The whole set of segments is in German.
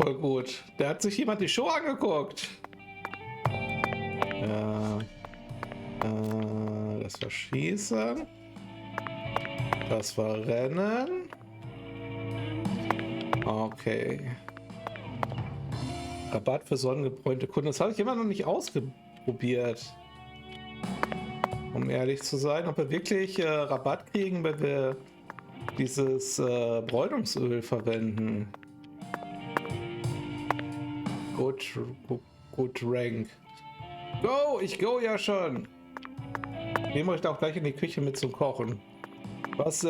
Voll gut. Da hat sich jemand die Show angeguckt. Das war Schießen. Das war Rennen. Okay. Rabatt für sonnengebräunte Kunden. Das habe ich immer noch nicht ausprobiert. Um ehrlich zu sein, ob wir wirklich Rabatt kriegen, wenn wir dieses Bräunungsöl verwenden. Gut Rank. Go! Ich go ja schon! Nehmen euch da auch gleich in die Küche mit zum Kochen. Was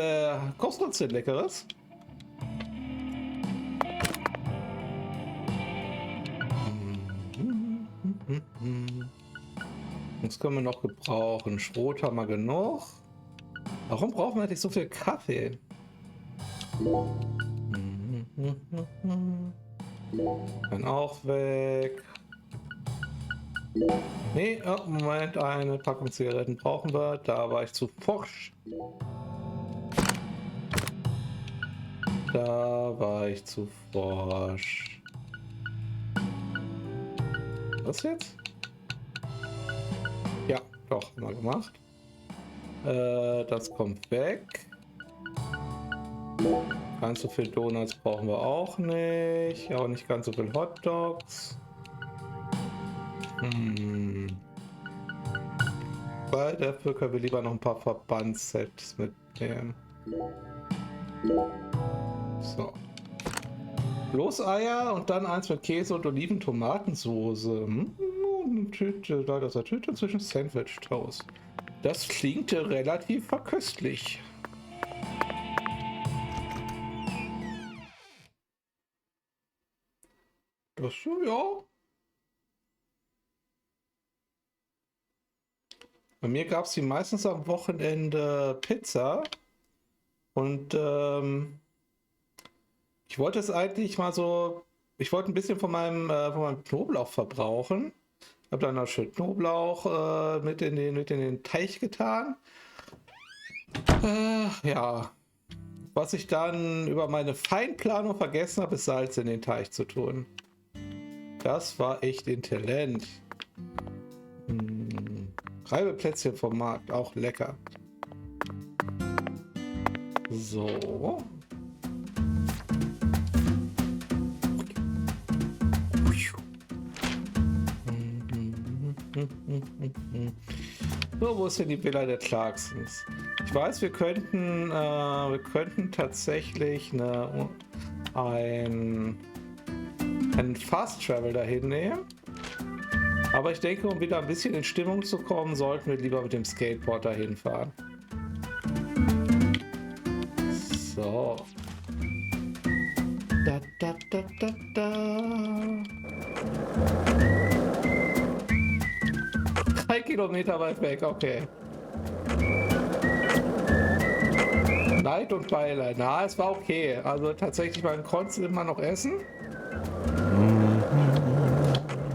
kochst du uns denn Leckeres? Das können wir noch gebrauchen. Schrot haben wir genug. Warum brauchen wir eigentlich so viel Kaffee? Dann auch weg. Nee, oh, Moment, eine Packung Zigaretten brauchen wir. Da war ich zu forsch. Da war ich zu forsch. Was jetzt? Ja, doch, mal gemacht. Das kommt weg. Ganz so viel Donuts brauchen wir auch nicht. Auch nicht ganz so viel Hot Dogs. Weil dafür können wir lieber noch ein paar Verbandssets mitnehmen. So. Bloß Eier und dann eins mit Käse und Oliven-Tomatensoße. Eine Tüte, da ist eine Tüte zwischen Sandwich-Toast. Das klingt relativ verköstlich. Das ja. Bei mir gab es die meistens am Wochenende Pizza. Und ich wollte es eigentlich mal so, ich wollte ein bisschen von meinem Knoblauch verbrauchen. Habe dann noch schön Knoblauch mit in den Teig getan. Ja, was ich dann über meine Feinplanung vergessen habe, ist Salz in den Teig zu tun. Das war echt intelligent. Reibeplätzchen vom Markt, auch lecker. So. So, wo ist denn die Villa der Clarksons? Ich weiß, wir könnten tatsächlich einen Fast Travel dahin nehmen. Aber ich denke, um wieder ein bisschen in Stimmung zu kommen, sollten wir lieber mit dem Skateboard dahin fahren. So. Da, da, da, da, da. 3 Kilometer weit weg, okay. Neid und Beileid. Na, es war okay. Also tatsächlich, man konnte immer noch essen.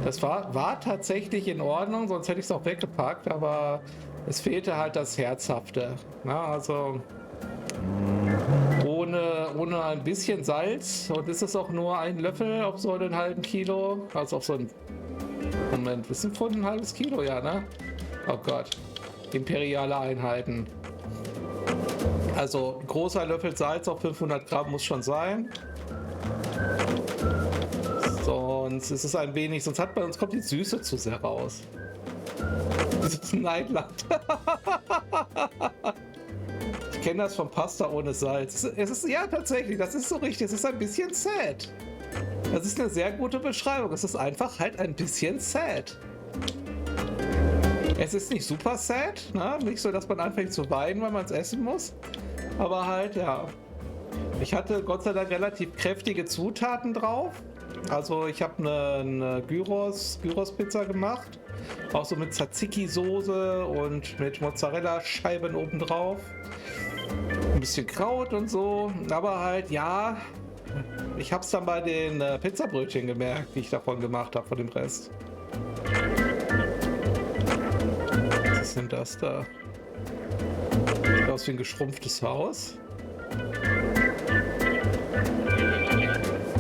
Das war tatsächlich in Ordnung, sonst hätte ich es auch weggepackt, aber es fehlte halt das Herzhafte. Na, also ohne ein bisschen Salz, und ist es auch nur ein Löffel auf so einen halben Kilo, also auf so ein, Moment, was sind von ein halbes Kilo, ja, ne? Oh Gott, imperiale Einheiten. Also ein großer Löffel Salz auf 500 Gramm muss schon sein. Sonst ist es ein wenig, sonst hat bei uns kommt die Süße zu sehr raus. Dieses Neidland. Ich kenne das von Pasta ohne Salz. Es ist ja tatsächlich, das ist so richtig, es ist ein bisschen sad. Das ist eine sehr gute Beschreibung. Es ist einfach halt ein bisschen sad. Es ist nicht super sad, ne? Nicht so, dass man anfängt zu weinen, weil man es essen muss. Aber halt, ja. Ich hatte Gott sei Dank relativ kräftige Zutaten drauf. Also ich habe eine Gyros-Pizza gemacht. Auch so mit Tzatziki-Soße und mit Mozzarella-Scheiben obendrauf. Ein bisschen Kraut und so. Aber halt, ja, ich habe es dann bei den Pizzabrötchen gemerkt, die ich davon gemacht habe, von dem Rest. Was ist denn das da? Sieht aus wie ein geschrumpftes Haus.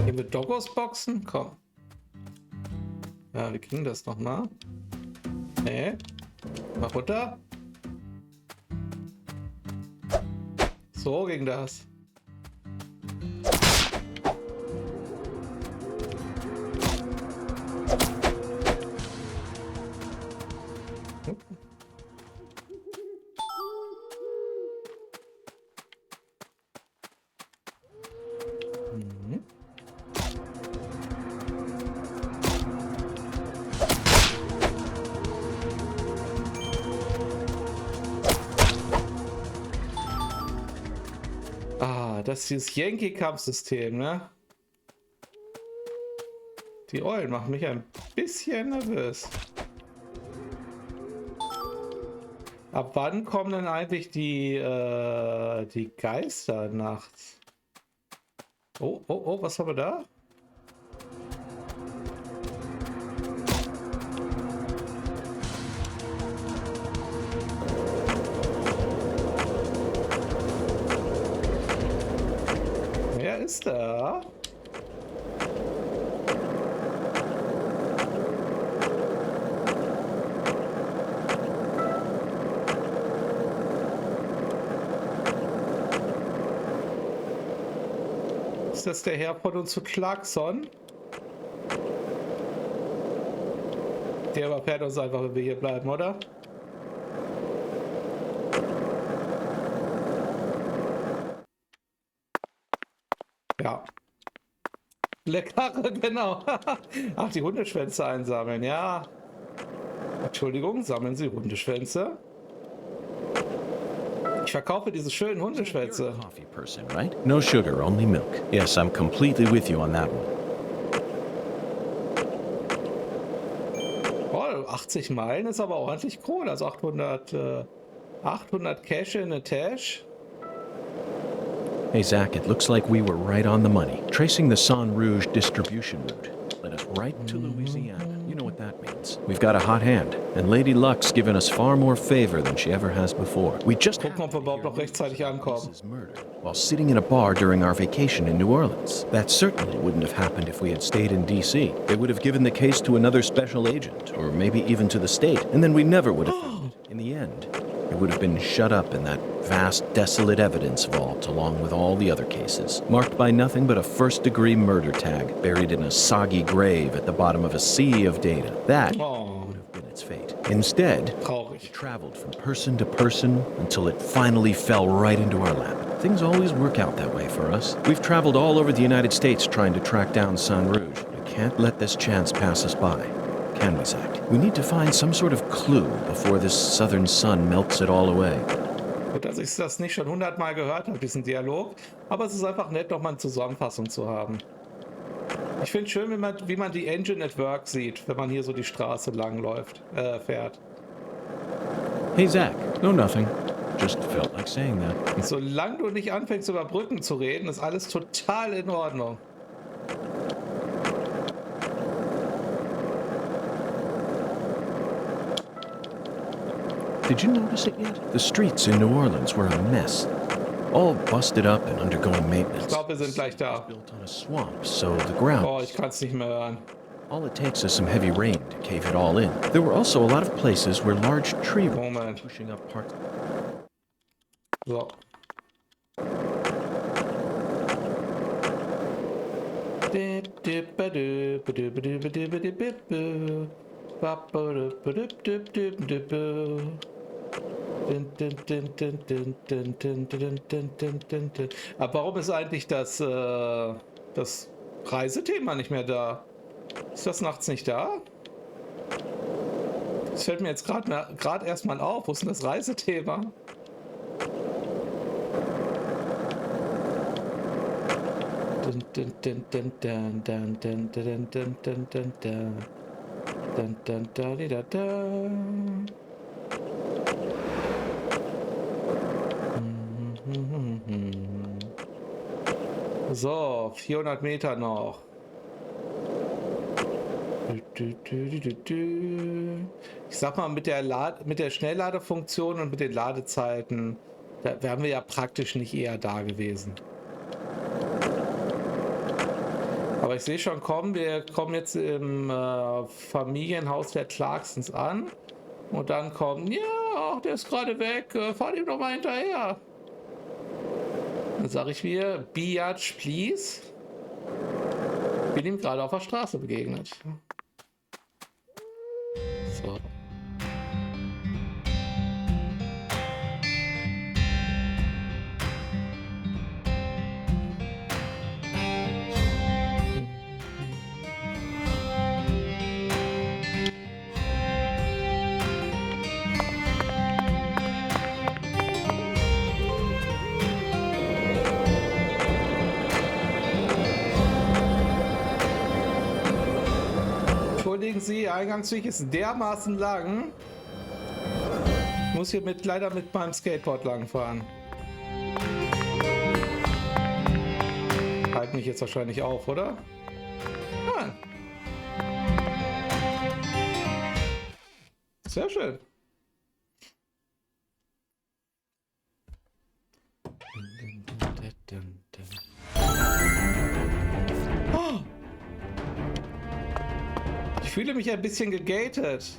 Die Können wir Doggos boxen? Komm. Ja, wie ging das nochmal? Nee. Mal runter. So ging das. Das ist dieses Yankee-Kampfsystem, ne? Die Eulen machen mich ein bisschen nervös. Ab wann kommen denn eigentlich die Geister nachts? Oh, oh, oh, was haben wir da? Wer ist da? Ist das der Herr von uns zu Clarkson? Der überfährt uns einfach, wenn wir hier bleiben, oder? Ja. Leckere, genau. Ach, die Hundeschwänze einsammeln, ja. Entschuldigung, sammeln Sie Hundeschwänze? Ich verkaufe diese schönen Hundeschwänze. You're a coffee person, right? No sugar, only milk. Yes, I'm completely with you on that one. Oh, 80 Meilen ist aber ordentlich Kohle, also 800 Cash in a Tash. Hey, Zach, it looks like we were right on the money. Tracing the San Rouge distribution route led us right to Louisiana. You know what that means. We've got a hot hand, and Lady Luck's given us far more favor than she ever has before. We just gucken, ob wir überhaupt noch rechtzeitig ankommen. Murder while sitting in a bar during our vacation in New Orleans. That certainly wouldn't have happened if we had stayed in D.C. They would have given the case to another special agent, or maybe even to the state, and then we never would have found it. In the end, it would have been shut up in that vast, desolate evidence vault along with all the other cases, marked by nothing but a first-degree murder tag buried in a soggy grave at the bottom of a sea of data. That would have been its fate. Instead, Traurig. it traveled from person to person until it finally fell right into our lap. Things always work out that way for us. We've traveled all over the United States trying to track down San Rouge. We can't let this chance pass us by. Can we, Zach? We need to find some sort of clue before this southern sun melts it all away. Gut, dass ich das nicht schon 100-mal gehört habe, diesen Dialog. Aber es ist einfach nett, nochmal eine Zusammenfassung zu haben. Ich finde es schön, wie man die Engine at Work sieht, wenn man hier so die Straße lang fährt. Hey, Zach. No, nothing. Just felt like saying that. Solange du nicht anfängst, über Brücken zu reden, ist alles total in Ordnung. Did you notice it yet? The streets in New Orleans were a mess. All busted up and undergoing maintenance. Ich glaube, wir sind gleich da. Built on a swamp, so the ground. Oh, ich kann es nicht mehr hören. All it takes is some heavy rain to cave it all in. There were also a lot of places where large tree roots Moment. were pushing up parts. So. Aber warum ist eigentlich das Reisethema nicht mehr da? Ist das nachts nicht da? Das fällt mir jetzt gerade erst mal auf. Wo ist denn das Reisethema? So, 400 Meter noch. Ich sag mal, mit der Schnellladefunktion und mit den Ladezeiten, da wären wir ja praktisch nicht eher da gewesen. Aber Aber ich sehe schon kommen, wir kommen jetzt im Familienhaus der Clarksons an. Und dann kommen, ja, ach, der ist gerade weg, fahr ihm doch mal hinterher. Dann sage ich mir, Biatch, please. Bin ihm gerade auf der Straße begegnet. So. Entschuldigen Sie, Eingangsweg ist dermaßen lang. Ich muss hier leider mit meinem Skateboard lang fahren. Halt mich jetzt wahrscheinlich auf, oder? Nein. Sehr schön. Oh. Ich fühle mich ein bisschen gegatet.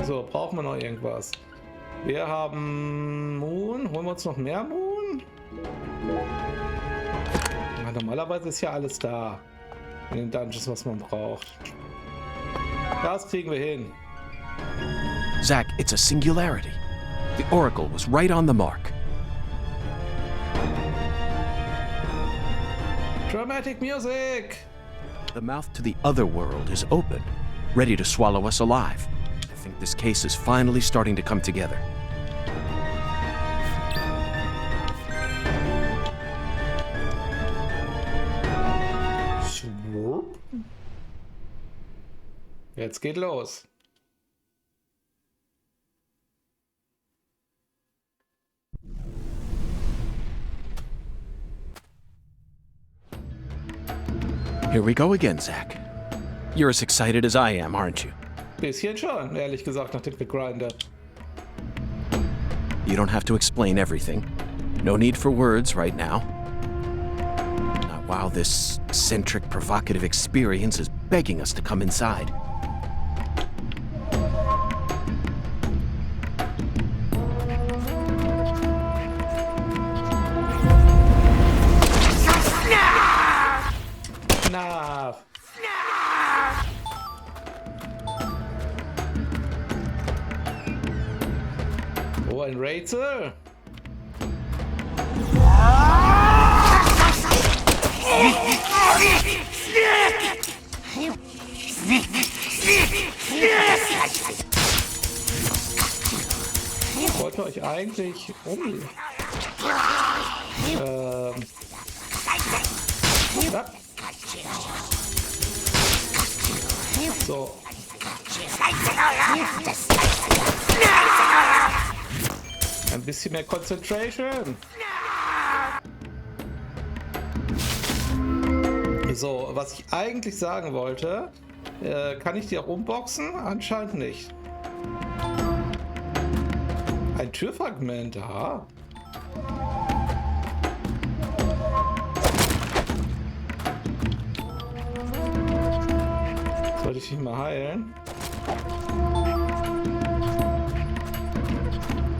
So, brauchen wir noch irgendwas? Wir haben Moon. Holen wir uns noch mehr Moon? Ja, normalerweise ist ja alles da. In den Dungeons, was man braucht. Das kriegen wir hin. Zack, it's a singularity. The oracle was right on the mark. Dramatic music! The mouth to the other world is open, ready to swallow us alive. I think this case is finally starting to come together. Jetzt geht los. Here we go again, Zack. You're as excited as I am, aren't you? Bisschen schon, ehrlich gesagt, nach dem Gegrinder. You don't have to explain everything. No need for words right now. Not while this eccentric, provocative experience is begging us to come inside. Na. Oh, ein Rätsel. Ich wollte euch eigentlich ja. So. Ein bisschen mehr Concentration. So, was ich eigentlich sagen wollte, kann ich die auch umboxen? Anscheinend nicht. Ein Türfragment, aha. Sollte ich mich mal heilen?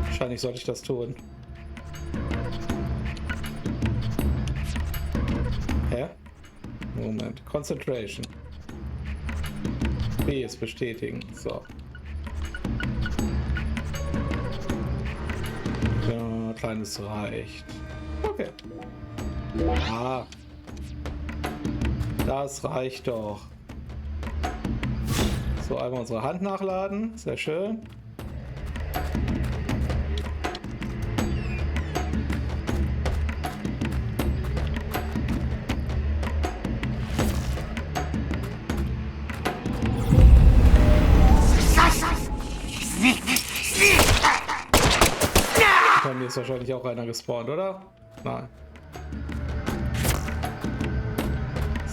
Wahrscheinlich sollte ich das tun. Hä? Moment. Concentration. B ist bestätigen. So. Ja, kleines reicht. Okay. Ah. Das reicht doch. So, einmal unsere Hand nachladen. Sehr schön. Bei mir ist wahrscheinlich auch einer gespawnt, oder? Nein.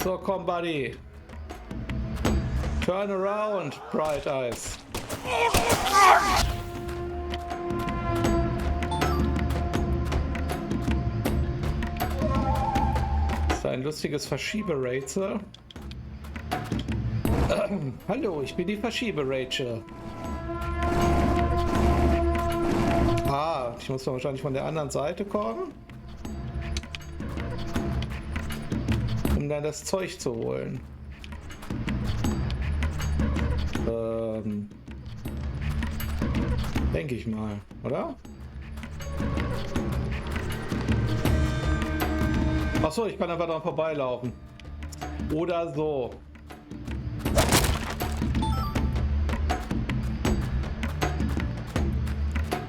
So, komm, Buddy. Turn around, Bright Eyes. Das ist ein lustiges Verschieberätsel. Hallo, ich bin die Verschieberätsel. Ah, ich muss doch wahrscheinlich von der anderen Seite kommen, um dann das Zeug zu holen. Denke ich mal, oder? Achso, ich kann einfach dran vorbeilaufen. Oder so.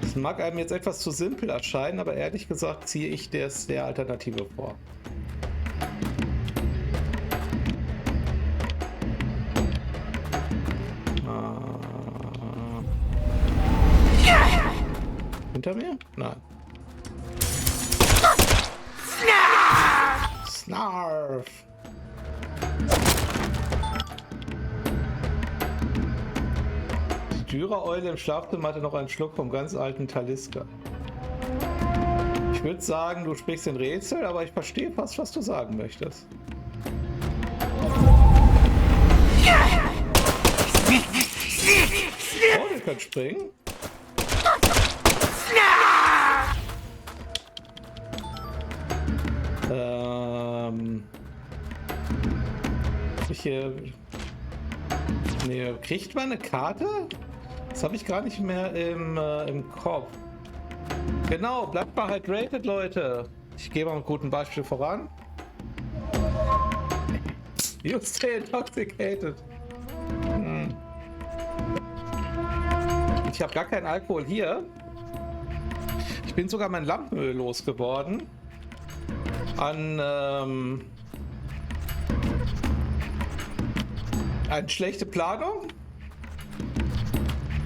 Das mag einem jetzt etwas zu simpel erscheinen, aber ehrlich gesagt ziehe ich das der Alternative vor. Hinter mir? Nein. Snarf! Die Dürer-Eule im Schlafzimmer hatte noch einen Schluck vom ganz alten Talisker. Ich würde sagen, du sprichst den Rätsel, aber ich verstehe fast, was du sagen möchtest. Oh, der kann springen. Nee, kriegt man eine Karte? Das habe ich gar nicht mehr im Kopf. Genau, bleibt mal hydrated, Leute. Ich gehe mal mit gutem Beispiel voran. You stay intoxicated. Ich habe gar keinen Alkohol hier. Ich bin sogar mein Lampenöl losgeworden. An eine schlechte Planung,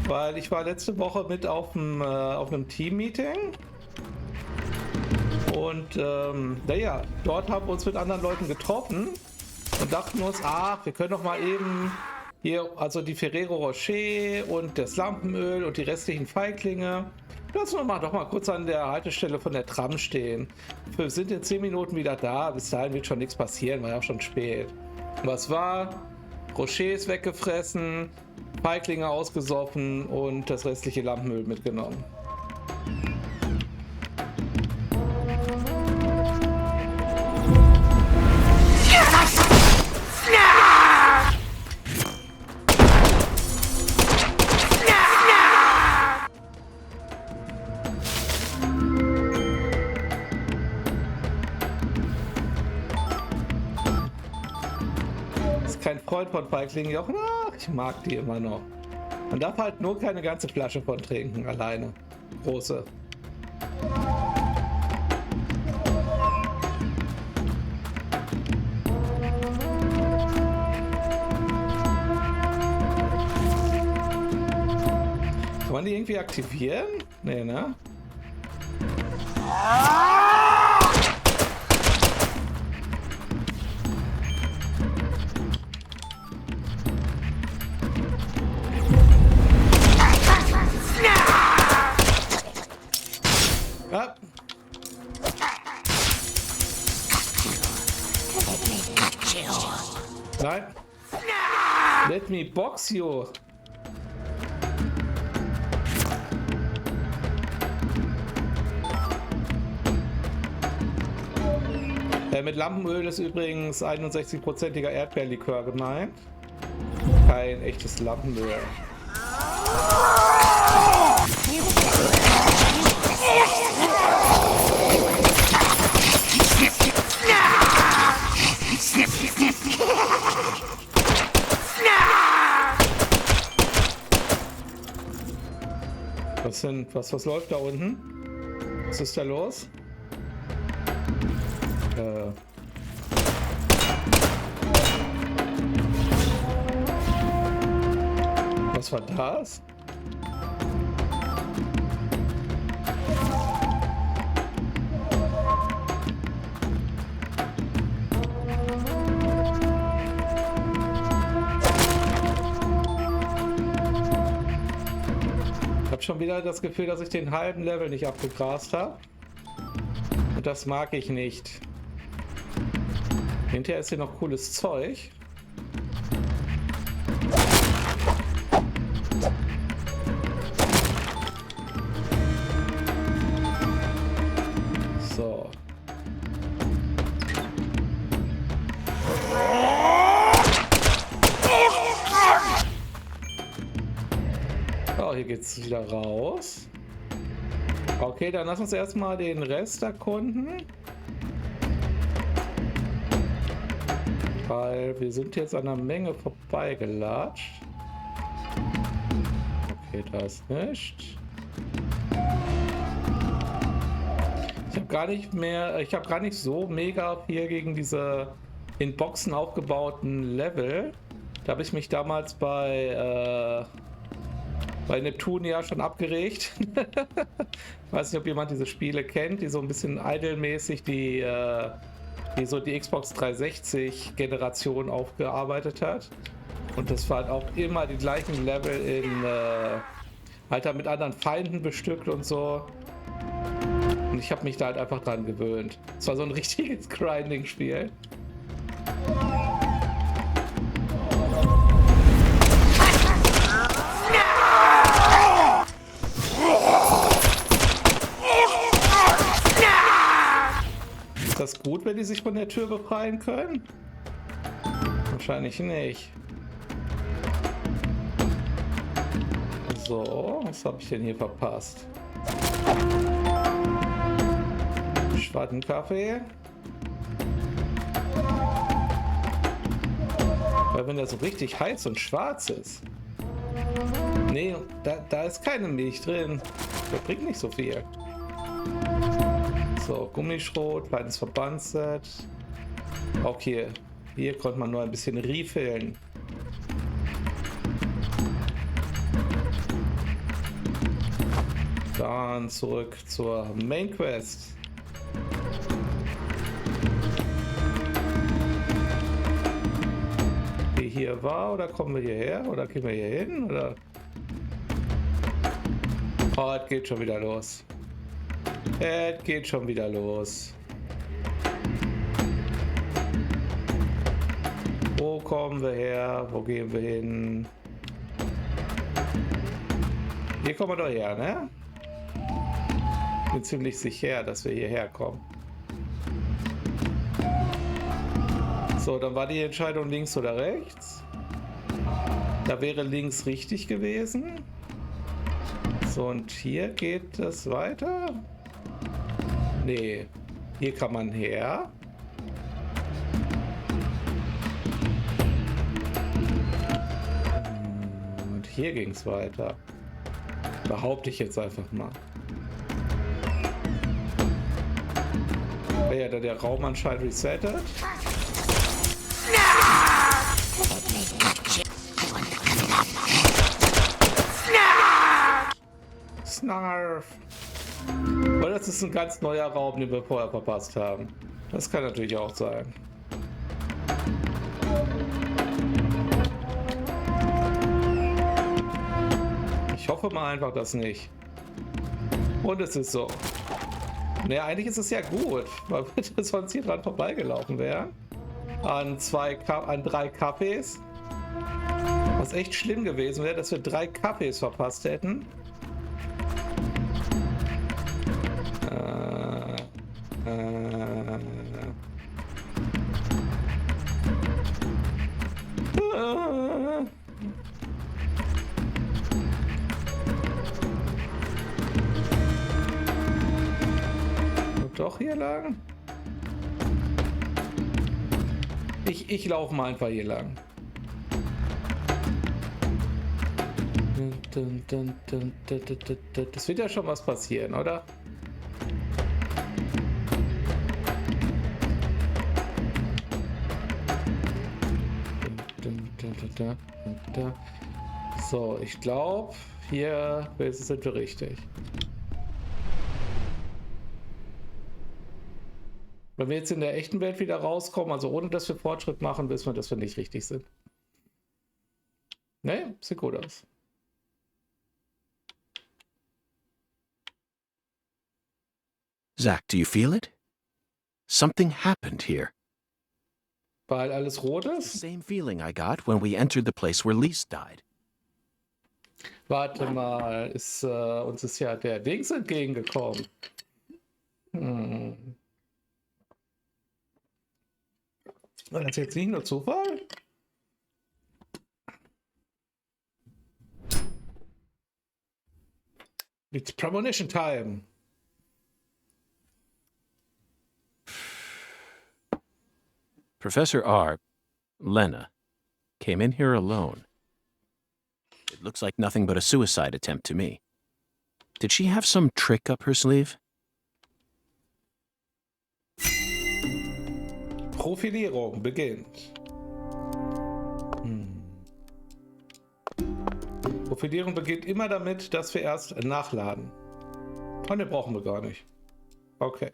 weil ich war letzte Woche mit auf einem Team-Meeting und naja, dort haben wir uns mit anderen Leuten getroffen und dachten uns, ach, wir können doch mal eben hier, also die Ferrero Rocher und das Lampenöl und die restlichen Feiglinge, lassen wir mal doch mal kurz an der Haltestelle von der Tram stehen. Wir sind in 10 Minuten wieder da, bis dahin wird schon nichts passieren, war ja auch schon spät. Und was war? Rocher ist weggefressen, Feiglinge ausgesoffen und das restliche Lampenöl mitgenommen. Kein Freund von Feiglingen, Jochen. Ach, ich mag die immer noch. Man darf halt nur keine ganze Flasche von trinken, alleine. Große. Kann man die irgendwie aktivieren? Nee, ne? Nein. Let me box you. Mit Lampenöl ist übrigens 61%iger Erdbeerlikör gemeint. Kein echtes Lampenöl. Was läuft da unten? Was ist da los? Was war das? habe schon wieder das Gefühl, dass ich den halben Level nicht abgegrast habe. Und das mag ich nicht. Hinterher ist hier noch cooles Zeug. So. Oh, hier geht's wieder raus. Okay, dann lass uns erstmal den Rest erkunden. Weil wir sind jetzt an einer Menge vorbeigelatscht. Okay, da ist nichts. Ich habe gar nicht so mega viel gegen diese in Boxen aufgebauten Level. Da habe ich mich damals bei Neptun ja schon abgeregt. Ich weiß nicht, ob jemand diese Spiele kennt, die so ein bisschen idle-mäßig die so die Xbox 360 Generation aufgearbeitet hat. Und das war halt auch immer die gleichen Level in halt mit anderen Feinden bestückt und so. Und ich habe mich da halt einfach dran gewöhnt. Es war so ein richtiges Grinding-Spiel. Ist das gut, wenn die sich von der Tür befreien können? Wahrscheinlich nicht. So, was habe ich denn hier verpasst? Schwarzenkaffee. Weil wenn der so richtig heiß und schwarz ist. Nee, da ist keine Milch drin. Der bringt nicht so viel. So, Gummischrot, kleines Verbandsset. Auch hier konnte man nur ein bisschen refillen. Dann zurück zur Main Quest. Die hier war, oder kommen wir hierher? Oder gehen wir hier hin? Oder? Oh, es geht schon wieder los. Es geht schon wieder los. Wo kommen wir her? Wo gehen wir hin? Hier kommen wir doch her, ne? Bin ziemlich sicher, dass wir hierher kommen. So, dann war die Entscheidung links oder rechts. Da wäre links richtig gewesen. So, und hier geht es weiter. Nee, hier kann man her. Und hier ging es weiter. Behaupte ich jetzt einfach mal. Wäre ja da der Raum anscheinend resettet. Snarf. Weil das ist ein ganz neuer Raum, den wir vorher verpasst haben. Das kann natürlich auch sein. Ich hoffe mal einfach das nicht. Und es ist so. Naja, eigentlich ist es ja gut, weil wir sonst hier dran vorbeigelaufen wären. An 3 Kaffees. Was echt schlimm gewesen wäre, dass wir 3 Kaffees verpasst hätten. Doch hier lang? Ich laufe mal einfach hier lang. Das wird ja schon was passieren, oder? So, ich glaube, hier sind wir richtig. Wenn wir jetzt in der echten Welt wieder rauskommen, also ohne dass wir Fortschritt machen, wissen wir, dass wir nicht richtig sind. Ne, sieht gut aus. Zach, do you feel it? Something happened here. Weil alles rot The ist? same feeling I got when we entered the place where Licht died. Warte mal, uns ist ja der Dings entgegengekommen. War das jetzt nicht nur Zufall? It's Premonition time. Professor R, Lena, came in here alone. It looks like nothing but a suicide attempt to me. Did she have some trick up her sleeve? Profilierung beginnt. Profilierung beginnt immer damit, dass wir erst nachladen. Und den brauchen wir gar nicht. Okay.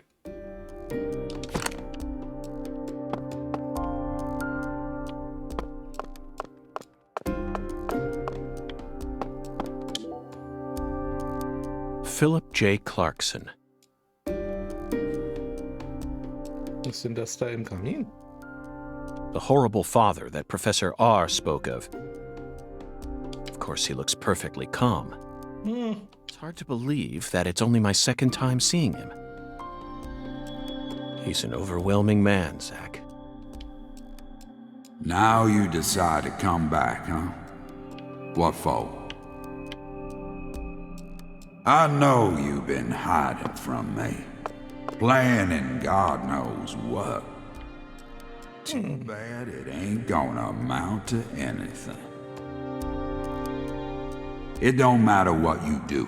Philip J. Clarkson. Was ist denn das da im Kamin? The horrible father that Professor R spoke of. Of course, he looks perfectly calm. It's hard to believe that it's only my second time seeing him. He's an overwhelming man, Zach. Now you decide to come back, huh? What for? I know you've been hiding from me. Planning God knows what. Too bad it ain't gonna amount to anything. It don't matter what you do.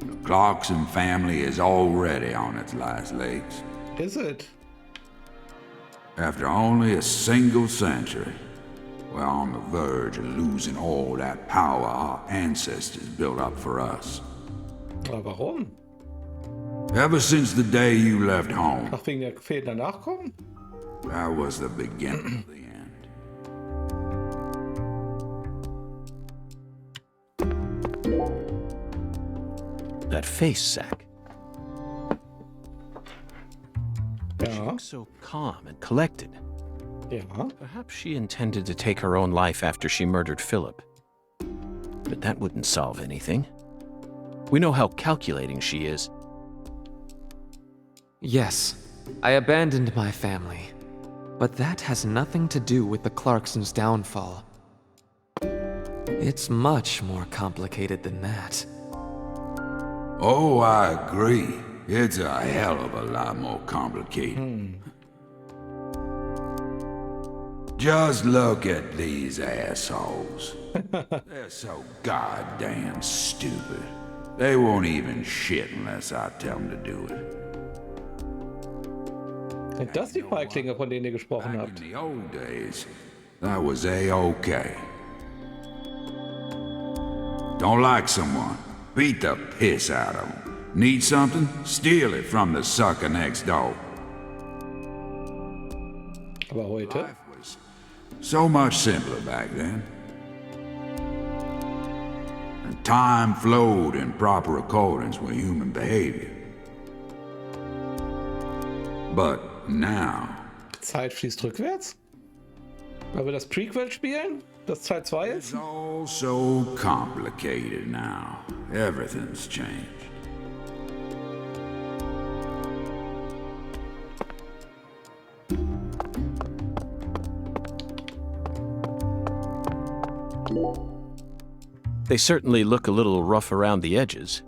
The Clarkson family is already on its last legs. Is it? After only a single century, we're on the verge of losing all that power our ancestors built up for us. Aber warum? Ever since the day you left home, Ach, wegen der fehlenden Nachkommen? that was the beginning of the end. That face, Zach. She Ja. looks so calm and collected. Ja. Perhaps she intended to take her own life after she murdered Philip. But that wouldn't solve anything. We know how calculating she is. Yes, I abandoned my family. But that has nothing to do with the Clarksons' downfall. It's much more complicated than that. Oh, I agree. It's a hell of a lot more complicated. Just look at these assholes. They're so goddamn stupid. They won't even shit unless I tell them to do it. Sind das die Feiglinge, von denen ihr gesprochen Back habt? in the old days, that was A-okay. Don't like someone, beat the piss out of them. Need something? Steal it from the sucker next door. Aber heute? Life was so much simpler back then. And time flowed in proper accordance with human behavior. But now, Zeit fließt rückwärts? Weil wir das Prequel spielen? Das Teil 2 it's ist? all so complicated now. Everything's changed. They certainly look a little rough around the edges.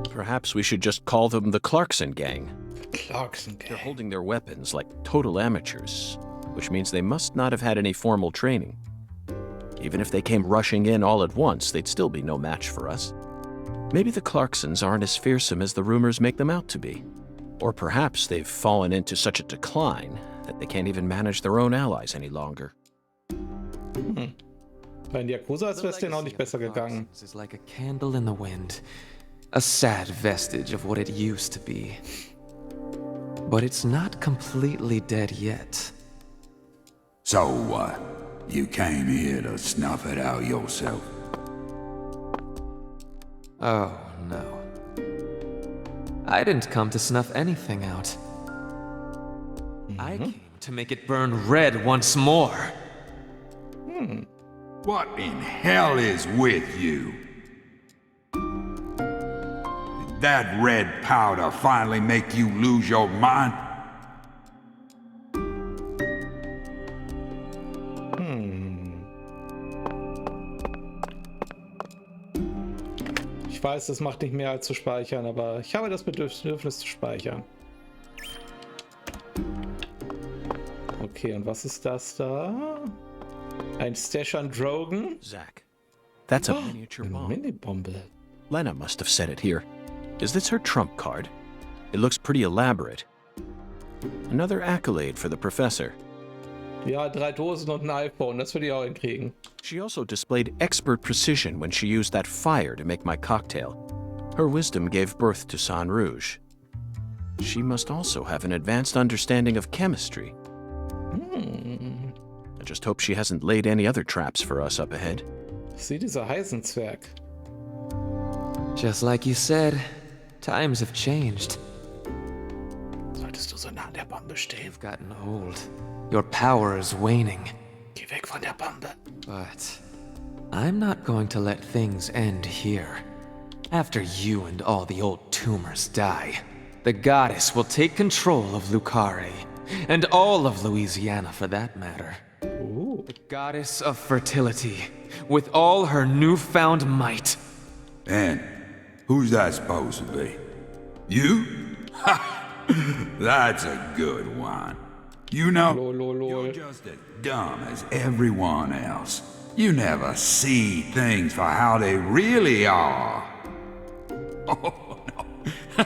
Perhaps we should just call them the Clarkson Gang. Clarkson They're Gang. holding their weapons like total amateurs, which means they must not have had any formal training. Even if they came rushing in all at once, they'd still be no match for us. Maybe the Clarksons aren't as fearsome as the rumors make them out to be. Or perhaps they've fallen into such a decline that they can't even manage their own allies any longer. Bei den Yakuza wäre es denen auch nicht besser gegangen. Is like a candle in the wind, a sad vestige of what it used to be. But it's not completely dead yet. So what? You came here to snuff it out yourself? Oh, no. I didn't come to snuff anything out. I came to make it burn red once more. What in hell is with you? Did that red powder finally make you lose your mind? Ich weiß, das macht nicht mehr als zu speichern, aber ich habe das Bedürfnis zu speichern. Okay, und was ist das da? Ein Stash an Drogen? Zack, that's a miniature Eine bomb. Mini-Bombe. Lena must have set it here. Is this her trump card? It looks pretty elaborate. Another accolade for the professor. Ja, 3 Dosen und ein iPhone, das würde ich auch hinkriegen. She also displayed expert precision when she used that fire to make my cocktail. Her wisdom gave birth to Sang Rouge. She must also have an advanced understanding of chemistry. I just hope she hasn't laid any other traps for us up ahead. Sieh, dieser Heisenzwerg. Just like you said, times have changed. Solltest du so nah an der Bombe stehen? You've gotten old. Your power is waning. Geh weg von der Bombe. But I'm not going to let things end here. After you and all the old tumors die, the goddess will take control of Lucare, and all of Louisiana for that matter. Ooh. The goddess of fertility, with all her newfound might. And who's that supposed to be? You? Ha! That's a good one. You know, you're just as dumb as everyone else. You never see things for how they really are. Oh, no.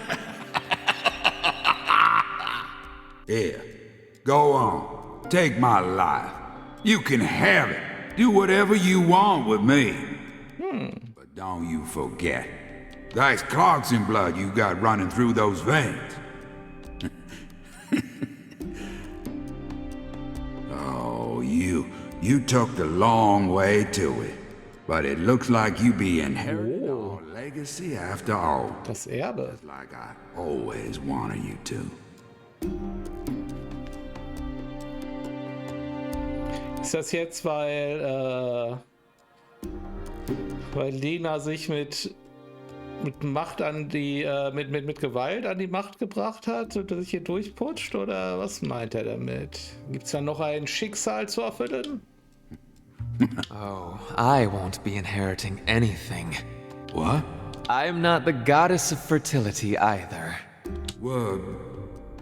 Here, go on. Take my life. You can have it. Do whatever you want with me. But don't you forget, that's Clarkson blood you got running through those veins. Oh, you took the long way to it. But it looks like you be inheriting our legacy after all. Das Erbe. Just like I always wanted you to. Ist das jetzt, weil Lena sich mit Macht an die, mit Gewalt an die Macht gebracht hat und sich hier durchputscht, oder was meint er damit? Gibt's da noch ein Schicksal zu erfüllen? Oh, I won't be inheriting anything. What? I'm not the goddess of fertility either. Well,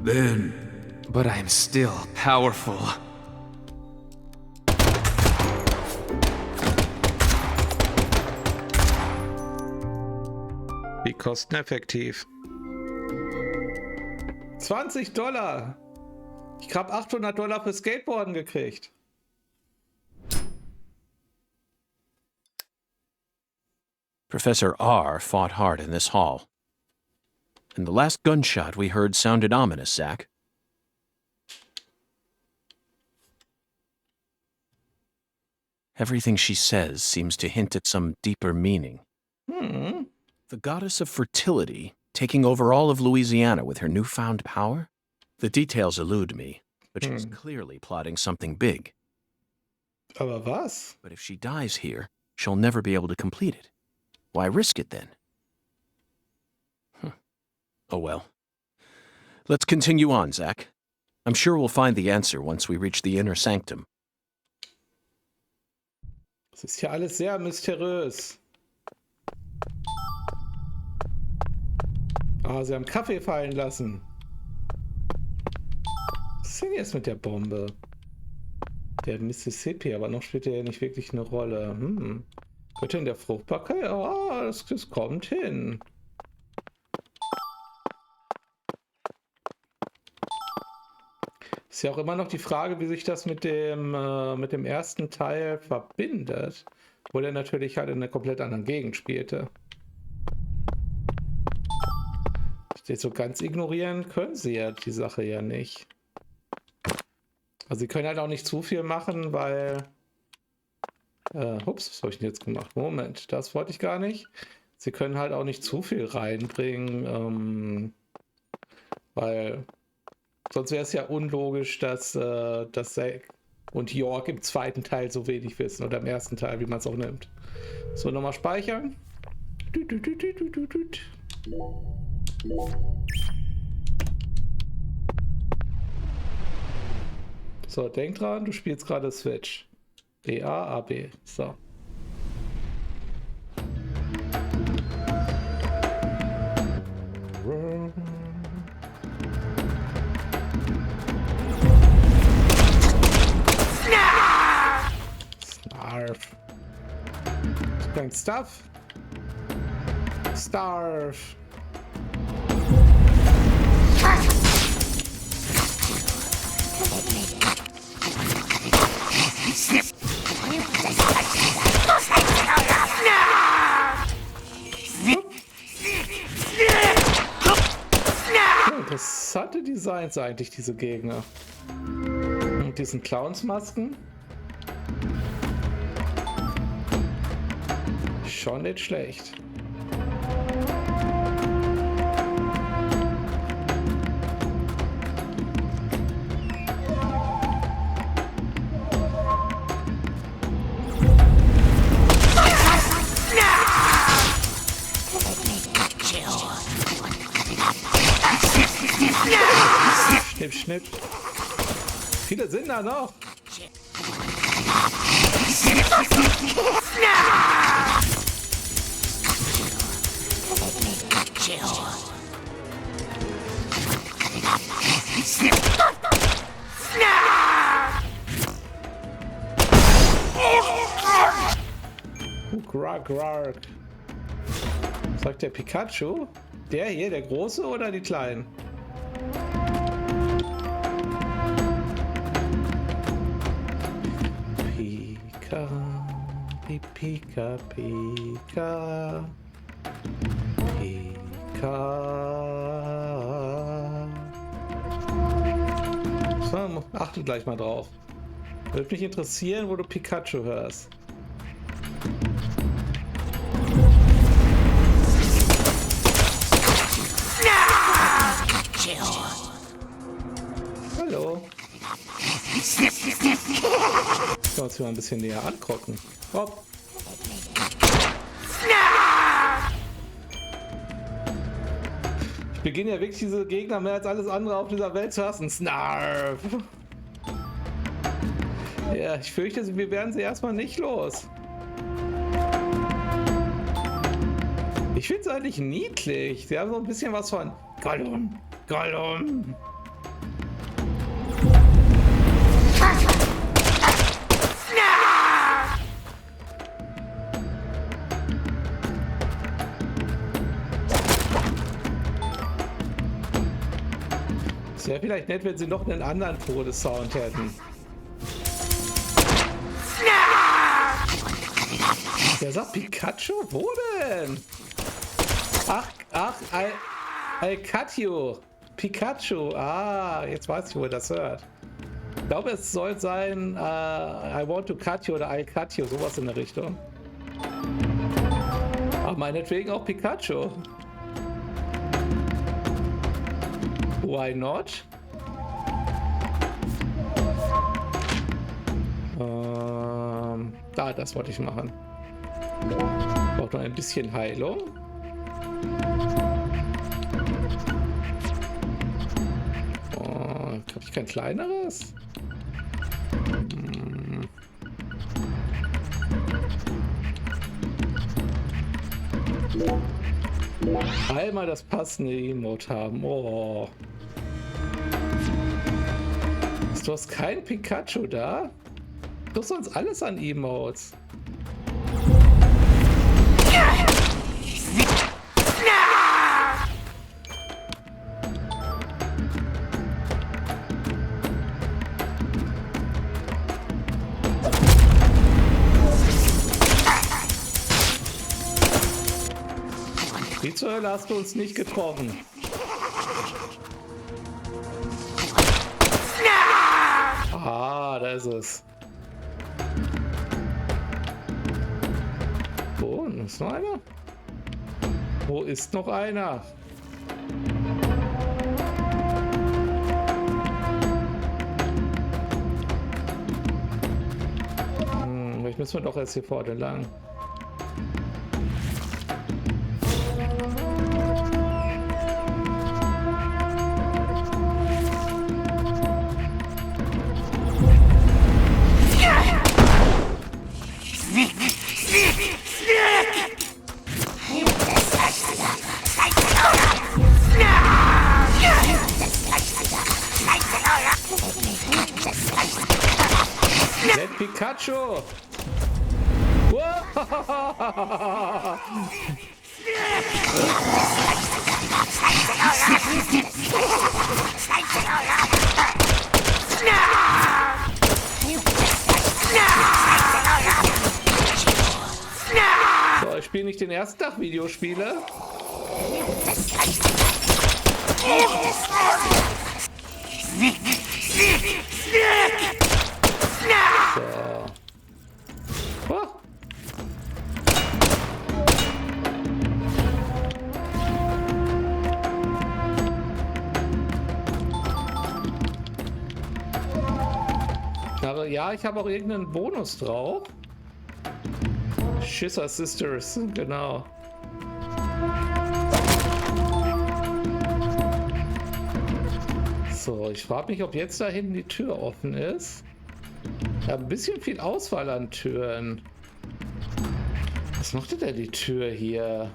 then... But I'm still powerful. Wie kosteneffektiv? $20! Ich habe $800 für Skateboarden gekriegt. Professor R fought hard in this hall. And the last gunshot we heard sounded ominous, Zack. Everything she says seems to hint at some deeper meaning. The goddess of fertility taking over all of Louisiana with her newfound power? The details elude me, but she's clearly plotting something big. Aber was? But if she dies here, she'll never be able to complete it. Why risk it then? Oh well. Let's continue on, Zack. I'm sure we'll find the answer once we reach the inner sanctum. Das ist ja alles sehr mysteriös. Ah, sie haben Kaffee fallen lassen. Was ist denn jetzt mit der Bombe? Der Mississippi, aber noch spielt er ja nicht wirklich eine Rolle. Könnte in der Fruchtbarkeit? Ja, das kommt hin. Ist ja auch immer noch die Frage, wie sich das mit dem ersten Teil verbindet. Obwohl er natürlich halt in einer komplett anderen Gegend spielte. Das so ganz ignorieren können sie ja die Sache ja nicht. Also sie können halt auch nicht zu viel machen, weil... ups, was habe ich denn jetzt gemacht? Moment, das wollte ich gar nicht. Sie können halt auch nicht zu viel reinbringen, Weil sonst wäre es ja unlogisch, dass Zack und York im zweiten Teil so wenig wissen oder im ersten Teil, wie man es auch nimmt. So, nochmal speichern. So, denk dran, du spielst gerade Switch. BA, AB. So. Snarf. Kein Stuff. Starf. Interessante Designs eigentlich, diese Gegner. Mit diesen Clownsmasken. Schon nicht schlecht. Schnipp, schnipp. Viele sind da noch. Grag. Sagt der Pikachu? Der hier, der große oder die kleinen? Pika, Pika, Pika, Pika. So, achte gleich mal drauf. Würde mich interessieren, wo du Pikachu hörst. Hallo. Ich muss uns mal ein bisschen näher angucken. Hopp. Ich beginne ja wirklich diese Gegner mehr als alles andere auf dieser Welt zu hassen. Snarf. Ja, ich fürchte, wir werden sie erstmal nicht los. Ich finde es eigentlich niedlich. Sie haben so ein bisschen was von Gollum. Es wäre vielleicht nett, wenn sie noch einen anderen Todessound hätten. Der sagt Pikachu? Wo denn? Ach, I cut you. Pikachu. Ah, jetzt weiß ich, wo er das hört. Ich glaube, es soll sein I want to cut you oder I cut you. Sowas in der Richtung. Aber meinetwegen auch Pikachu. Why not? Das wollte ich machen. Braucht noch ein bisschen Heilung. Habe ich kein kleineres? Einmal das passende Emote haben. Oh. Du hast kein Pikachu da? Du hast sonst alles an Emotes. Wie zur Hölle hast du uns nicht getroffen? Ah, da ist es. Wo? Ist noch einer? Wo ist noch einer? Vielleicht müssen wir doch erst hier vorne lang. Let Pikachu! So, ich spiele nicht den ersten Tag Videospiele. So. Oh. Aber ja, ich habe auch irgendeinen Bonus drauf. Schisser Sisters, genau. So, ich frage mich, ob jetzt da hinten die Tür offen ist. Ich habe ein bisschen viel Auswahl an Türen. Was macht denn die Tür hier?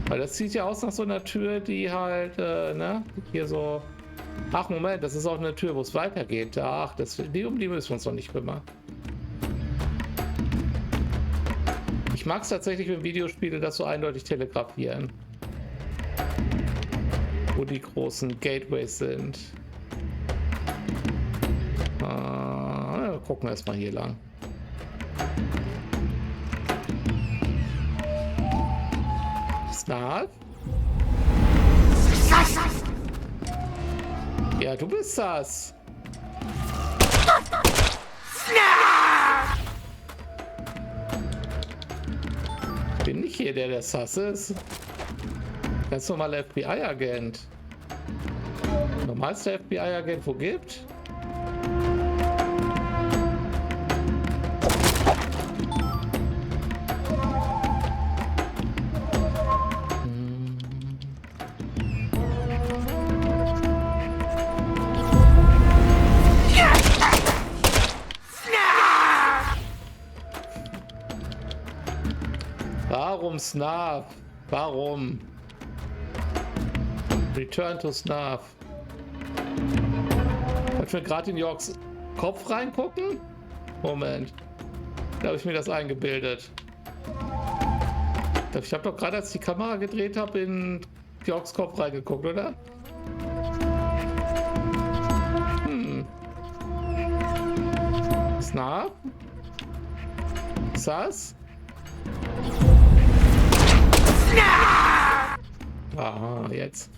Weil das sieht ja aus nach so einer Tür, die halt, ne, hier so... Ach, Moment, das ist auch eine Tür, wo es weitergeht. Ach, um die müssen wir uns noch nicht kümmern. Ich mag es tatsächlich, wenn Videospiele das so eindeutig telegrafieren. Wo die großen Gateways sind. Gucken wir erstmal hier lang. Saat? Ja, du bist das. Bin nicht hier der Sass ist. Ganz normaler FBI-Agent. Normalster FBI-Agent, wo gibt? Warum Snap? Warum? Return to Snap. Wollt wir gerade in Yorks Kopf reingucken? Moment. Da habe ich mir das eingebildet. Ich habe doch gerade, als ich die Kamera gedreht habe, in Yorks Kopf reingeguckt, oder? Snap? Sass? Aha, jetzt.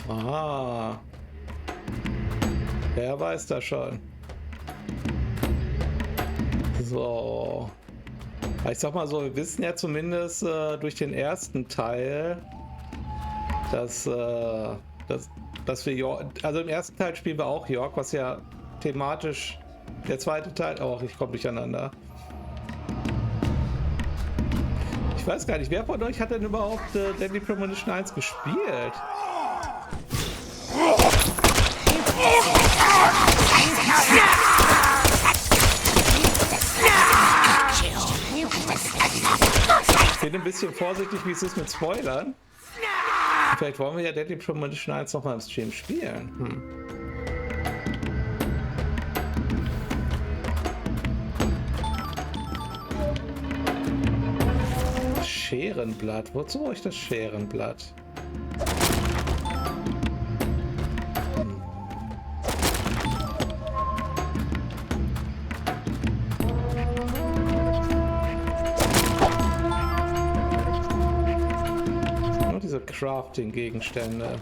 Aha. Wer weiß das schon? So. Ich sag mal so, wir wissen ja zumindest durch den ersten Teil, dass wir York, also im ersten Teil spielen wir auch York, was ja thematisch der zweite Teil, auch ich komme durcheinander. Ich weiß gar nicht, wer von euch hat denn überhaupt Deadly Premonition 1 gespielt? Ich bin ein bisschen vorsichtig, wie es ist mit Spoilern. Vielleicht wollen wir ja Deadly Premonition 1 nochmal im Stream spielen. Scherenblatt. Wozu brauche ich das Scherenblatt? Crafting-Gegenstände.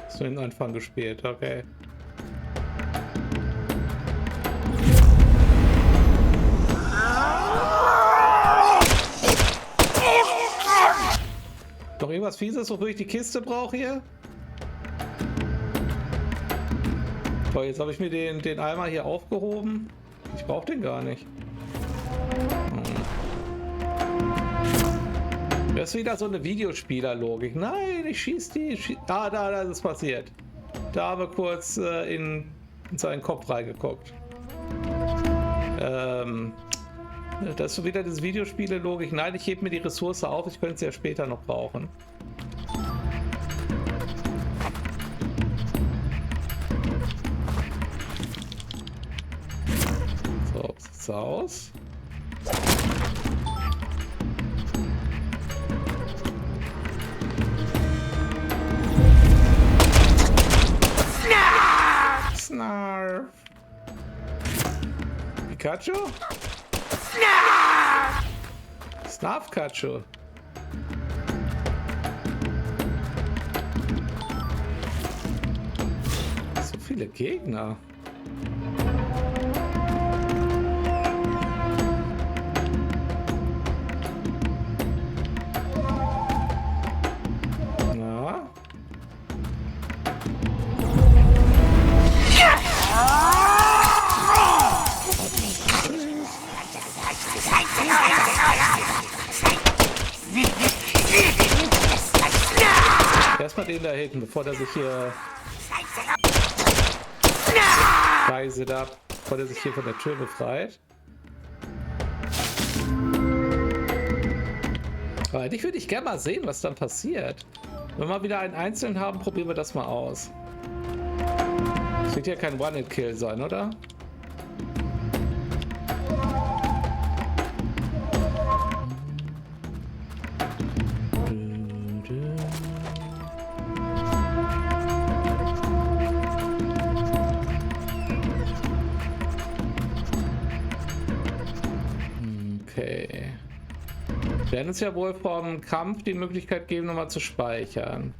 Hast du den Anfang gespielt, okay. Noch irgendwas Fieses, wofür ich die Kiste brauche hier? Toll, jetzt habe ich mir den Eimer hier aufgehoben. Ich brauche den gar nicht. Das ist wieder so eine Videospielerlogik. Nein, ich schieße die. Da ist es passiert. Da haben wir kurz in seinen Kopf reingeguckt. Das ist so wieder das Videospiele-Logik. Nein, ich hebe mir die Ressource auf. Ich könnte sie ja später noch brauchen. So sieht's aus. Snarf. Pikachu? Snarf Pikachu. So viele Gegner. Na? Erstmal den da hinten, bevor der sich hier reiset ab, bevor der sich hier von der Tür befreit. Aber eigentlich würde ich gerne mal sehen, was dann passiert. Wenn wir mal wieder einen Einzelnen haben, probieren wir das mal aus. Das wird ja kein One-Hit-Kill sein, oder? Okay. Wir werden uns ja wohl vom Kampf die Möglichkeit geben, nochmal zu speichern.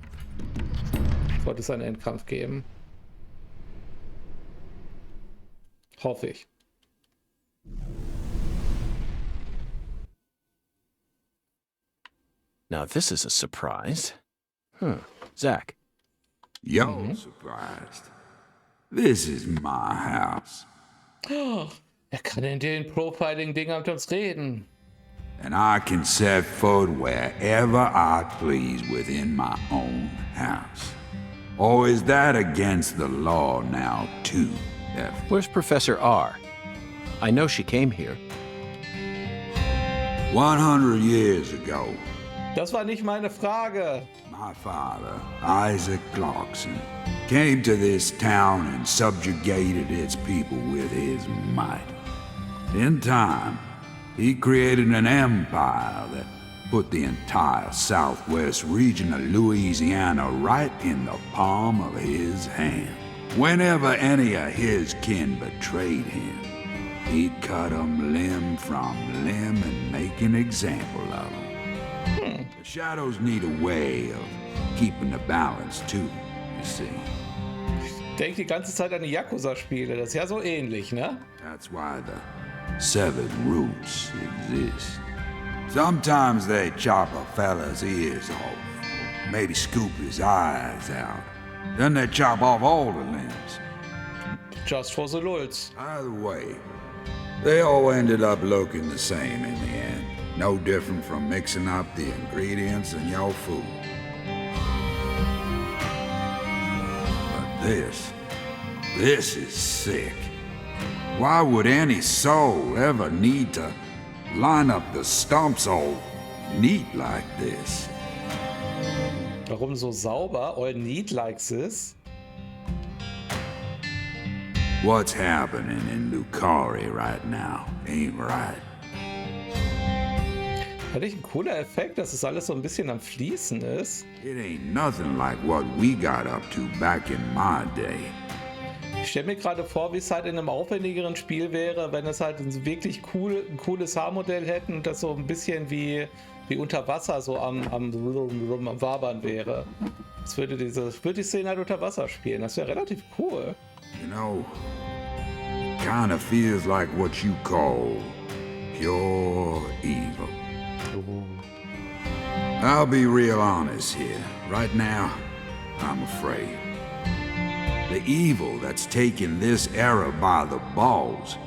Sollte es einen Endkampf geben. Hoffe ich. Now this is a surprise. Zach. You're surprised. This is my house. Er kann in den Profiling-Dingern mit uns reden. And I can set foot wherever I please within my own house. Or is that against the law now, too, F? Where's Professor R? I know she came here. 100 years ago, Das war nicht meine Frage. my father, Isaac Clarkson, came to this town and subjugated its people with his might. In time, he created an empire that put the entire southwest region of Louisiana right in the palm of his hand. Whenever any of his kin betrayed him, he'd cut them limb from limb and make an example of them. The shadows need a way of keeping the balance too, you see. Ich denke die ganze Zeit an die Yakuza-Spiele. Das ist ja so ähnlich, ne? That's why the severed roots exist. Sometimes they chop a fella's ears off, maybe scoop his eyes out. Then they chop off all the limbs. Just for the lulz. Either way, they all ended up looking the same in the end. No different from mixing up the ingredients in your food. But this is sick. Why would any soul ever need to line up the stumps all neat like this? Warum so sauber? All neat like this? What's happening in Lucari right now ain't right. Eigentlich ein cooler Effekt, dass es alles so ein bisschen am Fließen ist. It ain't nothing like what we got up to back in my day. Ich stelle mir gerade vor, wie es halt in einem aufwendigeren Spiel wäre, wenn es halt ein wirklich cooles Haarmodell hätten und das so ein bisschen wie unter Wasser so am Wabern wäre. Das würde die Szene halt unter Wasser spielen. Das wäre relativ cool. You know, it kinda feels like what you call pure evil. I'll be real honest here. Right now, I'm afraid. The evil that's taken this era by the balls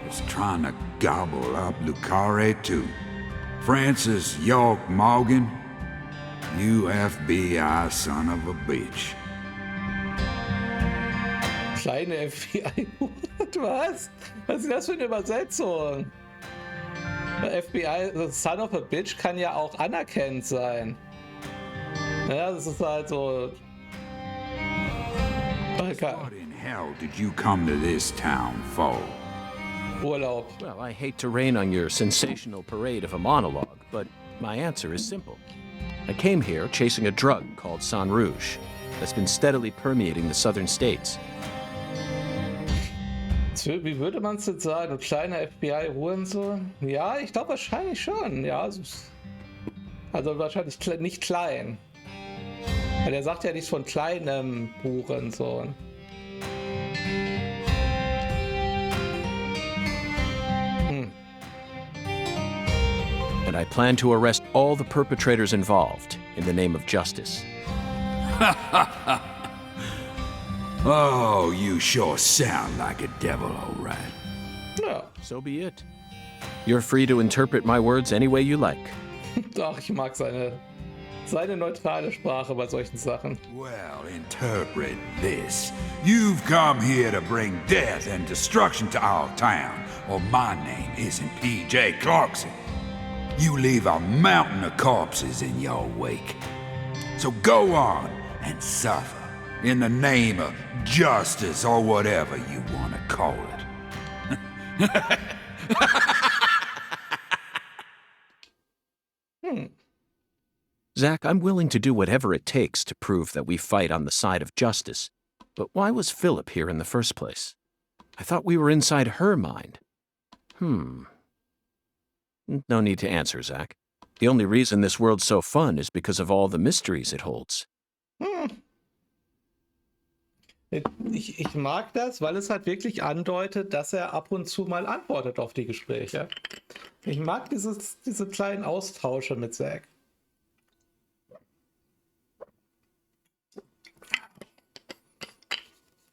is trying to gobble up Lucare too. Francis York Morgan, you FBI son of a bitch. Kleine FBI. Was? Was ist das für eine Übersetzung? FBI, Son of a Bitch kann ja auch anerkennend sein. Ja, das ist halt so. What in hell did you come to this town for? Urlaub. Well, I hate to rain on your sensational parade of a monologue, but my answer is simple. I came here chasing a drug called Sang Rouge that's been steadily permeating the southern states. Wie würde man es jetzt sagen? Ein kleiner FBI-Hurensohn? Ja, ich glaube wahrscheinlich schon. Ja, also wahrscheinlich nicht klein. Weil er sagt ja nichts von kleinem Hurensohn. And I plan to arrest all the perpetrators involved in the name of justice. Oh, you sure sound like a devil, all right. Ja. So be it. You're free to interpret my words any way you like. Doch, ich mag seine neutrale Sprache bei solchen Sachen. Well, interpret this. You've come here to bring death and destruction to our town, or my name isn't P.J. Clarkson. You leave a mountain of corpses in your wake. So go on and suffer in the name of justice or whatever you want to call it. Zach, I'm willing to do whatever it takes to prove that we fight on the side of justice. But why was Philip here in the first place? I thought we were inside her mind. No need to answer, Zach. The only reason this world's so fun is because of all the mysteries it holds. Ich mag das, weil es halt wirklich andeutet, dass er ab und zu mal antwortet auf die Gespräche. Ich mag diese kleinen Austausche mit Zack.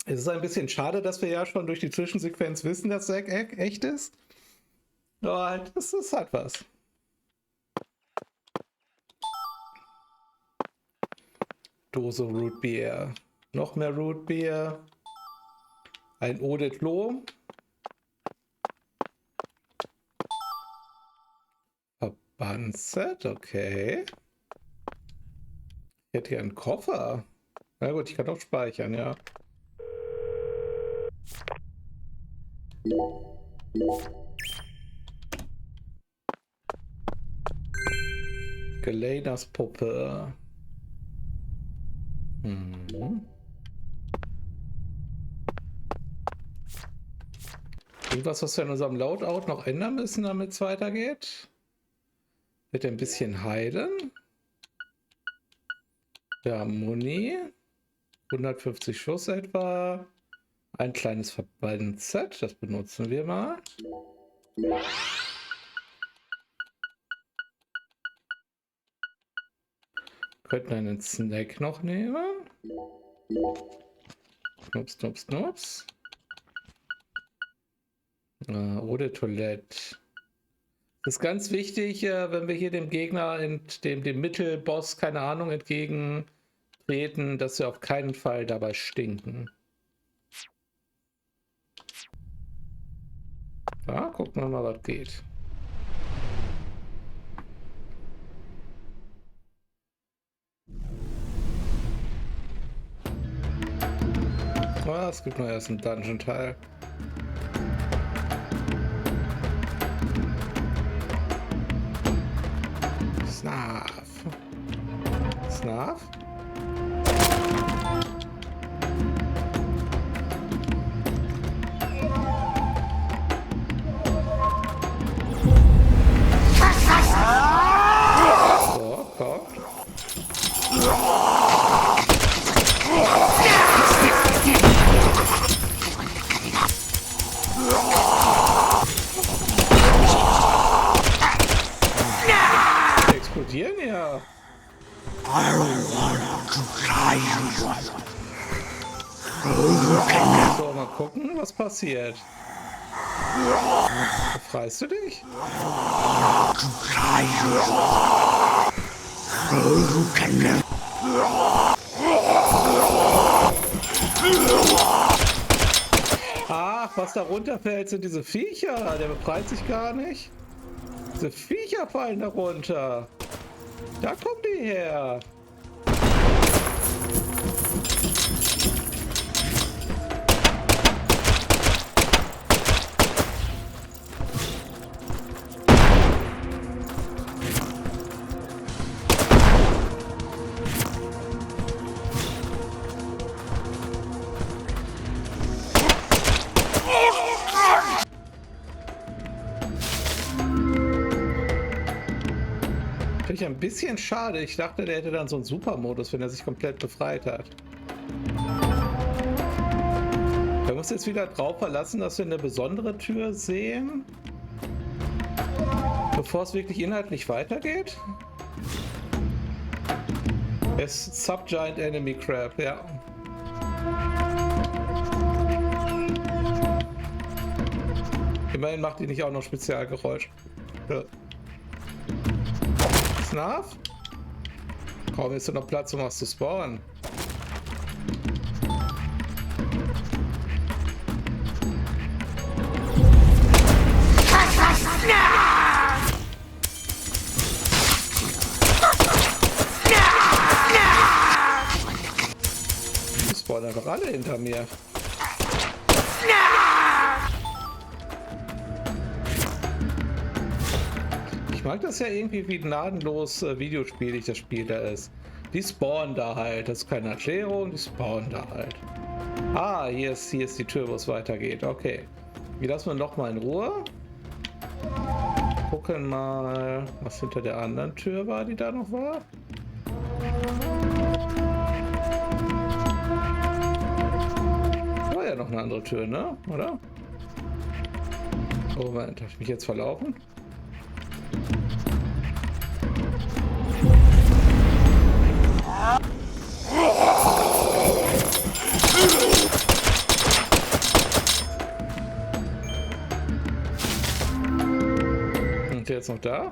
Es ist ein bisschen schade, dass wir ja schon durch die Zwischensequenz wissen, dass Zack echt ist. Aber halt, das ist halt was. Dose Root Beer. Noch mehr Root Beer. Ein Eau de Clos. Verbandset, okay. Ich hätte hier einen Koffer. Na gut, ich kann auch speichern, ja. Lenas Puppe. Irgendwas, was wir in unserem Loadout noch ändern müssen, damit es weitergeht? Wird ein bisschen heilen. Ja, Muni. 150 Schuss etwa. Ein kleines Verband-Set, das benutzen wir mal. Könnten einen Snack noch nehmen. Knups, knups, knups. Oder Toilette. Das ist ganz wichtig, wenn wir hier dem Gegner, dem Mittelboss, keine Ahnung, entgegentreten, dass wir auf keinen Fall dabei stinken. Ja, gucken wir mal, was geht. Es gibt nur erst einen Dungeon-Teil. Schlaf. So, komm. Die explodieren ja. So, mal gucken, was passiert. Befreist du dich? Ach, was da runterfällt, sind diese Viecher. Der befreit sich gar nicht. Diese Viecher fallen da runter. Da kommen die her. Finde ich ein bisschen schade. Ich dachte, der hätte dann so einen Supermodus, wenn er sich komplett befreit hat. Wir müssen jetzt wieder drauf verlassen, dass wir eine besondere Tür sehen, bevor es wirklich inhaltlich weitergeht. Es ist Subgiant Enemy Crab, ja. Immerhin macht die nicht auch noch Spezialgeräusch. Ja. Schlaf? Kaum ist noch Platz, um was zu spawnen. Die spawnen einfach alle hinter mir. Ich mag das ja irgendwie, wie gnadenlos videospielig das Spiel da ist. Die spawnen da halt, das ist keine Erklärung, die spawnen da halt. Ah, hier ist die Tür, wo es weitergeht. Okay. Wir lassen wir noch mal in Ruhe. Gucken mal, was hinter der anderen Tür war, die da noch war. War ja noch eine andere Tür, ne? Oder? Oh, Moment, habe ich mich jetzt verlaufen? Und der jetzt noch da?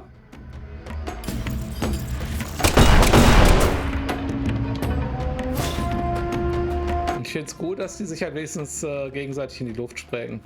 Ich finde es gut, dass die sich halt wenigstens gegenseitig in die Luft sprengen.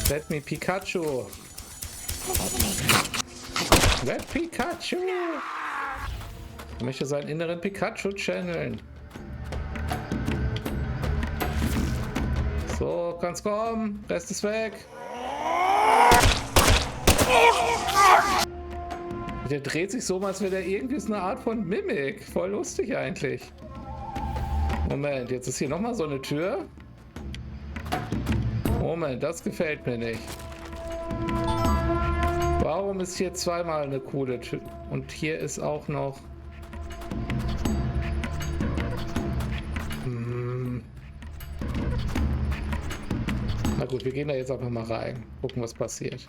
Let me Pikachu. Let Pikachu. Ich möchte seinen inneren Pikachu channeln. So, kann's kommen. Rest ist weg. Der dreht sich so, als wäre der irgendwie so eine Art von Mimik. Voll lustig eigentlich. Moment, jetzt ist hier nochmal so eine Tür. Moment, das gefällt mir nicht. Warum ist hier zweimal eine coole Tür? Und hier ist auch noch... Na gut, wir gehen da jetzt einfach mal rein. Gucken, was passiert.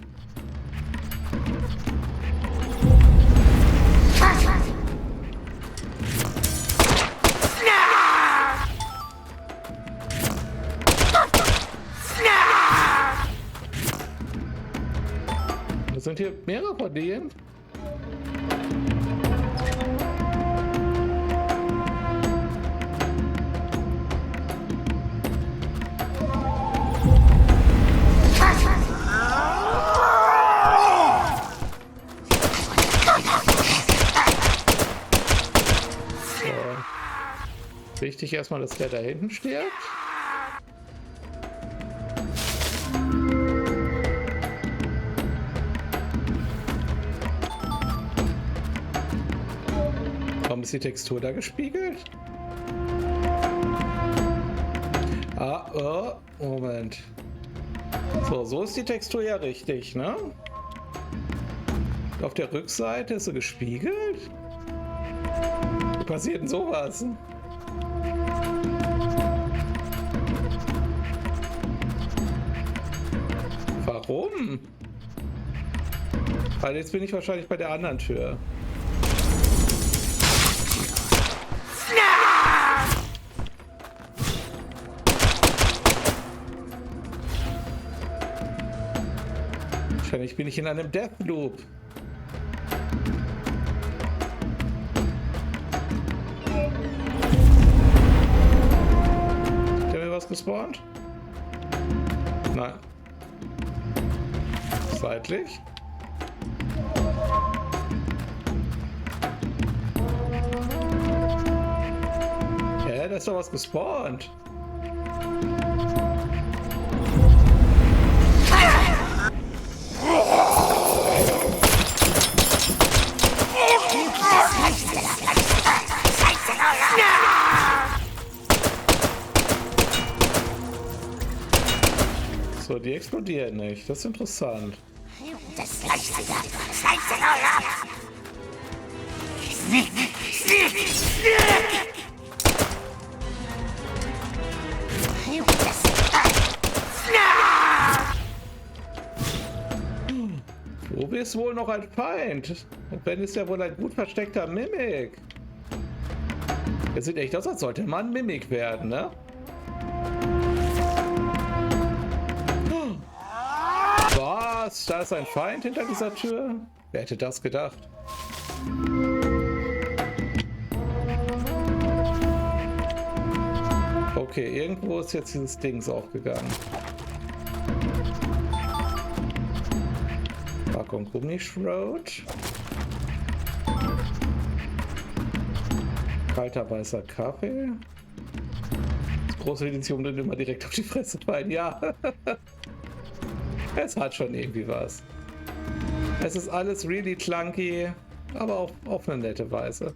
Sind hier mehrere von denen? Wichtig erstmal, dass der da hinten stirbt. Warum ist die Textur da gespiegelt? Ah, oh, Moment. So ist die Textur ja richtig, ne? Auf der Rückseite ist sie gespiegelt? Wie passiert denn sowas? Warum? Weil jetzt bin ich wahrscheinlich bei der anderen Tür. Wahrscheinlich bin ich in einem Deathloop. Hat der mir was gespawnt? Nein. Seitlich. Hä, da ist doch was gespawnt. So, die explodieren nicht. Das ist interessant. Wo bist wohl noch ein Feind? Und wenn ist ja wohl ein gut versteckter Mimik. Es sieht echt aus, als sollte man Mimik werden, ne? Was? Da ist ein Feind hinter dieser Tür? Wer hätte das gedacht? Okay, irgendwo ist jetzt dieses Dings aufgegangen. Packung Gummischrot. Kalter weißer Kaffee. Das große Edition nimmt immer direkt auf die Fresse rein. Ja. Es hat schon irgendwie was. Es ist alles really clunky, aber auch auf eine nette Weise.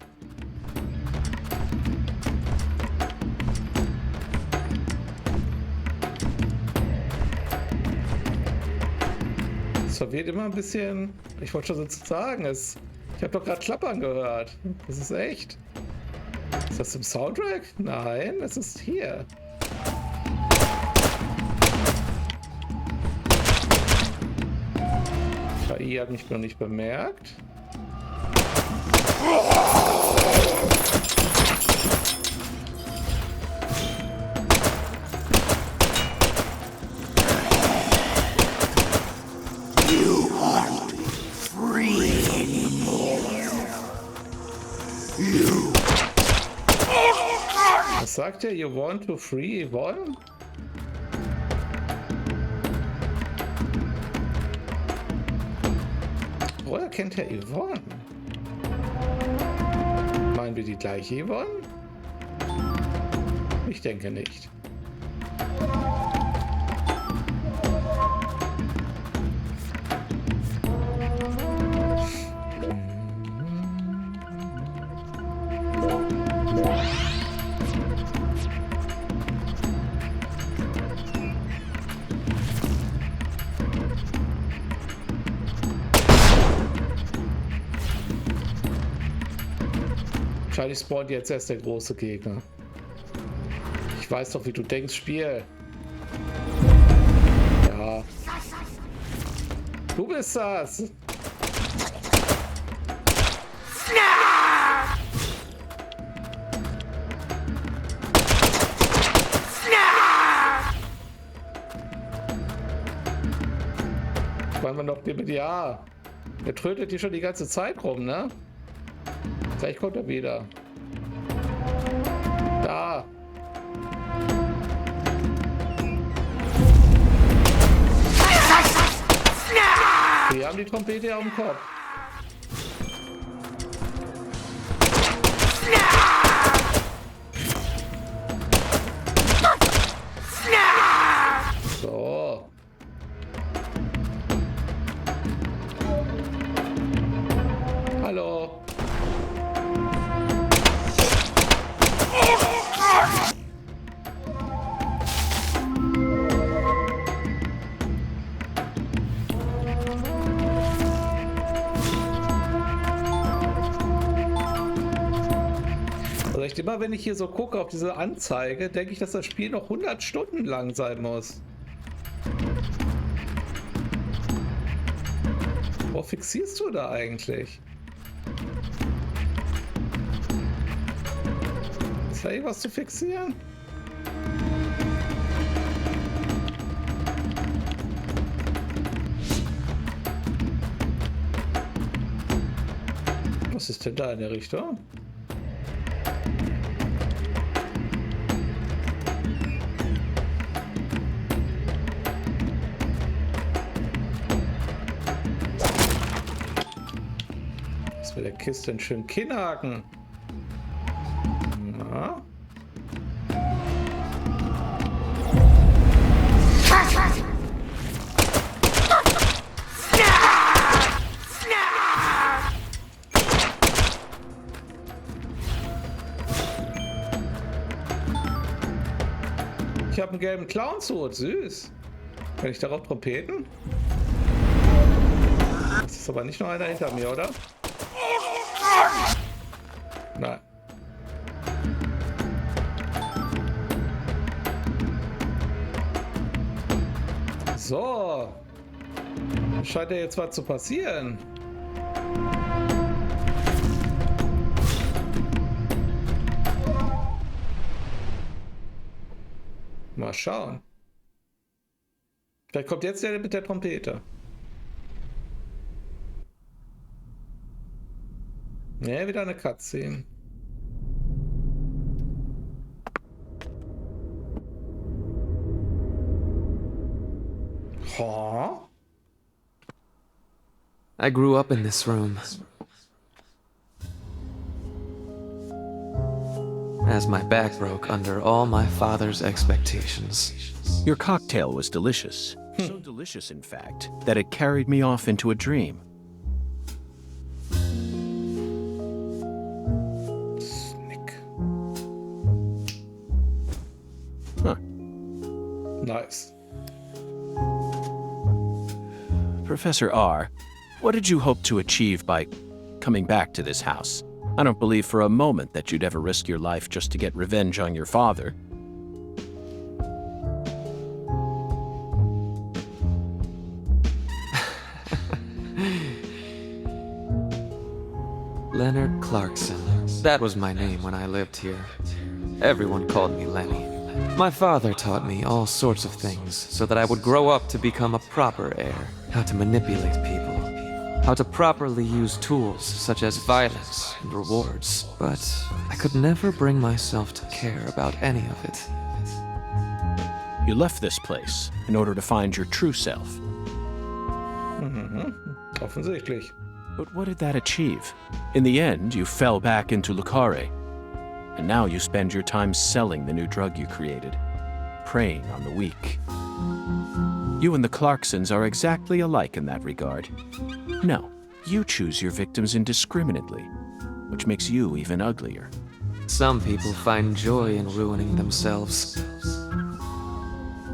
Es verwirrt immer ein bisschen. Ich wollte schon so sagen, ich habe doch gerade Klappern gehört. Das ist echt. Ist das im Soundtrack? Nein, es ist hier. KI hat mich noch nicht bemerkt. Was sagt er? You want to free Yvonne? Woher kennt er Yvonne? Meinen wir die gleiche Yvonne? Ich denke nicht. Wahrscheinlich spawnt jetzt erst der große Gegner. Ich weiß doch, wie du denkst, Spiel. Ja. Du bist das. Wollen wir noch mit ja. Der trötet hier schon die ganze Zeit rum, ne? Gleich kommt er wieder. Da. Wir haben die Trompete ja auf dem Kopf. echt. Immer wenn ich hier so gucke auf diese Anzeige, denke ich, dass das Spiel noch 100 Stunden lang sein muss. Wo fixierst du da eigentlich? Ist da irgendwas zu fixieren? Was ist denn da in der Richtung? Was will der Kiste denn schön Kinnhaken? Na? Ich habe einen gelben Clownshut, süß. Kann ich darauf trompeten? Das ist aber nicht nur einer hinter mir, oder? Nein. So. Scheint ja jetzt was zu passieren. Mal schauen. Vielleicht kommt jetzt der mit der Trompete. Ne, wieder eine Cutscene. Huh? I grew up in this room. As my back broke under all my father's expectations. Your cocktail was delicious. So delicious, in fact, that it carried me off into a dream. Snick. Huh. Nice. Professor R, what did you hope to achieve by coming back to this house? I don't believe for a moment that you'd ever risk your life just to get revenge on your father. Leonard Clarkson. That was my name when I lived here. Everyone called me Lenny. My father taught me all sorts of things so that I would grow up to become a proper heir. How to manipulate people. How to properly use tools such as violence and rewards. But I could never bring myself to care about any of it. You left this place in order to find your true self. Offensichtlich. But what did that achieve? In the end, you fell back into Lucare. And now you spend your time selling the new drug you created, preying on the weak. You and the Clarksons are exactly alike in that regard. No, you choose your victims indiscriminately, which makes you even uglier. Some people find joy in ruining themselves,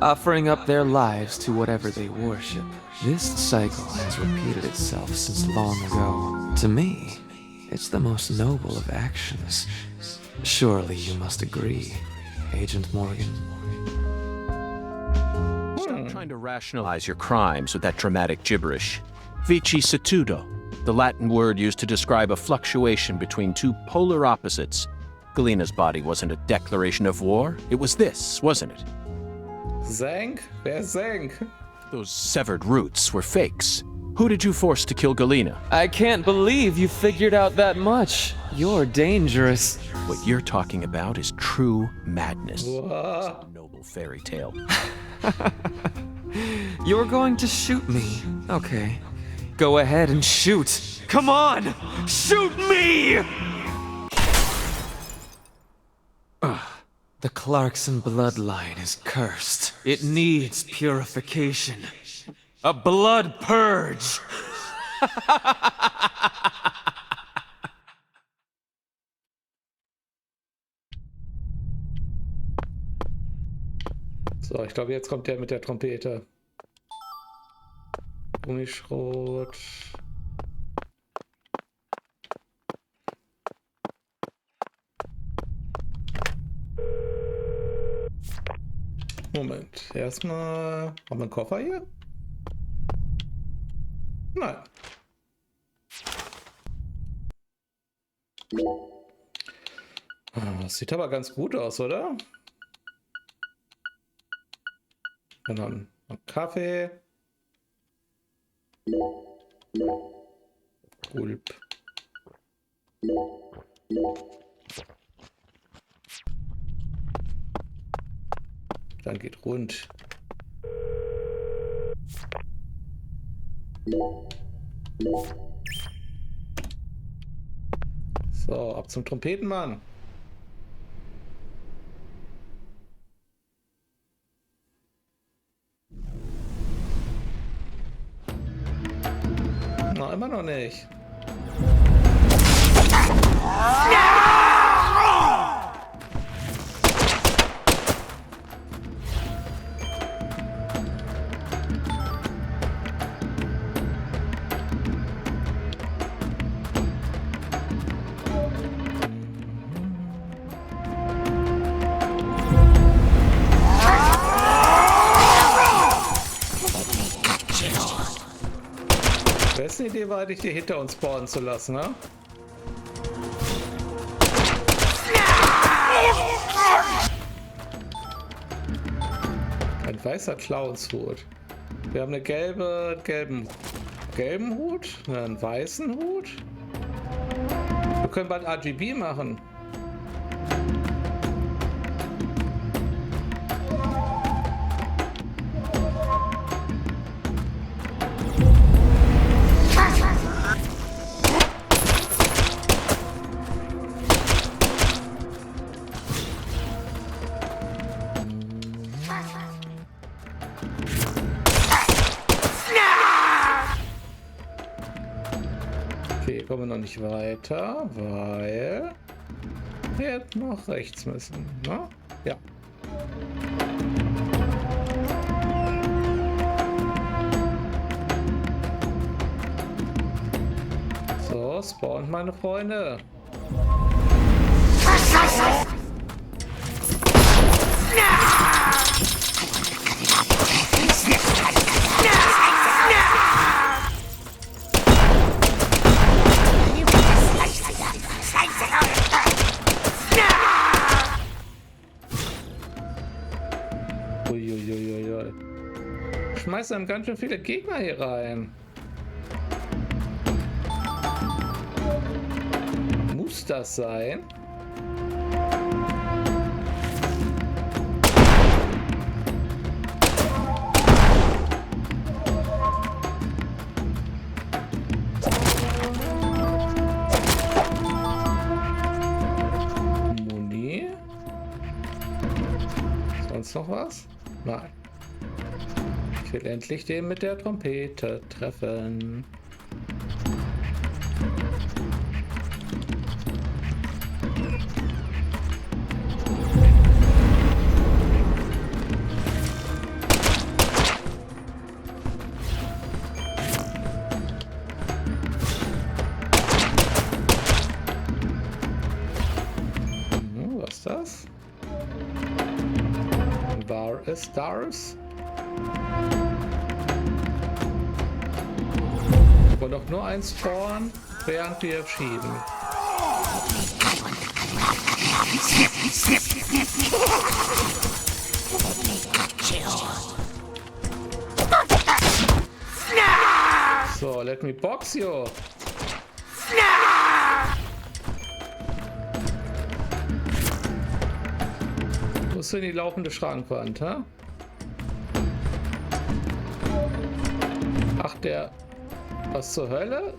offering up their lives to whatever they worship. This cycle has repeated itself since long ago. To me, it's the most noble of actions. Surely you must agree, Agent Morgan. Stop trying to rationalize your crimes with that dramatic gibberish. Vicissitudo, the Latin word used to describe a fluctuation between two polar opposites. Galena's body wasn't a declaration of war. It was this, wasn't it? Zank? Wer ist Zank? Those severed roots were fakes. Who did you force to kill Galena? I can't believe you figured out that much. You're dangerous. What you're talking about is true madness. Uah. It's a noble fairy tale. You're going to shoot me. Okay. Go ahead and shoot. Come on! Shoot me! The Clarkson bloodline is cursed. It needs purification. A blood purge! So, ich glaube, jetzt kommt der mit der Trompete. Gummischrot. Moment, erstmal. Haben wir einen Koffer hier? Nein. Das sieht aber ganz gut aus, oder? Und dann Kaffee. Gulp. Dann geht rund. So, ab zum Trompetenmann. Na, immer noch nicht. Die beste Idee war, dich hier hinter uns spawnen zu lassen, ne? Ein weißer Clownshut. Wir haben eine gelben Hut, einen weißen Hut. Wir können bald RGB machen. Okay, kommen wir noch nicht weiter, weil wir jetzt nach rechts müssen. Ne? Ja. So, spawnt meine Freunde. Uiuiuiui. Schmeißt dann ganz schön viele Gegner hier rein. Muss das sein? Muni? Sonst noch was? Nein. Ich will endlich den mit der Trompete treffen. Was ist das? Stars. Aber doch nur ein Spawn, während wir schieben. So, let me box you. Musst du in die laufende Schrankwand, ha? Ach, der... Was zur Hölle?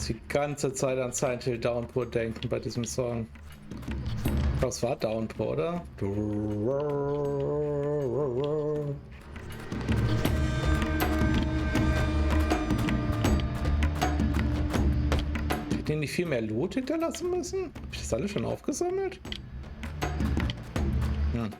muss die ganze Zeit an Silent Hill Downpour denken bei diesem Song. Das war Downpour, oder? Hätte ich nicht viel mehr Loot hinterlassen müssen? Hab ich das alles schon aufgesammelt? Hm.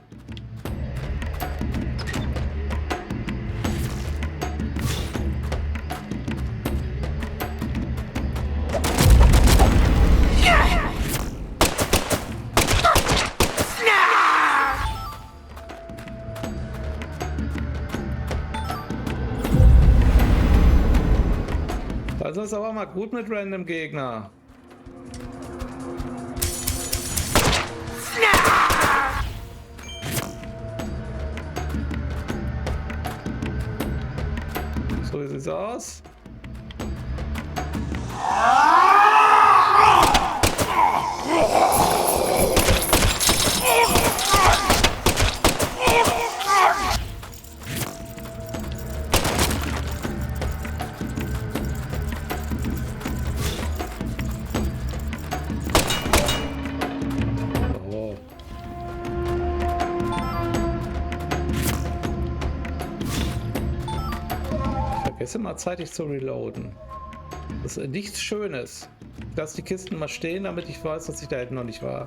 Das ist aber mal gut mit random Gegner. So wie sieht's aus. Vergesse mal zeitig zu reloaden. Das ist nichts Schönes. Ich lasse die Kisten mal stehen, damit ich weiß, dass ich da hinten noch nicht war.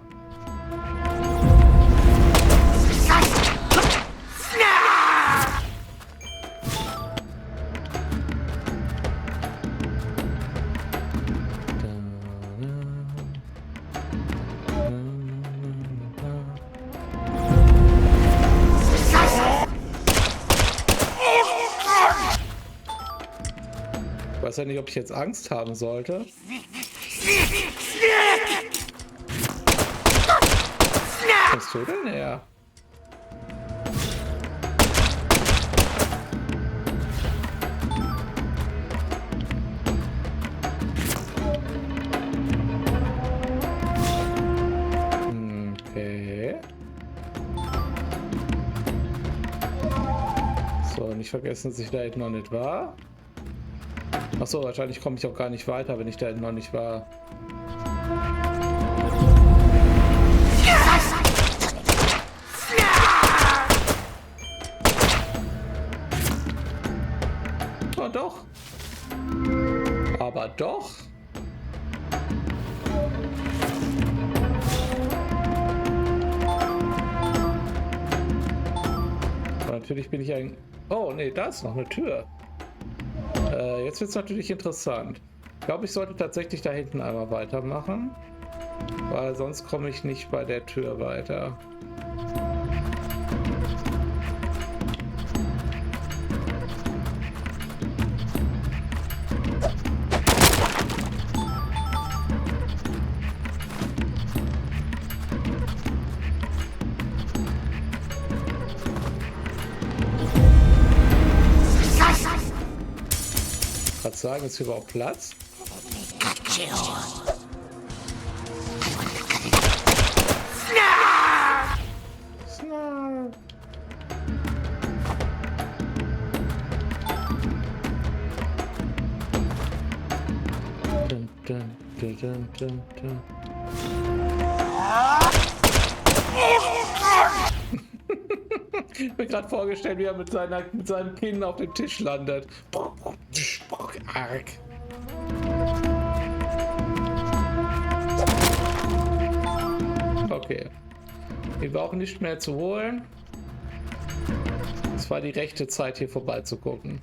Ich weiß ja nicht, ob ich jetzt Angst haben sollte. Was bist du denn her? Okay. So, nicht vergessen, dass ich da hinten noch nicht war. Achso, wahrscheinlich komme ich auch gar nicht weiter, wenn ich da noch nicht war. Oh, doch. Aber doch. Aber natürlich bin ich ein... Oh, nee, da ist noch eine Tür. Jetzt wird es natürlich interessant. Ich glaube, ich sollte tatsächlich da hinten einmal weitermachen, weil sonst komme ich nicht bei der Tür weiter. Sagen, ist hier überhaupt Platz? Ich mir gerade vorgestellt, wie er mit seinem Kinn auf dem Tisch landet. Arg. Okay. Wir brauchen nicht mehr zu holen. Es war die rechte Zeit, hier vorbei zu gucken.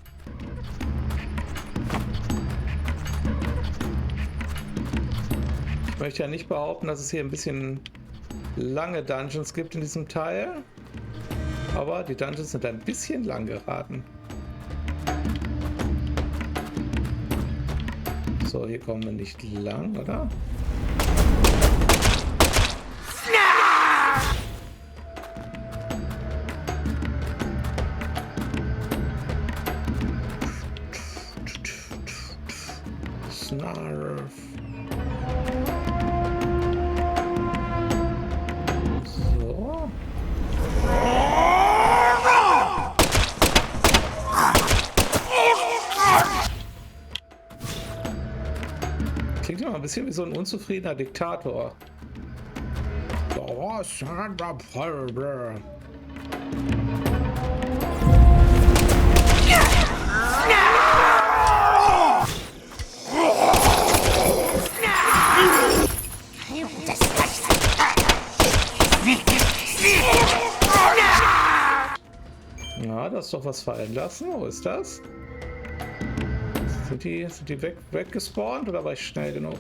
Ich möchte ja nicht behaupten, dass es hier ein bisschen lange Dungeons gibt in diesem Teil. Aber die Dungeons sind ein bisschen lang geraten. So, hier kommen wir nicht lang, oder? Snarf. So. ein bisschen wie so ein unzufriedener Diktator. Ja, das ist doch was fallen lassen. Wo ist das? Sind die weggespawnt oder war ich schnell genug?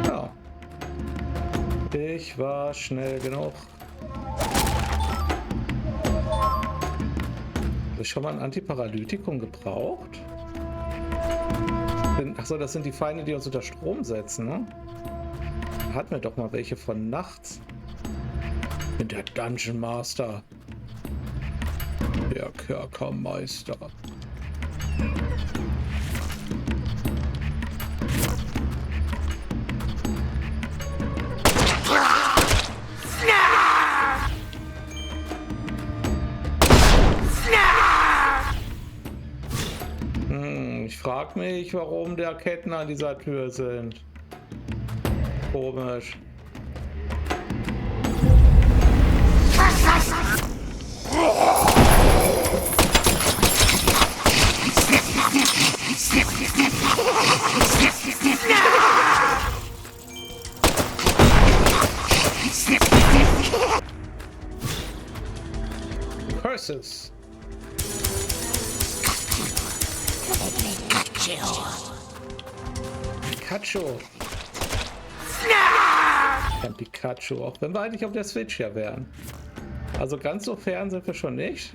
Ja. Ich war schnell genug. Habe ich schon mal ein Antiparalytikum gebraucht? Achso, das sind die Feinde, die uns unter Strom setzen, ne? Hatten wir doch mal welche von nachts. Bin der Dungeon Master. Der Kerkermeister. Ich frage mich, warum der Ketten an dieser Tür sind. Komisch. Curses. Pikachu. Ein Pikachu, auch wenn wir eigentlich auf der Switch ja wären. Also ganz so fern sind wir schon nicht.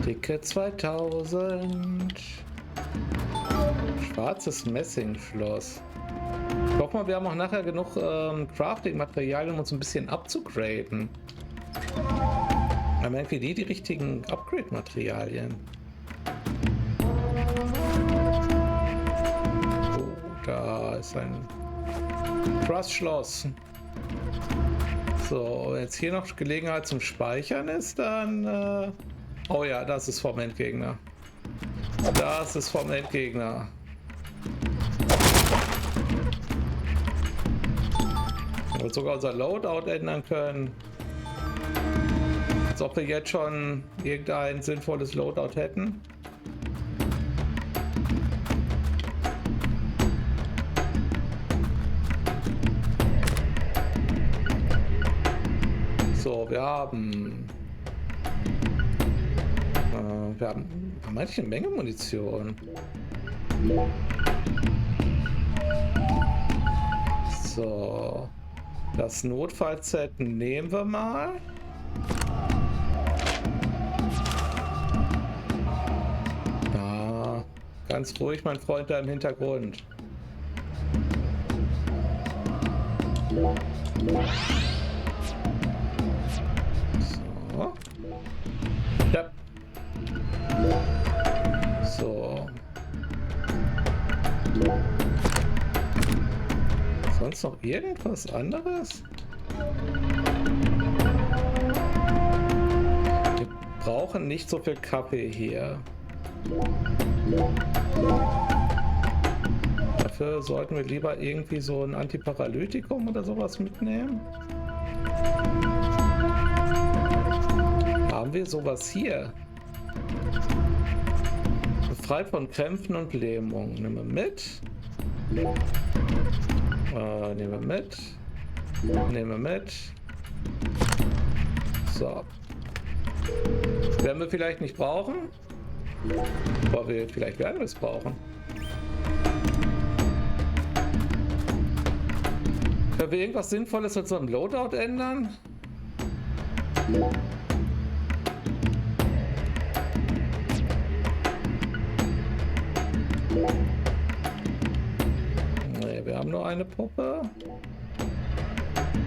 Dicke 2000. Schwarzes Messingschloss. Guck mal, wir haben auch nachher genug Crafting-Materialien, um uns ein bisschen abzugraden. Haben wir irgendwie die richtigen Upgrade-Materialien? Oh, da ist ein Trust-Schloss. So, wenn jetzt hier noch Gelegenheit zum Speichern ist, dann... Oh ja, das ist vom Endgegner. Das ist vom Endgegner. Wir wird sogar unser Loadout ändern können. Als ob wir jetzt schon irgendein sinnvolles Loadout hätten. So, wir haben eigentlich eine Menge Munition. So, das Notfallset nehmen wir mal. Ja, ganz ruhig, mein Freund da im Hintergrund. So. Ja. So. Sonst noch irgendwas anderes? Wir brauchen nicht so viel Kaffee hier. Dafür sollten wir lieber irgendwie so ein Antiparalytikum oder sowas mitnehmen. Haben wir sowas hier? Befreit von Krämpfen und Lähmung. Nehmen wir mit. Nehmen wir mit. Nehmen wir mit. So. Werden wir vielleicht nicht brauchen. Aber vielleicht werden wir es brauchen. Können wir irgendwas Sinnvolles mit so einem Loadout ändern? Nee, wir haben nur eine Puppe.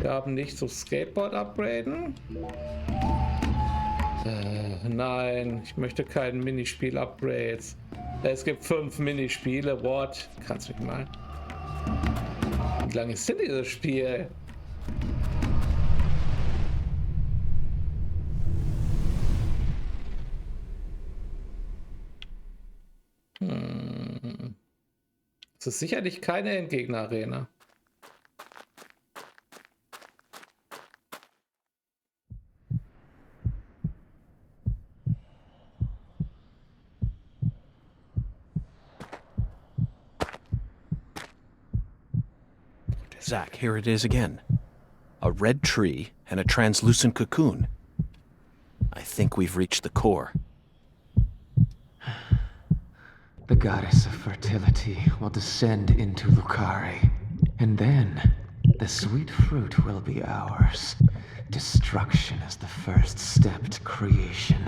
Wir haben nicht so Skateboard upgraden. Nein, ich möchte kein Minispiel-Upgrades. Es gibt 5 Minispiele. What? Kannst du mich mal. Wie lange ist denn dieses Spiel? Es ist sicherlich keine Endgegner-Arena. Zach, here it is again. A red tree and a translucent cocoon. I think we've reached the core. The goddess of fertility will descend into Lucare, and then the sweet fruit will be ours. Destruction is the first step to creation.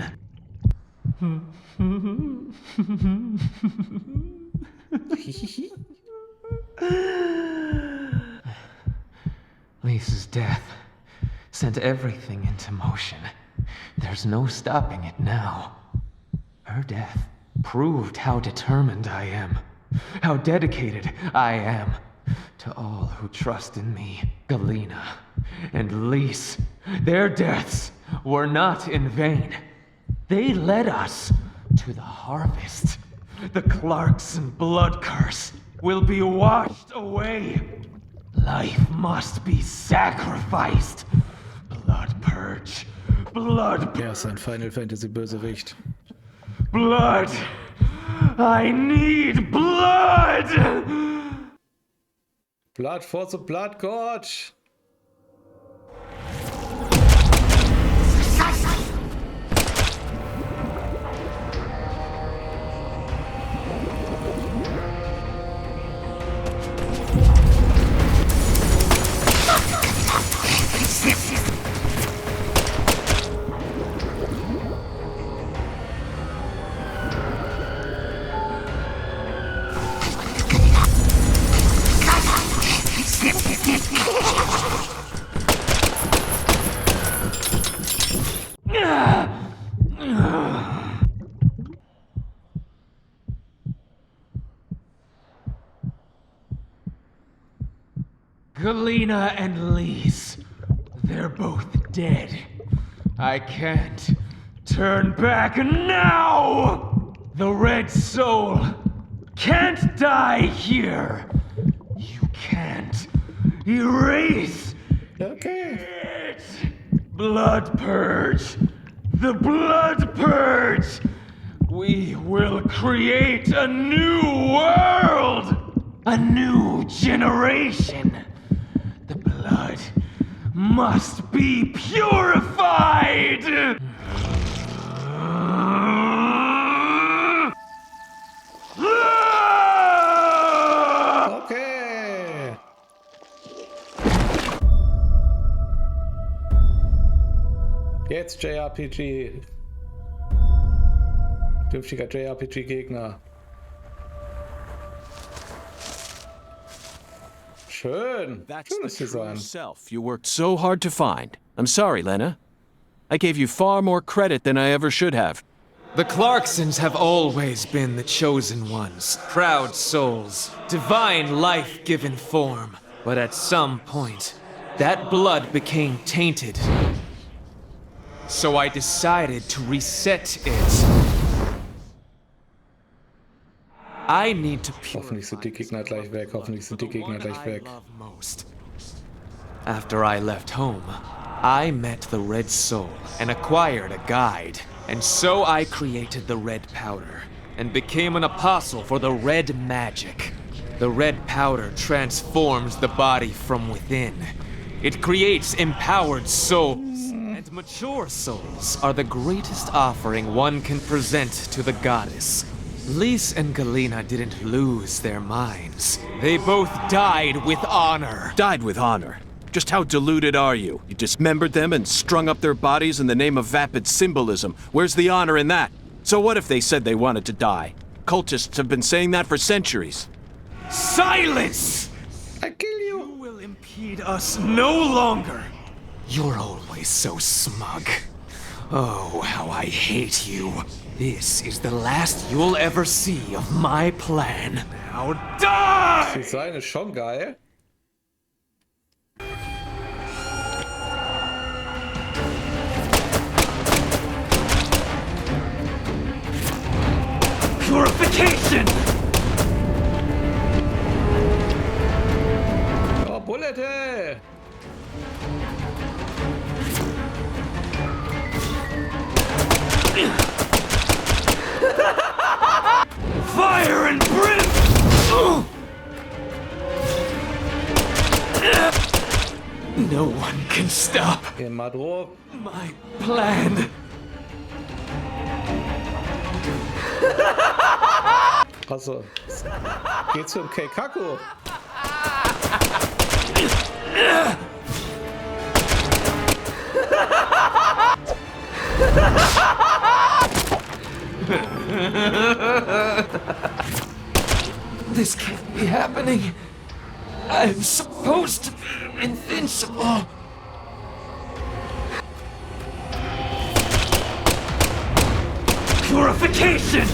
Lisa's death sent everything into motion. There's no stopping it now. Her death proved how determined I am, how dedicated I am to all who trust in me. Galena and Lise, their deaths were not in vain. They led us to the harvest. The Clarkson blood curse will be washed away. Life must be sacrificed. Blood purge. Blood purge. Er ist ein Final Fantasy Bösewicht. Blood! I need blood! Blood for the Blood God! Galena and Lise, they're both dead. I can't turn back now! The Red Soul can't die here! You can't erase it! Blood Purge! The Blood Purge! We will create a new world! A new generation! The blood must be purified! Okay. Jetzt JRPG. Dürftiger JRPG-Gegner. Schön. That's Schönes the true Design. self you worked so hard to find. I'm sorry, Lena. I gave you far more credit than I ever should have. The Clarksons have always been the chosen ones, proud souls, divine life-given form. But at some point, that blood became tainted. So I decided to reset it. I need to Hoffentlich sind die Gegner gleich weg. Hoffentlich sind die Gegner gleich weg. Most. After I left home, I met the Red Soul and acquired a guide. And so I created the red powder and became an apostle for the red magic. The red powder transforms the body from within. It creates empowered souls. And mature souls are the greatest offering one can present to the goddess. Lise and Galena didn't lose their minds. They both died with honor. Died with honor. Just how deluded are you? You dismembered them and strung up their bodies in the name of vapid symbolism. Where's the honor in that? So what if they said they wanted to die? Cultists have been saying that for centuries. Silence! I kill you. You will impede us no longer. You're always so smug. Oh, how I hate you. This is the last you'll ever see of my plan. Now die! Das Design ist schon geil. Purification! Oh, Bullet! Fire and brim! No one can stop Geh mal drauf. my plan. Achso. Geht's um Keikaku? This can't be happening. I'm supposed to be invincible. Purification!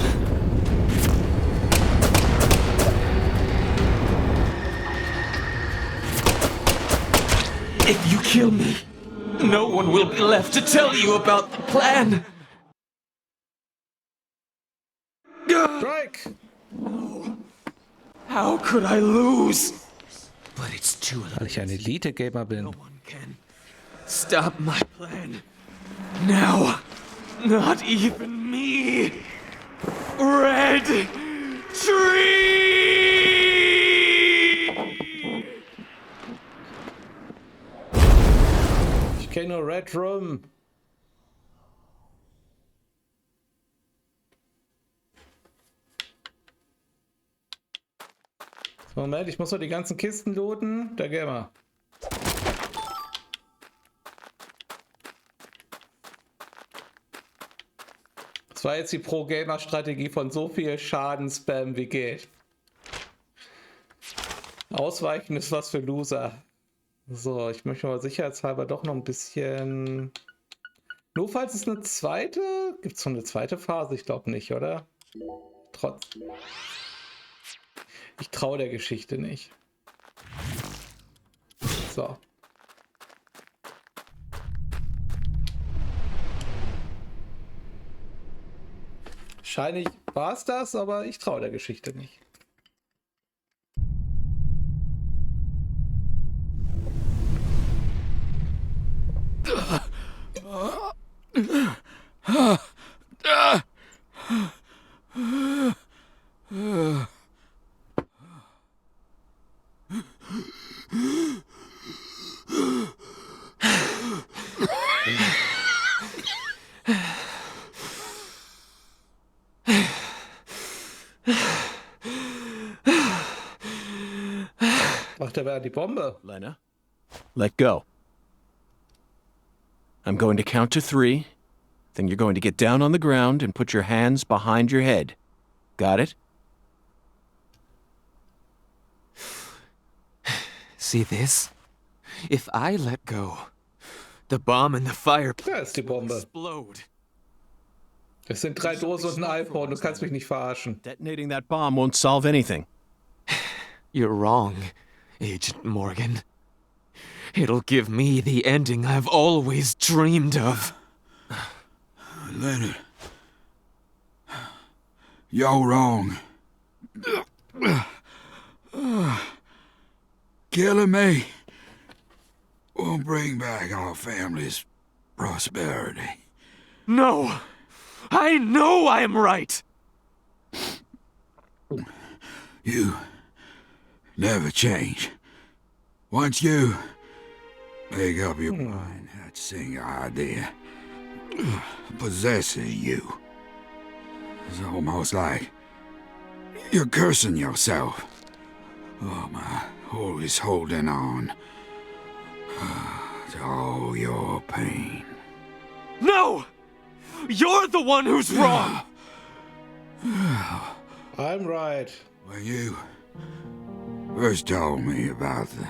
If you kill me, no one will be left to tell you about the plan. Strike! How could I lose? But it's too Weil ich ein Elite-Gamer bin. No one can stop my plan. Now, not even me. Red Tree! Ich kenne nur Red Room. Moment, ich muss noch die ganzen Kisten looten. Da gehen wir. Das war jetzt die Pro-Gamer-Strategie von so viel Schaden-Spam wie geht. Ausweichen ist was für Loser. So, ich möchte mal sicherheitshalber doch noch ein bisschen... Nur falls es eine zweite... Gibt es noch eine zweite Phase? Ich glaube nicht, oder? Trotz... Ich traue der Geschichte nicht. So. Wahrscheinlich war es das, aber ich traue der Geschichte nicht. Macht er die Bombe? Lena, let go. I'm going to count to 3. Then you're going to get down on the ground and put your hands behind your head. Got it? See this? If I let go, the bomb in the fire Da ist die Bombe. explode. Es sind 3 Dosen und ein iPhone. Du kannst mich nicht verarschen. Detonating that bomb won't solve anything. You're wrong, Agent Morgan. It'll give me the ending I've always dreamed of. Leonard, you're wrong. Killing me won't bring back our family's prosperity. No! I know I'm right! You never change. Once you make up your mind, that single idea possesses you. It's almost like you're cursing yourself. Oh, my, always holding on to all your pain. No! You're the one who's wrong! I'm right. When you first told me about the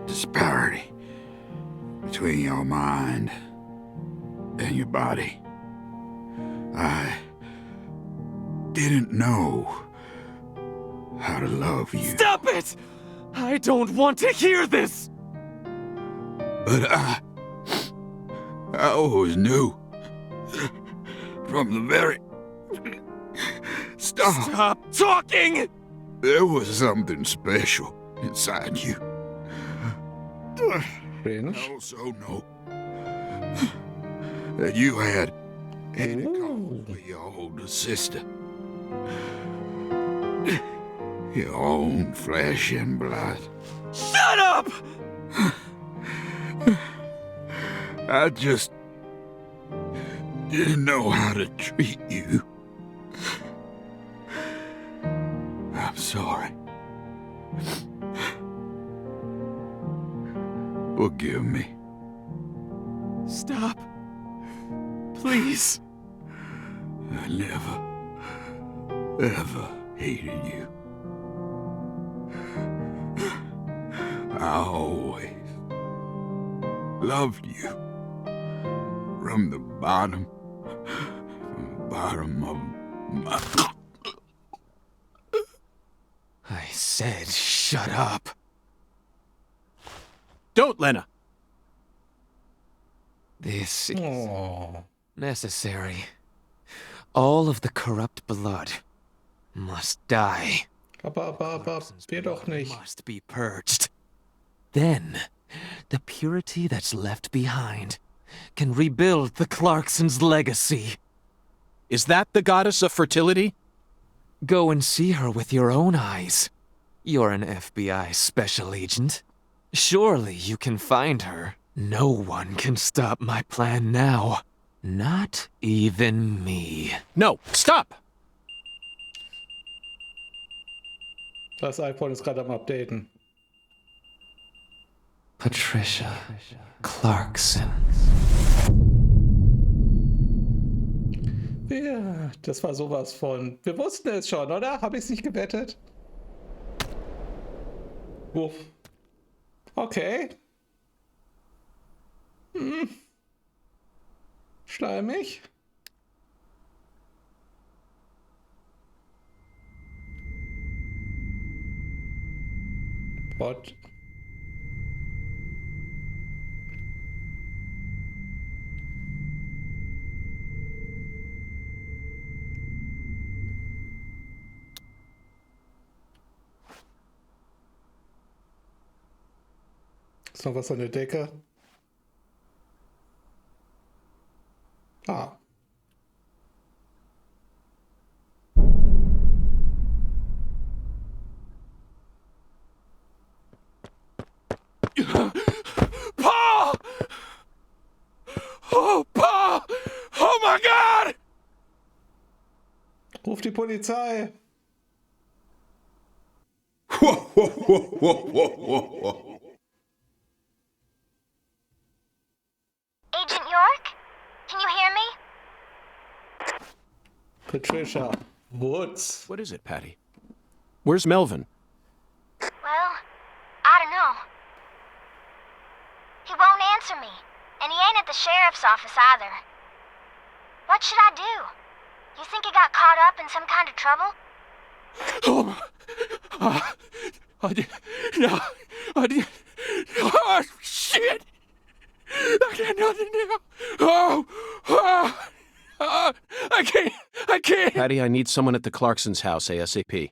disparity between your mind and your body, I didn't know how to love you. Stop it! I don't want to hear this! But I always knew from the very Stop talking! There was something special inside you. I Cringe. also know that you had any cause for your older sister. Your own flesh and blood. Shut up! I just didn't know how to treat you. I'm sorry. Forgive me. Stop. Please. I never, ever hated you. I always loved you. From the bottom of my... I said shut up. Don't, Lena! This is Oh. necessary. All of the corrupt blood must die. Aber, wir doch nicht. Must be purged. Then, the purity that's left behind can rebuild the Clarksons' legacy. Is that the goddess of fertility? Go and see her with your own eyes. You're an FBI special agent. Surely you can find her. No one can stop my plan now. Not even me. No, stop! Das iPhone ist gerade am Updaten. Patricia Clarkson. Ja, das war sowas von... Wir wussten es schon, oder? Habe ich es nicht gewettet? Uff. Okay. Schleimig. What? Ist noch was an der Decke? Ah. Paul! Oh, Paul! Oh my God! Ruf die Polizei. Whoa, whoa, whoa, whoa, whoa, whoa, whoa. Agent York? Can you hear me? Patricia Woods. What is it, Patty? Where's Melvin? Well, I don't know. He won't answer me, and he ain't at the sheriff's office either. What should I do? You think he got caught up in some kind of trouble? No, I did. Oh, shit! I got nothing now. I can't. Patty, I need someone at the Clarksons' house ASAP.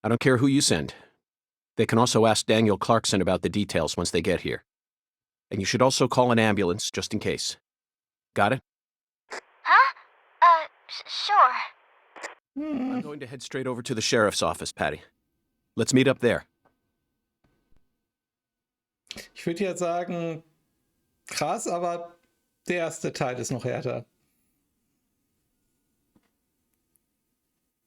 I don't care who you send. They can also ask Daniel Clarkson about the details once they get here. And you should also call an ambulance, just in case. Got it? Huh? Sure. I'm going to head straight over to the sheriff's office, Patty. Let's meet up there. Ich würde ja sagen, krass, aber der erste Teil ist noch härter.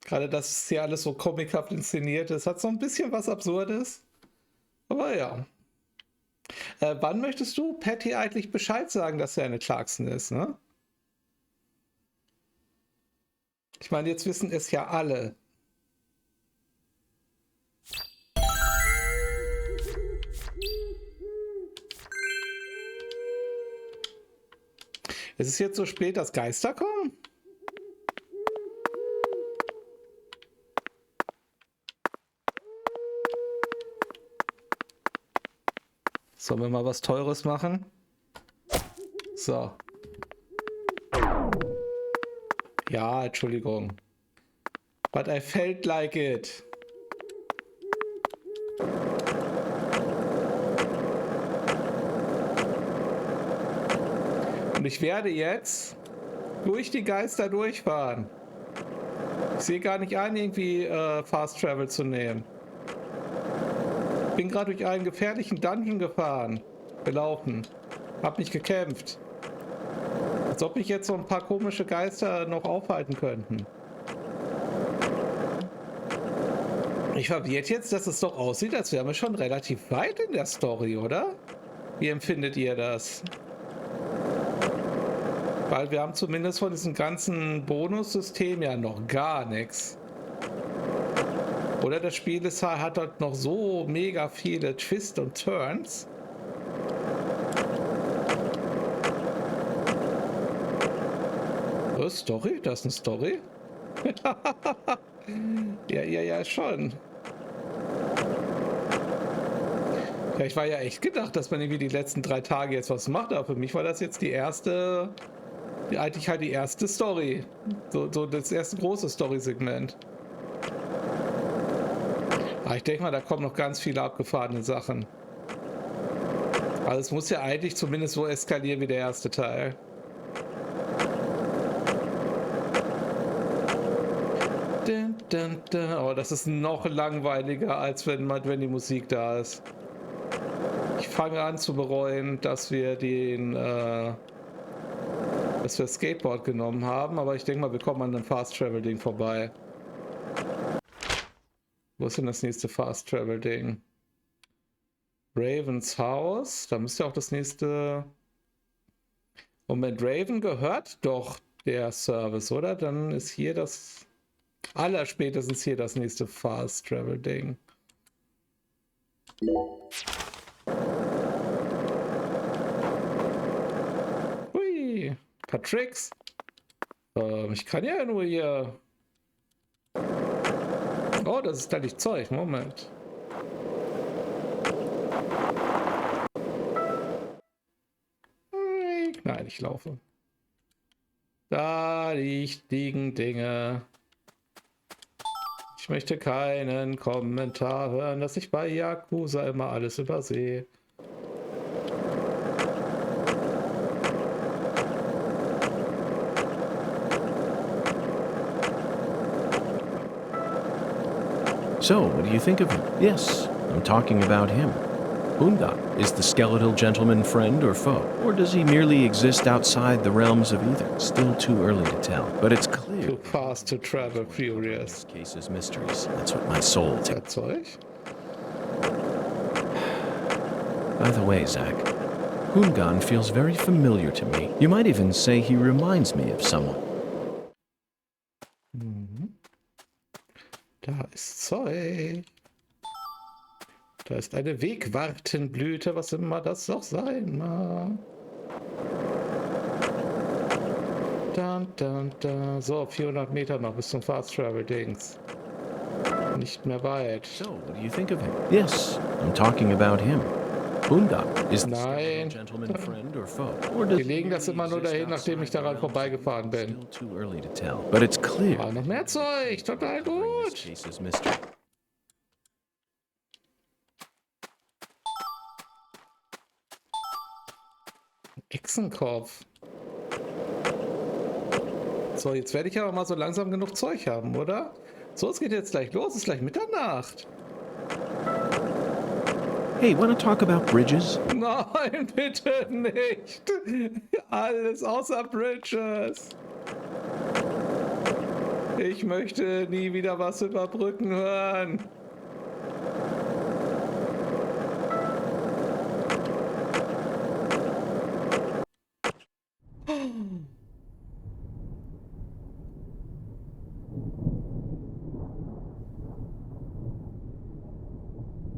Gerade das ist hier alles so comichaft inszeniert ist, hat so ein bisschen was Absurdes. Aber ja. Wann möchtest du Patty eigentlich Bescheid sagen, dass er eine Clarkson ist, ne? Ich meine, jetzt wissen es ja alle. Ist es jetzt so spät, dass Geister kommen? Sollen wir mal was Teures machen? So. Ja, Entschuldigung. But I felt like it. Und ich werde jetzt durch die Geister durchfahren. Ich sehe gar nicht ein, irgendwie Fast Travel zu nehmen. Bin gerade durch einen gefährlichen Dungeon gelaufen. Hab nicht gekämpft. Als ob mich jetzt so ein paar komische Geister noch aufhalten könnten. Ich verwirrt jetzt, dass es doch aussieht, als wären wir schon relativ weit in der Story, oder? Wie empfindet ihr das? Weil wir haben zumindest von diesem ganzen Bonussystem ja noch gar nichts. Oder das Spiel hat dort noch so mega viele Twists und Turns. Story? Das ist eine Story? ja, schon. Ja, ich war ja echt gedacht, dass man irgendwie die letzten 3 Tage jetzt was macht, aber für mich war das jetzt eigentlich halt die erste Story. So das erste große Story-Segment. Aber ich denke mal, da kommen noch ganz viele abgefahrene Sachen. Also es muss ja eigentlich zumindest so eskalieren wie der erste Teil. Oh, das ist noch langweiliger, als wenn die Musik da ist. Ich fange an zu bereuen, dass wir das Skateboard genommen haben, aber ich denke mal, wir kommen an dem Fast Travel Ding vorbei. Wo ist denn das nächste Fast Travel Ding? Ravens Haus, da müsste auch das nächste... Moment, Raven gehört doch der Service, oder? Dann ist hier das... Allerspätestens hier das nächste Fast Travel Ding. Hui, ein paar Tricks. Ich kann ja nur hier... Oh, das ist da nicht Zeug. Moment. Nein, ich laufe. Da liegen Dinge. Ich möchte keinen Kommentar hören, dass ich bei Yakuza immer alles übersehe. So, what do you think of him? Yes, I'm talking about him. Ungar, is the skeletal gentleman friend or foe? Or does he merely exist outside the realms of either? Still too early to tell, but it's clear. Too fast to travel, furious. This case is mysteries. That's what my soul tells. By the way, Zach, Hungan feels very familiar to me. You might even say he reminds me of someone. Da ist Zeug. Da ist eine Wegwartenblüte, was immer das auch sein mag. So, 400 Meter noch bis zum Fast Travel Dings. Nicht mehr weit. So, what do you think of him? Yes, I'm talking about him. Hungar, is the Nein. gentleman friend or foe? Or does Die legen das immer nur dahin, nachdem ich daran vorbeigefahren bin. Still too early to tell, but it's clear. Ah, noch mehr Zeug, total This gut. case is mystery. Echsenkopf. So, jetzt werde ich aber mal so langsam genug Zeug haben, oder? So, es geht jetzt gleich los, es ist gleich Mitternacht. Hey, wanna talk about bridges? Nein, bitte nicht. Alles außer Bridges. Ich möchte nie wieder was über Brücken hören.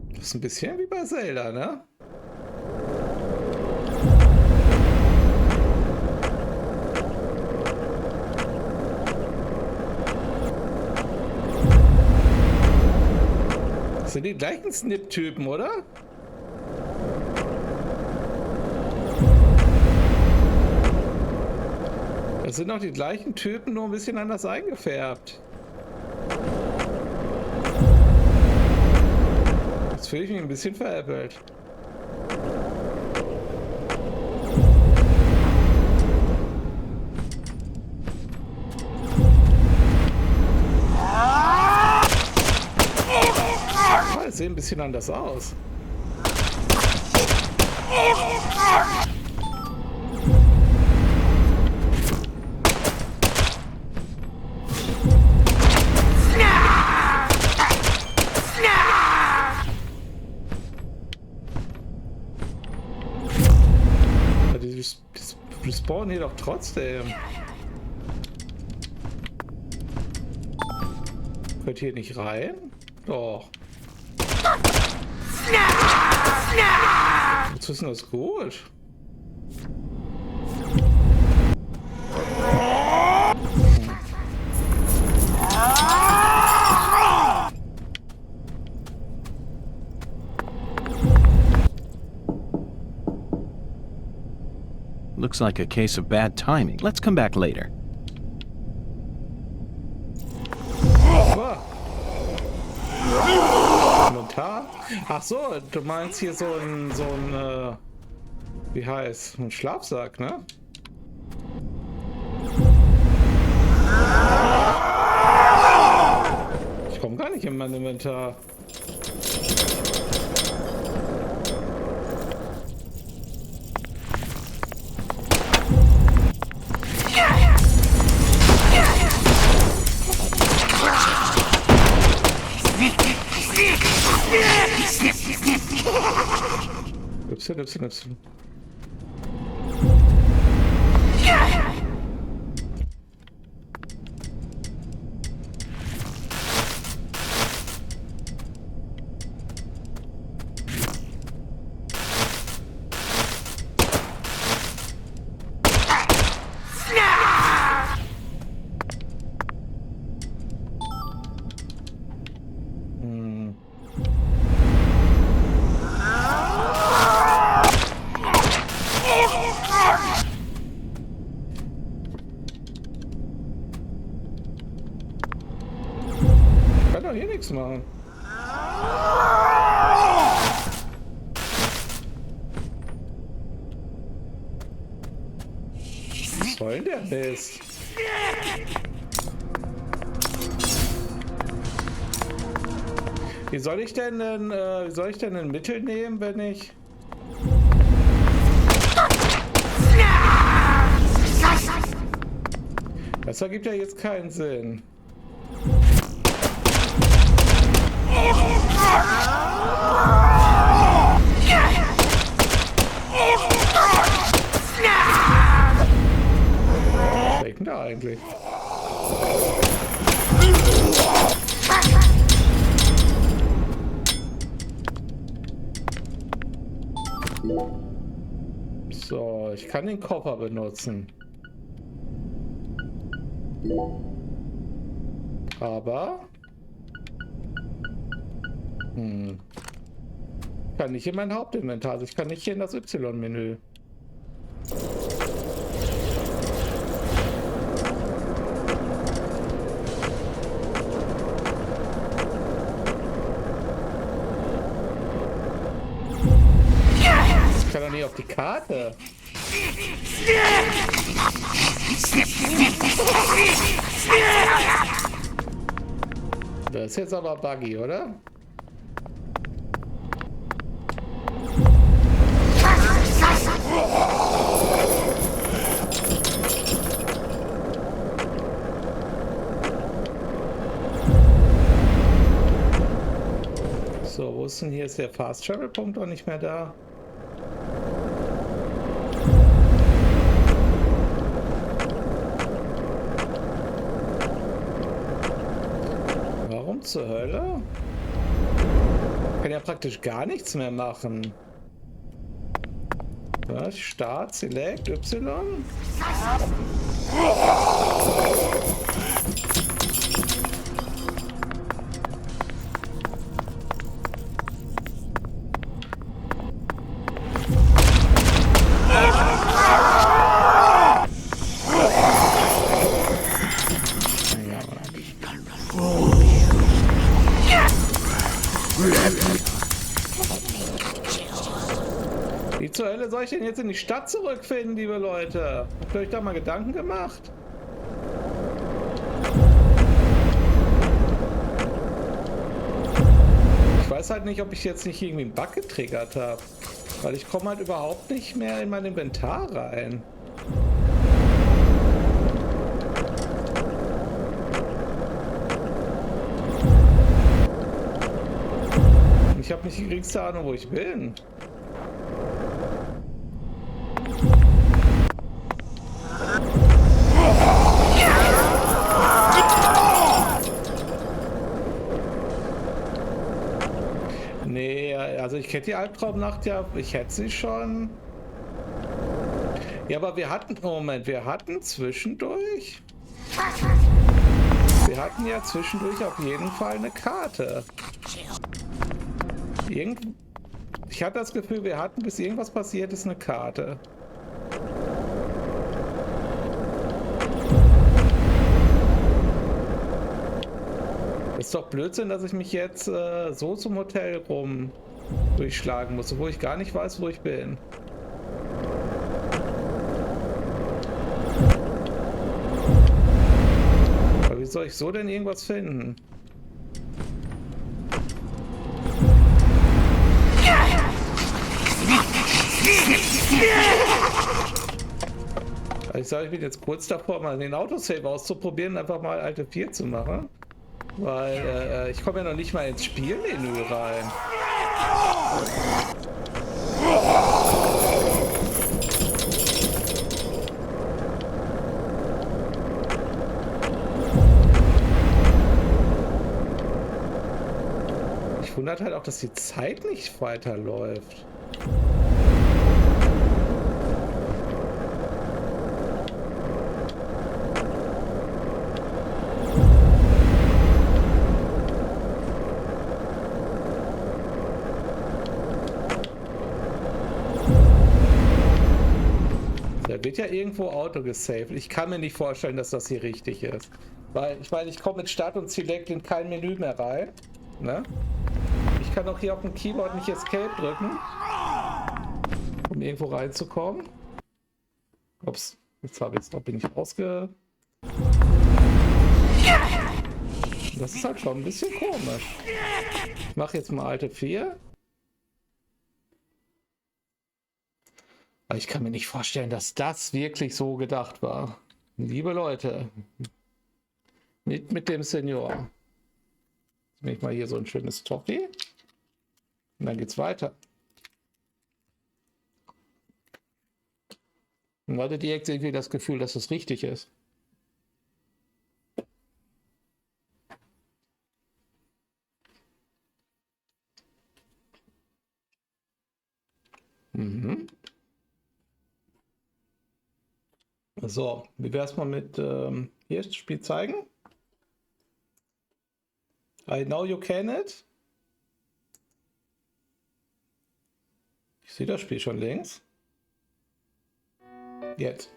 Das ist ein bisschen wie bei Zelda, ne? Das sind die gleichen Snip-Typen, oder? Das sind auch die gleichen Typen, nur ein bisschen anders eingefärbt. Jetzt fühle ich mich ein bisschen veräppelt. Oh, es sieht ein bisschen anders aus. Die spawnen hier doch trotzdem. Könnt ihr nicht rein? Doch. Jetzt ist das gut. Looks like a case of bad timing. Let's come back later. Kommentar? Ach so, du meinst hier so ein wie heißt, ein Schlafsack, ne? Ich komme gar nicht in mein Inventar. Y. Kann doch hier nichts machen. Was soll denn der Mist? Wie soll ich denn ein Mittel nehmen, wenn ich... Das ergibt ja jetzt keinen Sinn. Was ist denn da eigentlich? So, ich kann den Koffer benutzen. Aber... Kann nicht in mein Hauptinventar, also ich kann nicht hier in das Y-Menü. Ich kann doch nicht auf die Karte. Das ist jetzt aber buggy, oder? So, wo ist denn hier? Ist der Fast Travel Punkt auch nicht mehr da? Warum zur Hölle? Ich kann ja praktisch gar nichts mehr machen. Was? Start, Select, Y? zur Hölle soll ich denn jetzt in die Stadt zurückfinden, liebe Leute? Habt ihr euch da mal Gedanken gemacht? Ich weiß halt nicht, ob ich jetzt nicht irgendwie einen Bug getriggert habe. Weil ich komme halt überhaupt nicht mehr in mein Inventar rein. Ich habe nicht die geringste Ahnung, wo ich bin. Nee, also ich kenne die Albtraumnacht ja, ich hätte sie schon. Ja, aber wir hatten, Moment, wir hatten zwischendurch. Wir hatten ja zwischendurch auf jeden Fall eine Karte. Ich hatte das Gefühl, wir hatten, bis irgendwas passiert ist, eine Karte. Ist doch Blödsinn, dass ich mich jetzt so zum Hotel rum durchschlagen muss, obwohl ich gar nicht weiß, wo ich bin. Aber wie soll ich so denn irgendwas finden? Also ich sage, ich bin jetzt kurz davor, mal den Autosave auszuprobieren und einfach mal Alte 4 zu machen. Weil ich komme ja noch nicht mal ins Spielmenü rein. Ich wundert halt auch, dass die Zeit nicht weiterläuft. Da wird ja irgendwo Auto gesaved. Ich kann mir nicht vorstellen, dass das hier richtig ist. Weil, ich meine, ich komme mit Start und Select in kein Menü mehr rein. Ne? Ich kann auch hier auf dem Keyboard nicht Escape drücken, um irgendwo reinzukommen. Ups, jetzt habe ich es, bin ich ausge... Das ist halt schon ein bisschen komisch. Ich mache jetzt mal Alte 4. Aber ich kann mir nicht vorstellen, dass das wirklich so gedacht war. Liebe Leute, mit dem Senior. Jetzt nehme ich mal hier so ein schönes Toffee. Und dann geht's weiter. Und hattet ihr jetzt irgendwie das Gefühl, dass es richtig ist? Mhm. So, wie wäre es mal mit hier das Spiel zeigen? I know you can it. Ich sehe das Spiel schon längst. Jetzt.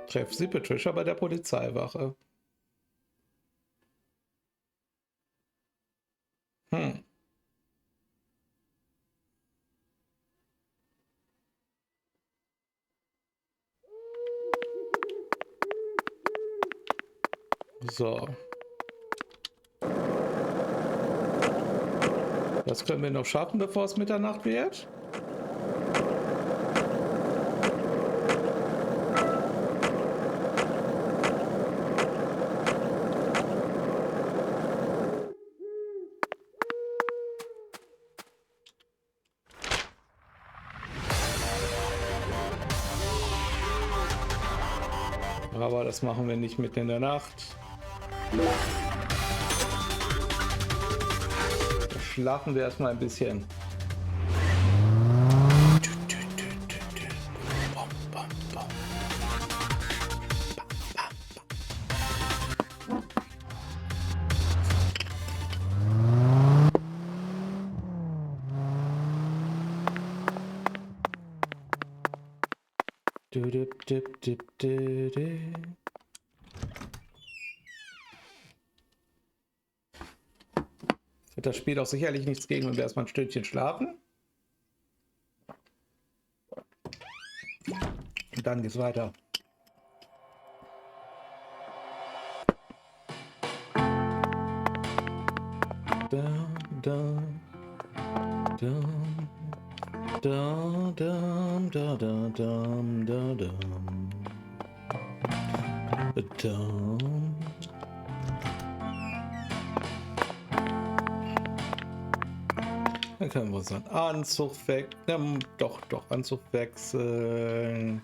Treffen Sie Patricia bei der Polizeiwache. So. Das können wir noch schaffen, bevor es Mitternacht wird. Aber das machen wir nicht mitten in der Nacht. Da schlafen wir erstmal ein bisschen. hat das Spiel auch sicherlich nichts gegen, wenn wir erstmal ein Stündchen schlafen. Und dann geht's weiter. Da, da, da, da, da, da, da, da, da, da. Dann können wir unseren Anzug weg. Doch, Anzug wechseln.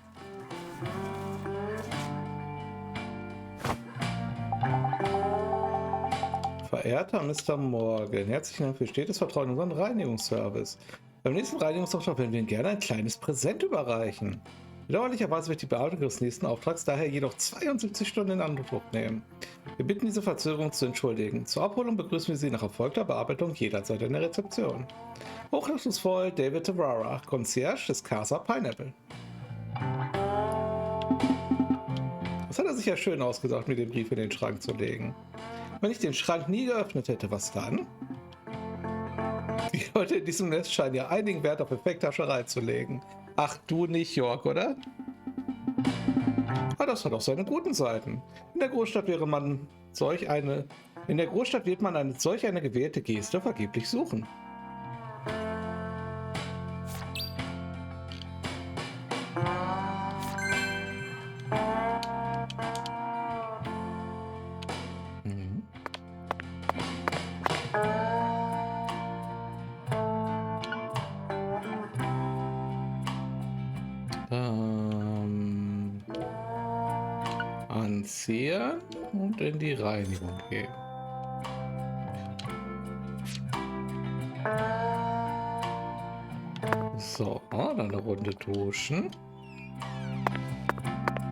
Verehrter Mr. Morgan, herzlichen Dank für stetes Vertrauen in unseren Reinigungsservice. Beim nächsten Reinigungsauftrag werden wir Ihnen gerne ein kleines Präsent überreichen. Bedauerlicherweise wird die Bearbeitung des nächsten Auftrags daher jedoch 72 Stunden in Anspruch nehmen. Wir bitten diese Verzögerung zu entschuldigen. Zur Abholung begrüßen wir Sie nach erfolgter Bearbeitung jederzeit in der Rezeption. Hochachtungsvoll David Tavara, Concierge des Casa Pineapple. Das hat er sich ja schön ausgedacht, mir den Brief in den Schrank zu legen. Wenn ich den Schrank nie geöffnet hätte, was dann? Die Leute in diesem Nest scheinen ja einigen Wert auf Effekthascherei zu legen. Ach du nicht, York, oder? Aber das hat auch seine guten Seiten. In der Großstadt wird man solch eine gewählte Geste vergeblich suchen. Anziehen und in die Reinigung gehen. So, dann eine Runde duschen.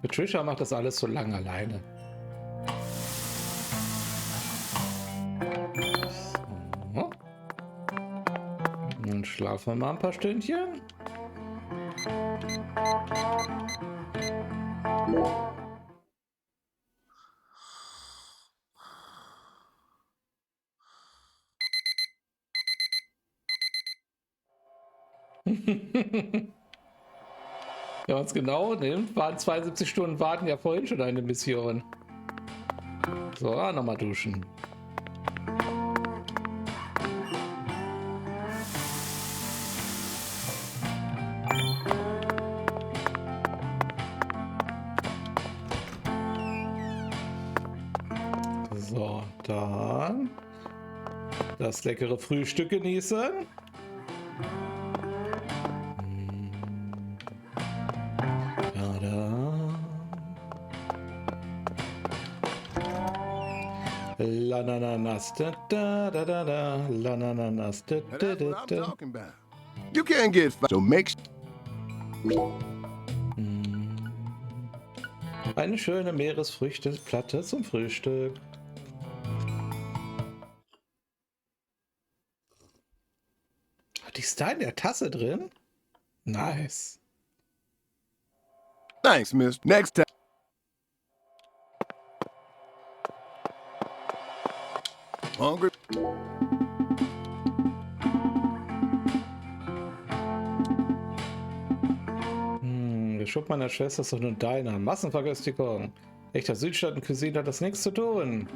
Patricia macht das alles so lang alleine. So. Dann schlafen wir mal ein paar Stündchen. Wenn man es genau nimmt, waren 72 Stunden Warten ja vorhin schon eine Mission. So, nochmal duschen. So, dann das leckere Frühstück genießen. Lanananas, da da da da da, lanananas, da da da da. You can't get so make. Eine schöne Meeresfrüchteplatte zum Frühstück. Die ist da in der Tasse drin? Nice. Thanks, miss. Next time. Hungry? Der Schub meiner Schwester ist doch nur deiner. Massenverköstigung. Echter Südstaaten-Cuisine hat das nichts zu tun.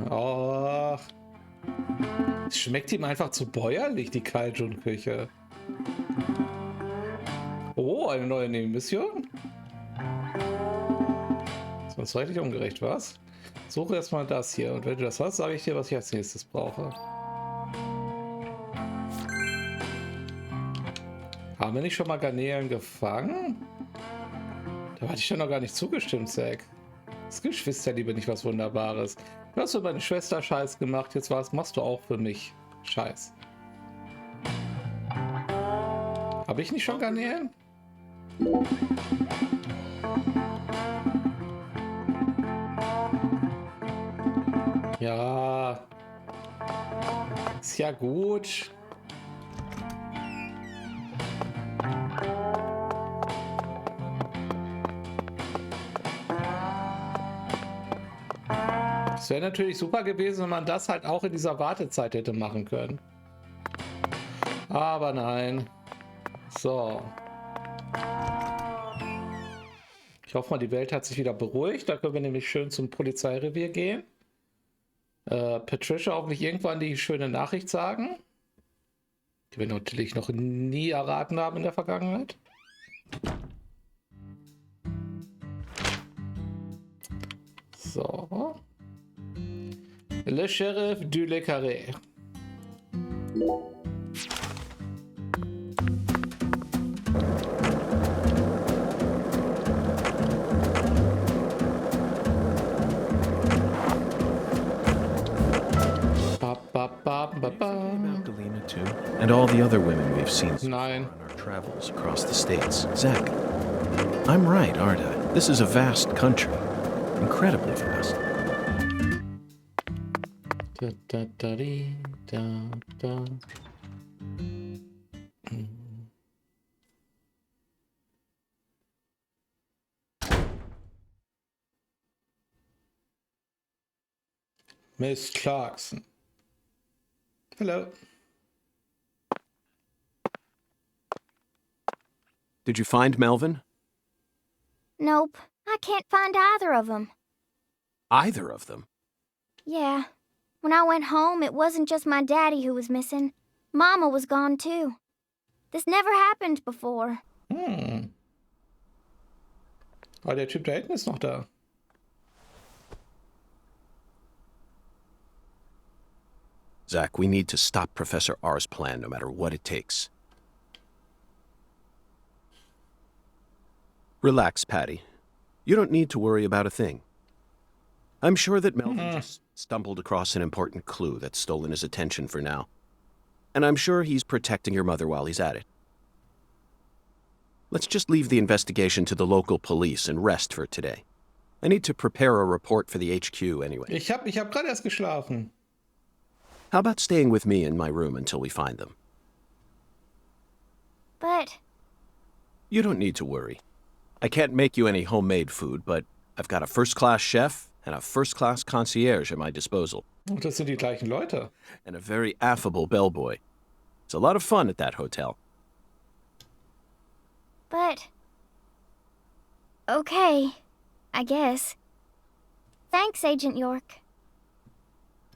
Ach. Es schmeckt ihm einfach zu bäuerlich, die Kaijun-Küche. Oh, eine neue Nebenmission? Das ist richtig ungerecht, was? Suche erstmal das hier und wenn du das hast, sage ich dir, was ich als nächstes brauche. Haben wir nicht schon mal Garnelen gefangen? Da hatte ich doch noch gar nicht zugestimmt, Zack. Das Geschwisterliebe nicht was Wunderbares. Du hast für meine Schwester Scheiß gemacht, jetzt machst du auch für mich Scheiß. Habe ich nicht schon Garnelen? Ja. Ist ja gut. Es wäre natürlich super gewesen, wenn man das halt auch in dieser Wartezeit hätte machen können. Aber nein. So. Ich hoffe mal, die Welt hat sich wieder beruhigt. Da können wir nämlich schön zum Polizeirevier gehen. Patricia hoffentlich irgendwann die schöne Nachricht sagen, die wir natürlich noch nie erraten haben in der Vergangenheit. So. Le Sheriff du Le Carré. About Lena too, and all the other women we've seen so far Nein. on our travels across the states. Zach, I'm right, aren't I? This is a vast country. Incredibly vast. Da, da, da, di, da, da. Miss Clarkson. Hello. Did you find Melvin? Nope, I can't find either of them. Either of them? Yeah. When I went home, it wasn't just my daddy who was missing. Mama was gone too. This never happened before. Aber der Typ da hinten ist noch da. Zach, we need to stop Professor R's plan no matter what it takes. Relax, Patty. You don't need to worry about a thing. I'm sure that Melvin just stumbled across an important clue that's stolen his attention for now. And I'm sure he's protecting your mother while he's at it. Let's just leave the investigation to the local police and rest for today. I need to prepare a report for the HQ anyway. Ich hab gerade erst geschlafen. How about staying with me in my room until we find them? But You don't need to worry. I can't make you any homemade food, but I've got a first-class chef and a first-class concierge at my disposal. Und das sind die gleichen Leute. And a very affable bellboy. It's a lot of fun at that hotel. okay, I guess. Thanks, Agent York.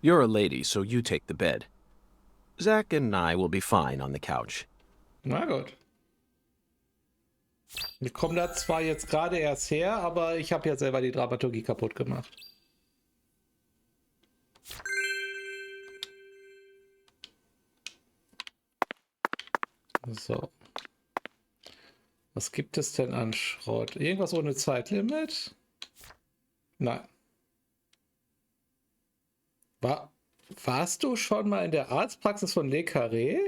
You're a lady, so you take the bed. Zach and I will be fine on the couch. Na gut. Wir kommen da zwar jetzt gerade erst her, aber ich habe ja selber die Dramaturgie kaputt gemacht. So. Was gibt es denn an Schrott? Irgendwas ohne Zeitlimit? Nein. Warst du schon mal in der Arztpraxis von Le Carré?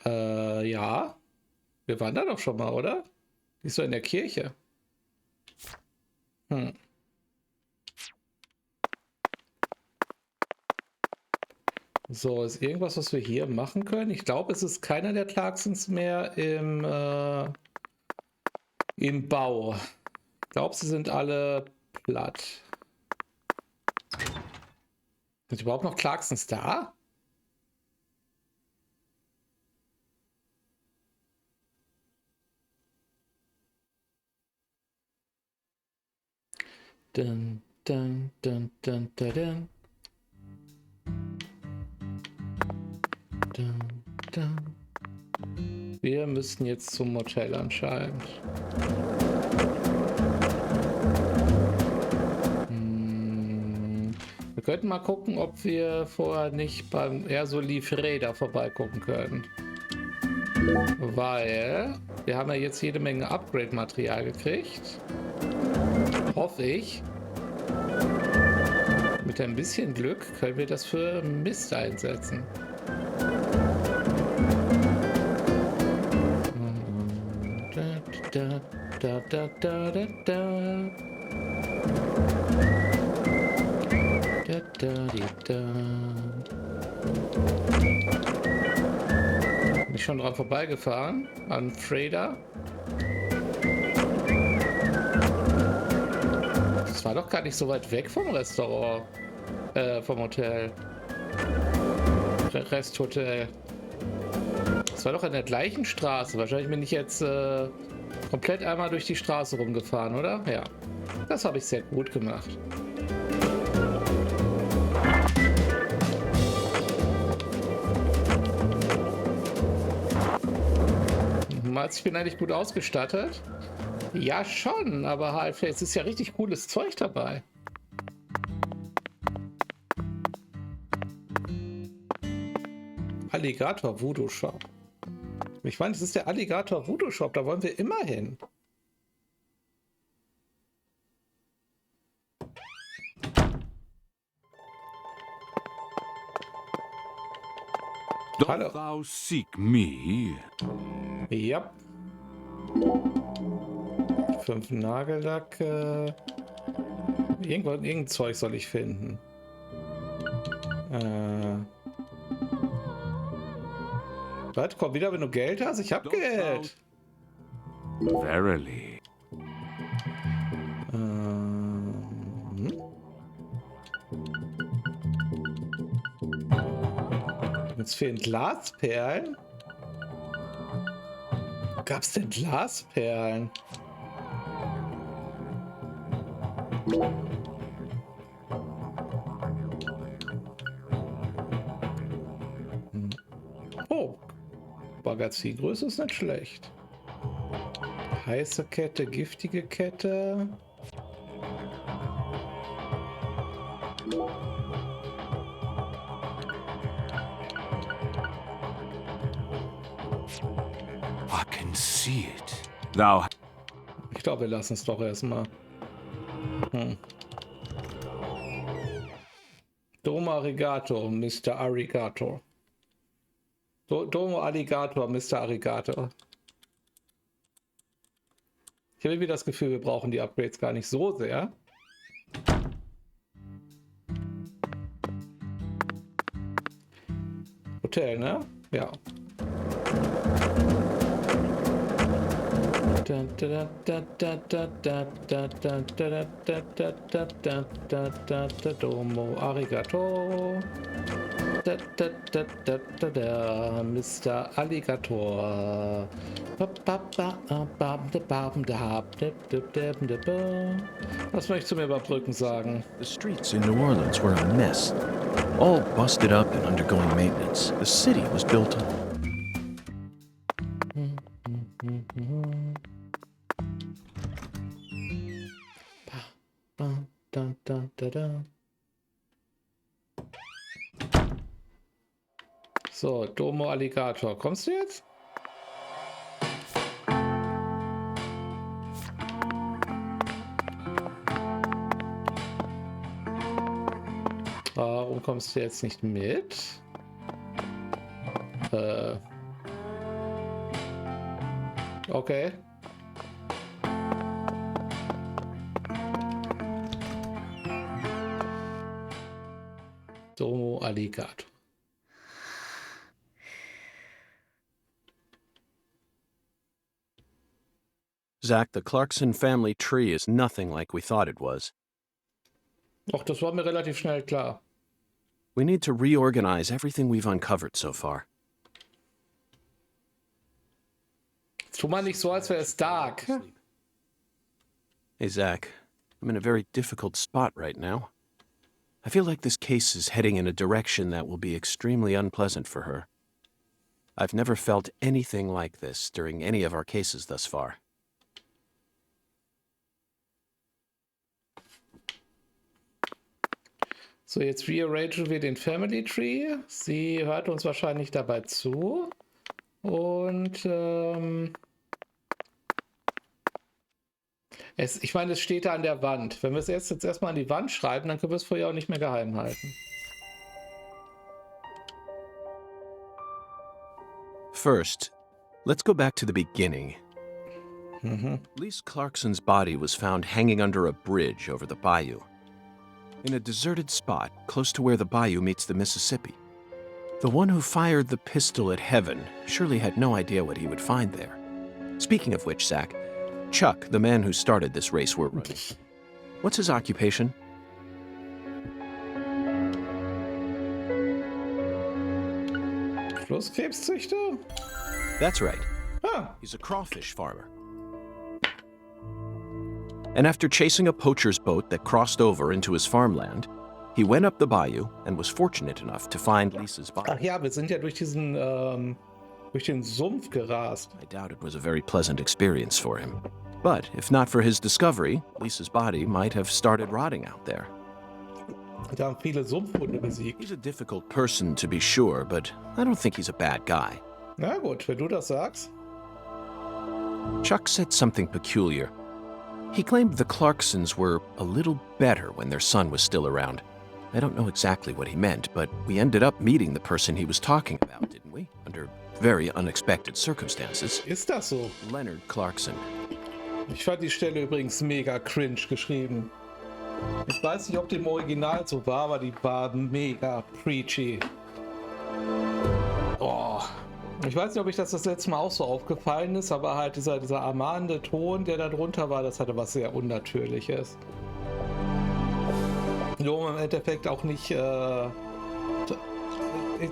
Ja. Wir waren da doch schon mal, oder? Die ist so in der Kirche. So, ist irgendwas, was wir hier machen können? Ich glaube, es ist keiner der Clarksons mehr im Bau. Ich glaube, sie sind alle platt. Sind überhaupt noch Clarksons da? Dun, dun, dun, dun, dun, dun. Dun, dun. Wir müssen jetzt zum Motel anscheinend. Wir könnten mal gucken, ob wir vorher nicht beim Livre da vorbeigucken können. Weil wir haben ja jetzt jede Menge Upgrade-Material gekriegt. Hoffe ich. Mit ein bisschen Glück können wir das für Mist einsetzen. Da, da, da, da, da, da. Da, da, da. Bin ich schon dran vorbeigefahren? An Freda? Das war doch gar nicht so weit weg vom Restaurant. Vom Hotel. Resthotel. Das war doch in der gleichen Straße. Wahrscheinlich bin ich jetzt komplett einmal durch die Straße rumgefahren, oder? Ja. Das habe ich sehr gut gemacht. Meinst du, ich bin eigentlich gut ausgestattet? Ja, schon, aber halt, es ist ja richtig cooles Zeug dabei. Alligator Voodoo Shop. Ich meine, das ist der Alligator Voodoo Shop, da wollen wir immer hin. Hallo. Doth thou seek me? Ja. 5 Nagellack. Irgendein Zeug soll ich finden. Was? Komm wieder, wenn du Geld hast? Ich hab Geld. Verily. Jetzt fehlen Glasperlen. Wo gab's denn Glasperlen? Oh, Magazingröße ist nicht schlecht. Heiße Kette, giftige Kette. I can see it. Thou. Ich glaube, wir lassen es doch erstmal. Domo Arigato, Mr. Arigato. Domo Alligator, Mr. Arigato. Ich habe irgendwie das Gefühl, wir brauchen die Upgrades gar nicht so sehr. Hotel, ne? Ja. Domo Arigato. Mr. Alligator. Was möchtest du mir über Brücken sagen? The streets in New Orleans were a mess. All busted up and undergoing maintenance. The city was built on... So, Domo Alligator. Kommst du jetzt? Warum kommst du jetzt nicht mit? Okay. Domo Alligator. Zach, the Clarkson family tree is nothing like we thought it was. Och, das war mir relativ schnell klar. We need to reorganize everything we've uncovered so far. Tu mal nicht so, als wäre es dark. Hey, Zach, I'm in a very difficult spot right now. I feel like this case is heading in a direction that will be extremely unpleasant for her. I've never felt anything like this during any of our cases thus far. So, jetzt rearrangen wir den Family Tree. Sie hört uns wahrscheinlich dabei zu. Und ich meine, es steht da an der Wand. Wenn wir es jetzt erstmal an die Wand schreiben, dann können wir es vorher auch nicht mehr geheim halten. First, let's go back to the beginning. Lise Clarkson's body was found hanging under a bridge over the bayou, in a deserted spot close to where the bayou meets the Mississippi. The one who fired the pistol at Heaven surely had no idea what he would find there. Speaking of which, Zach, Chuck, the man who started this race we're running, What's his occupation? Flusskrebszüchter? That's right. Ah, He's a crawfish farmer. And after chasing a poacher's boat that crossed over into his farmland, he went up the bayou and was fortunate enough to find Lisa's body. ach ja, wir sind ja durch den Sumpf gerast. I doubt it was a very pleasant experience for him. But if not for his discovery, Lisa's body might have started rotting out there. Da haben viele Sumpfhunde besiegt. He's a difficult person to be sure, but I don't think he's a bad guy. Na gut, wenn du das sagst. Chuck said something peculiar. He claimed the Clarksons were a little better when their son was still around. I don't know exactly what he meant, but we ended up meeting the person he was talking about, didn't we? Under very unexpected circumstances. Ist das so? Leonard Clarkson. Ich fand die Stelle übrigens mega cringe geschrieben. Ich weiß nicht, ob die im Original so war, aber die war mega preachy. Oh. Ich weiß nicht, ob ich das letzte Mal auch so aufgefallen ist, aber halt dieser ermahnende Ton, der da drunter war, das hatte was sehr Unnatürliches. Jo, im Endeffekt auch nicht.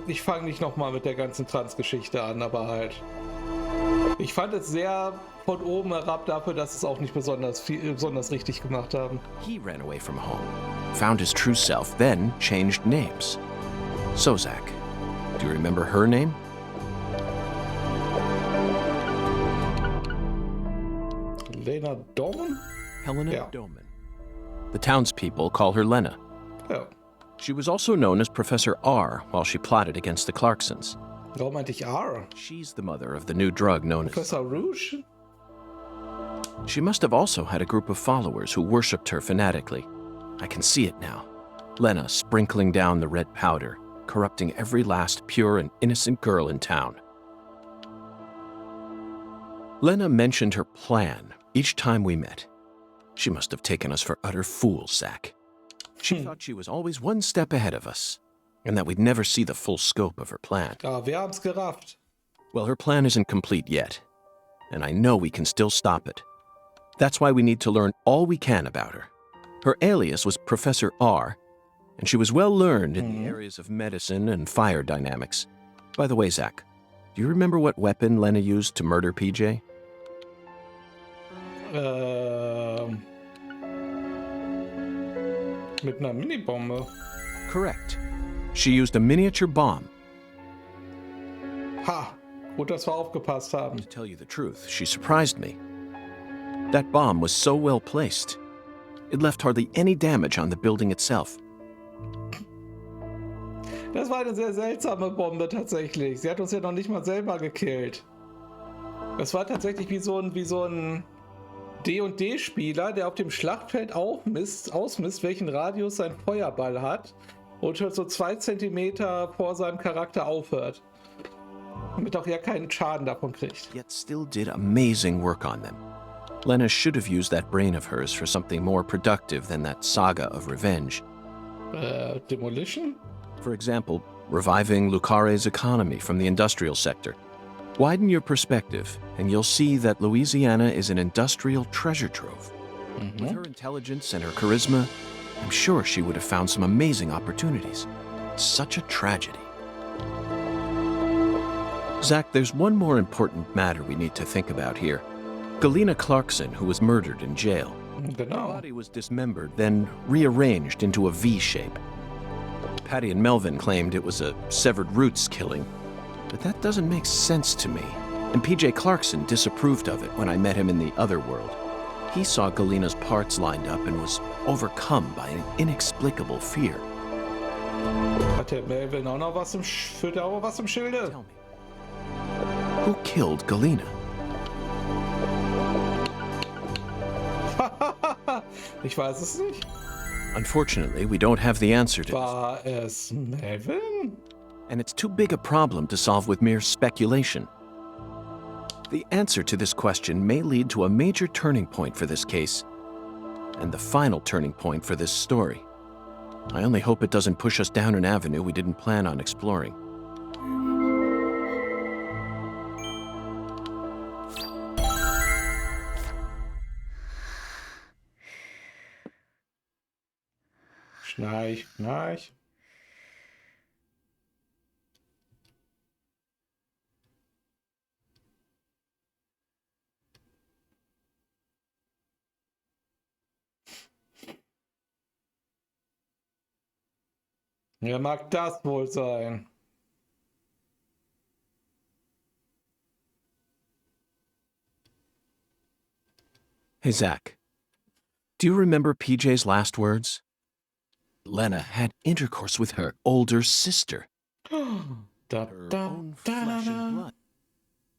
Ich fange nicht nochmal mit der ganzen Trans-Geschichte an, aber halt. Ich fand es sehr von oben herab dafür, dass es auch nicht besonders richtig gemacht haben. He ran away from home, found his true self, then changed names. So, Zach, do you remember her name? Lena Domen? Helena Yeah. Doman. The townspeople call her Lena. Ja. She was also known as Professor R while she plotted against the Clarksons. Warum meinte ich R? She's the mother of the new drug known as... Professor Rouge? She must have also had a group of followers who worshipped her fanatically. I can see it now. Lena sprinkling down the red powder, corrupting every last pure and innocent girl in town. Lena mentioned her plan each time we met. She must have taken us for utter fools, Zach. She thought she was always one step ahead of us, and that we'd never see the full scope of her plan. Ja, wir haben's gerafft. Well, her plan isn't complete yet, and I know we can still stop it. That's why we need to learn all we can about her. Her alias was Professor R, and she was well learned in the areas of medicine and fire dynamics. By the way, Zach, do you remember what weapon Lena used to murder PJ? Mit einer Minibombe. Correct. She used a miniature bomb. Ha! Gut, dass wir aufgepasst haben. To tell you the truth, she surprised me. That bomb was so well placed. It left hardly any damage on the building itself. Das war eine sehr seltsame Bombe tatsächlich. Sie hat uns ja noch nicht mal selber gekillt. Das war tatsächlich wie so ein D&D-Spieler, der auf dem Schlachtfeld ausmisst, welchen Radius sein Feuerball hat und schon so 2 Zentimeter vor seinem Charakter aufhört. Damit auch er keinen Schaden davon kriegt. Yet still did amazing work on them. Lena should have used that brain of hers for something more productive than that saga of revenge. Demolition? For example, reviving Lucare's economy from the industrial sector. Widen your perspective, and you'll see that Louisiana is an industrial treasure trove. With her intelligence and her charisma, I'm sure she would have found some amazing opportunities. Such a tragedy. Zach, there's one more important matter we need to think about here. Galena Clarkson, who was murdered in jail. Her Genau. body was dismembered, then rearranged into a V shape. Patty and Melvin claimed it was a severed roots killing, but that doesn't make sense to me. And PJ Clarkson disapproved of it when I met him in the other world. He saw Galena's parts lined up and was overcome by an inexplicable fear. Hat der Melvin auch noch was führt er auch was im Schilde? Tell me, who killed Galena? Ich weiß es nicht. Unfortunately, we don't have the answer to this, War es Melvin? and it's too big a problem to solve with mere speculation. The answer to this question may lead to a major turning point for this case, and the final turning point for this story. I only hope it doesn't push us down an avenue we didn't plan on exploring. Schnarch, schnarch. Wer mag das wohl sein? Hey, Zach. Do you remember PJ's last words? Lena had intercourse with her older sister. Da, Her da, own da, flesh da. and blood.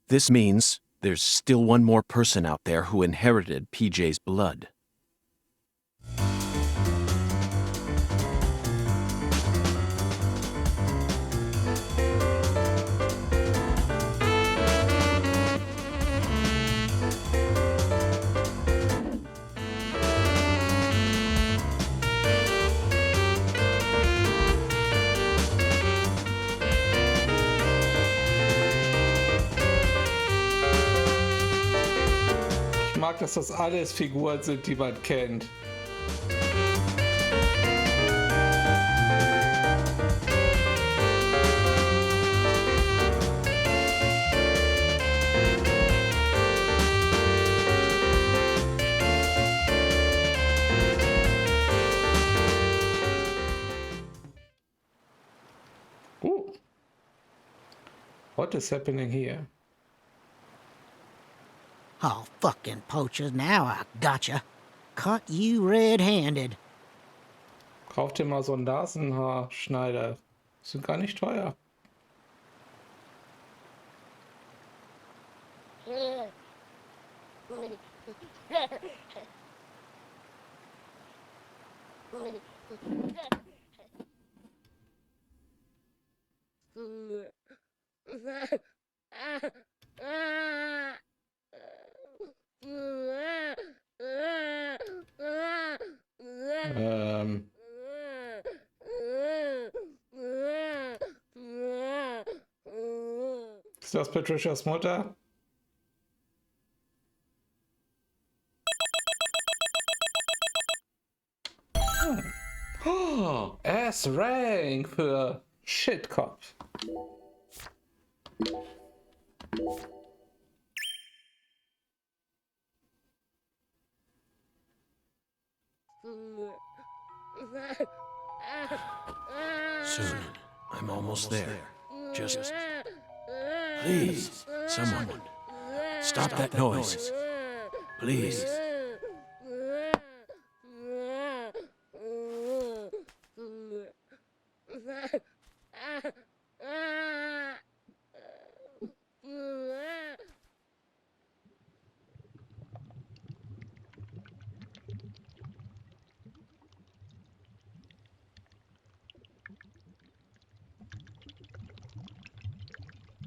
This means there's still one more person out there who inherited PJ's blood. Ich mag, dass das alles Figuren sind, die man kennt. What is happening here? Oh, fucking poachers, now I gotcha. Caught you red-handed. Kauf dir mal so einen Nasenhaarschneider. Sind gar nicht teuer. Ist das Patricias Mutter? Oh, S-Rank für Shitkopf. Soon. I'm almost there. Just... Please, someone. Stop that noise. Please.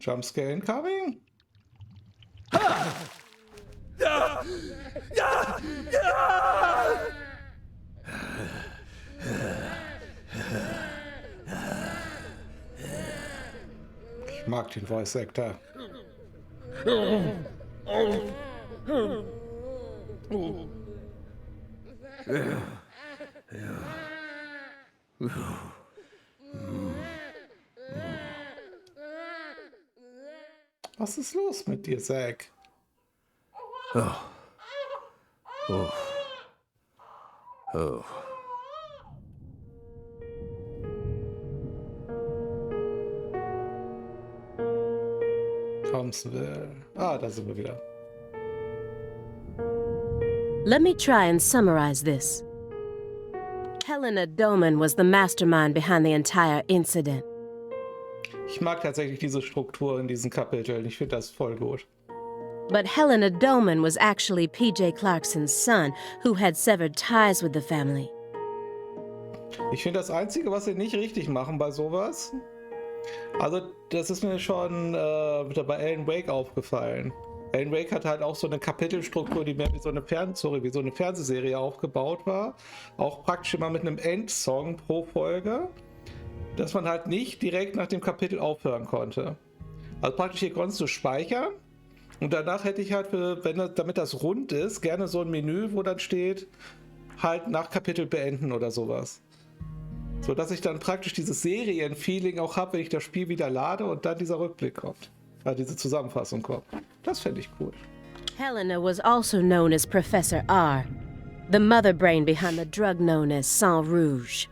Jumpscare incoming? Ich mag den Voice Actor. Was ist los mit dir, Zack? Oh. Oh. Oh. Thompsonville. Ah, da sind wir wieder. Let me try and summarize this. Helena Doman was the mastermind behind the entire incident. Ich mag tatsächlich diese Struktur in diesen Kapiteln. Ich finde das voll gut. But Helena Doman was actually P.J. Clarkson's son, who had severed ties with the family. Ich finde das Einzige, was sie nicht richtig machen bei sowas, also das ist mir schon bei Alan Wake aufgefallen. Alan Wake hat halt auch so eine Kapitelstruktur, die mehr wie so eine Fernsehserie aufgebaut war. Auch praktisch immer mit einem Endsong pro Folge, dass man halt nicht direkt nach dem Kapitel aufhören konnte. Also praktisch hier konntest du speichern und danach hätte ich halt, damit das rund ist, gerne so ein Menü, wo dann steht, halt nach Kapitel beenden oder sowas. So dass ich dann praktisch dieses Serienfeeling auch habe, wenn ich das Spiel wieder lade und dann dieser Rückblick kommt. Also diese Zusammenfassung kommt. Das fände ich cool. Helena was also known as Professor R, the mother brain behind the drug known as Sang Rouge.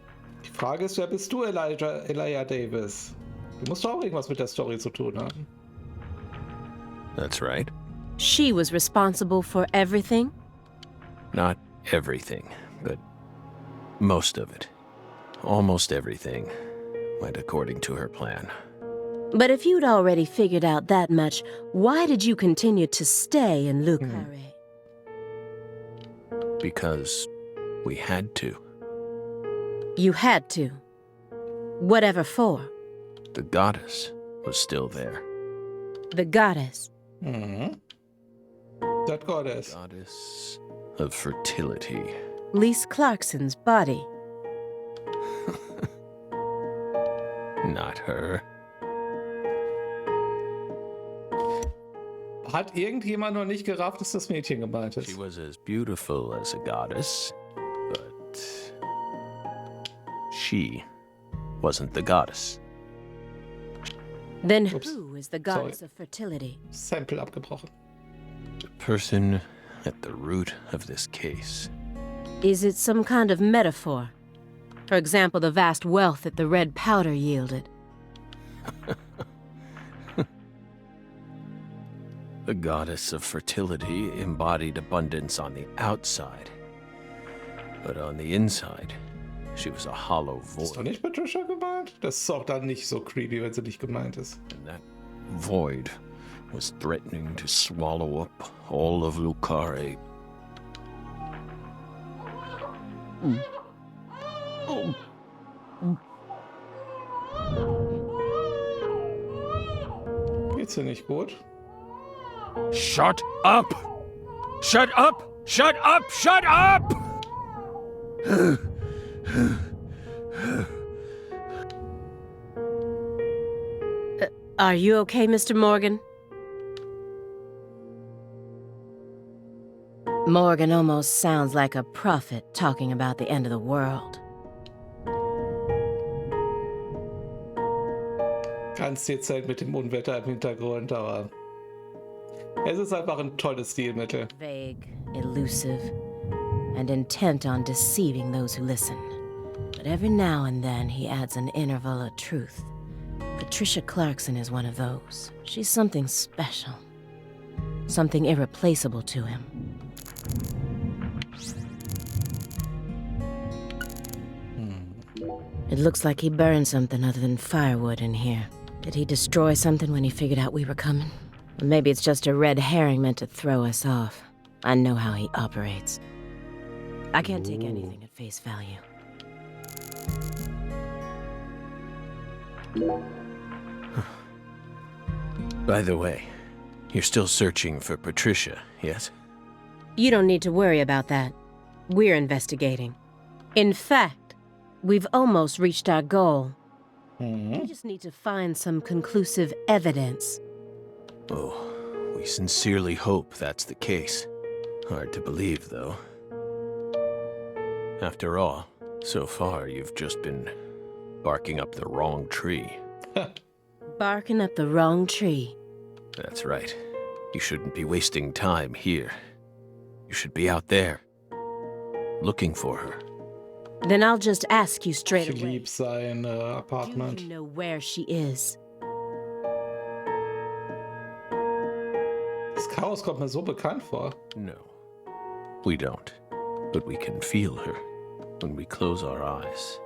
Die Frage ist, wer bist du, Elijah Davis? Du musst doch auch irgendwas mit der Story zu tun haben. That's right. She was responsible for everything? Not everything, but most of it. Almost everything went according to her plan. But if you'd already figured out that much, why did you continue to stay in Lucare? Because we had to. You had to. Whatever for? The goddess was still there. The goddess. Mhm. That goddess. Goddess of fertility. Lise Clarkson's body. Not her. Hat irgendjemand noch nicht gerafft, dass das Mädchen gemeint She ist? was as beautiful as a goddess, but she wasn't the goddess. Then Oops. who is the goddess of fertility? Sample abgebrochen. The person at the root of this case. Is it some kind of metaphor? For example, the vast wealth that the red powder yielded. The goddess of fertility embodied abundance on the outside. But on the inside, she was a hollow Ist doch void. nicht Patricia gemeint? Das ist auch dann nicht so creepy, wenn sie nicht gemeint ist. And that void was threatening to swallow up all of Lucare. Geht's dir nicht gut? Shut up! Shut up! Shut up! Shut up! Are you okay, Mr. Morgan? Morgan almost sounds like a prophet talking about the end of the world. Ganz dezent mit dem Unwetter im Hintergrund, aber es ist einfach ein tolles Stilmittel. Vague, elusive, and intent on deceiving those who listen. But every now and then he adds an interval of truth. Patricia Clarkson is one of those. She's something special. Something irreplaceable to him. It looks like he burned something other than firewood in here. Did he destroy something when he figured out we were coming? Or maybe it's just a red herring meant to throw us off. I know how he operates. I can't take anything at face value. By the way, you're still searching for Patricia, yes? You don't need to worry about that. We're investigating. In fact, we've almost reached our goal. We just need to find some conclusive evidence. Oh, we sincerely hope that's the case. Hard to believe, though. After all, so far you've just been barking up the wrong tree. Barking up the wrong tree. That's right. You shouldn't be wasting time here. You should be out there, looking for her. Then I'll just ask you straight Ich away. lieb sein Do Apartment. you know where she is? Das Chaos kommt mir so bekannt vor. No, we don't. But we can feel her when we close our eyes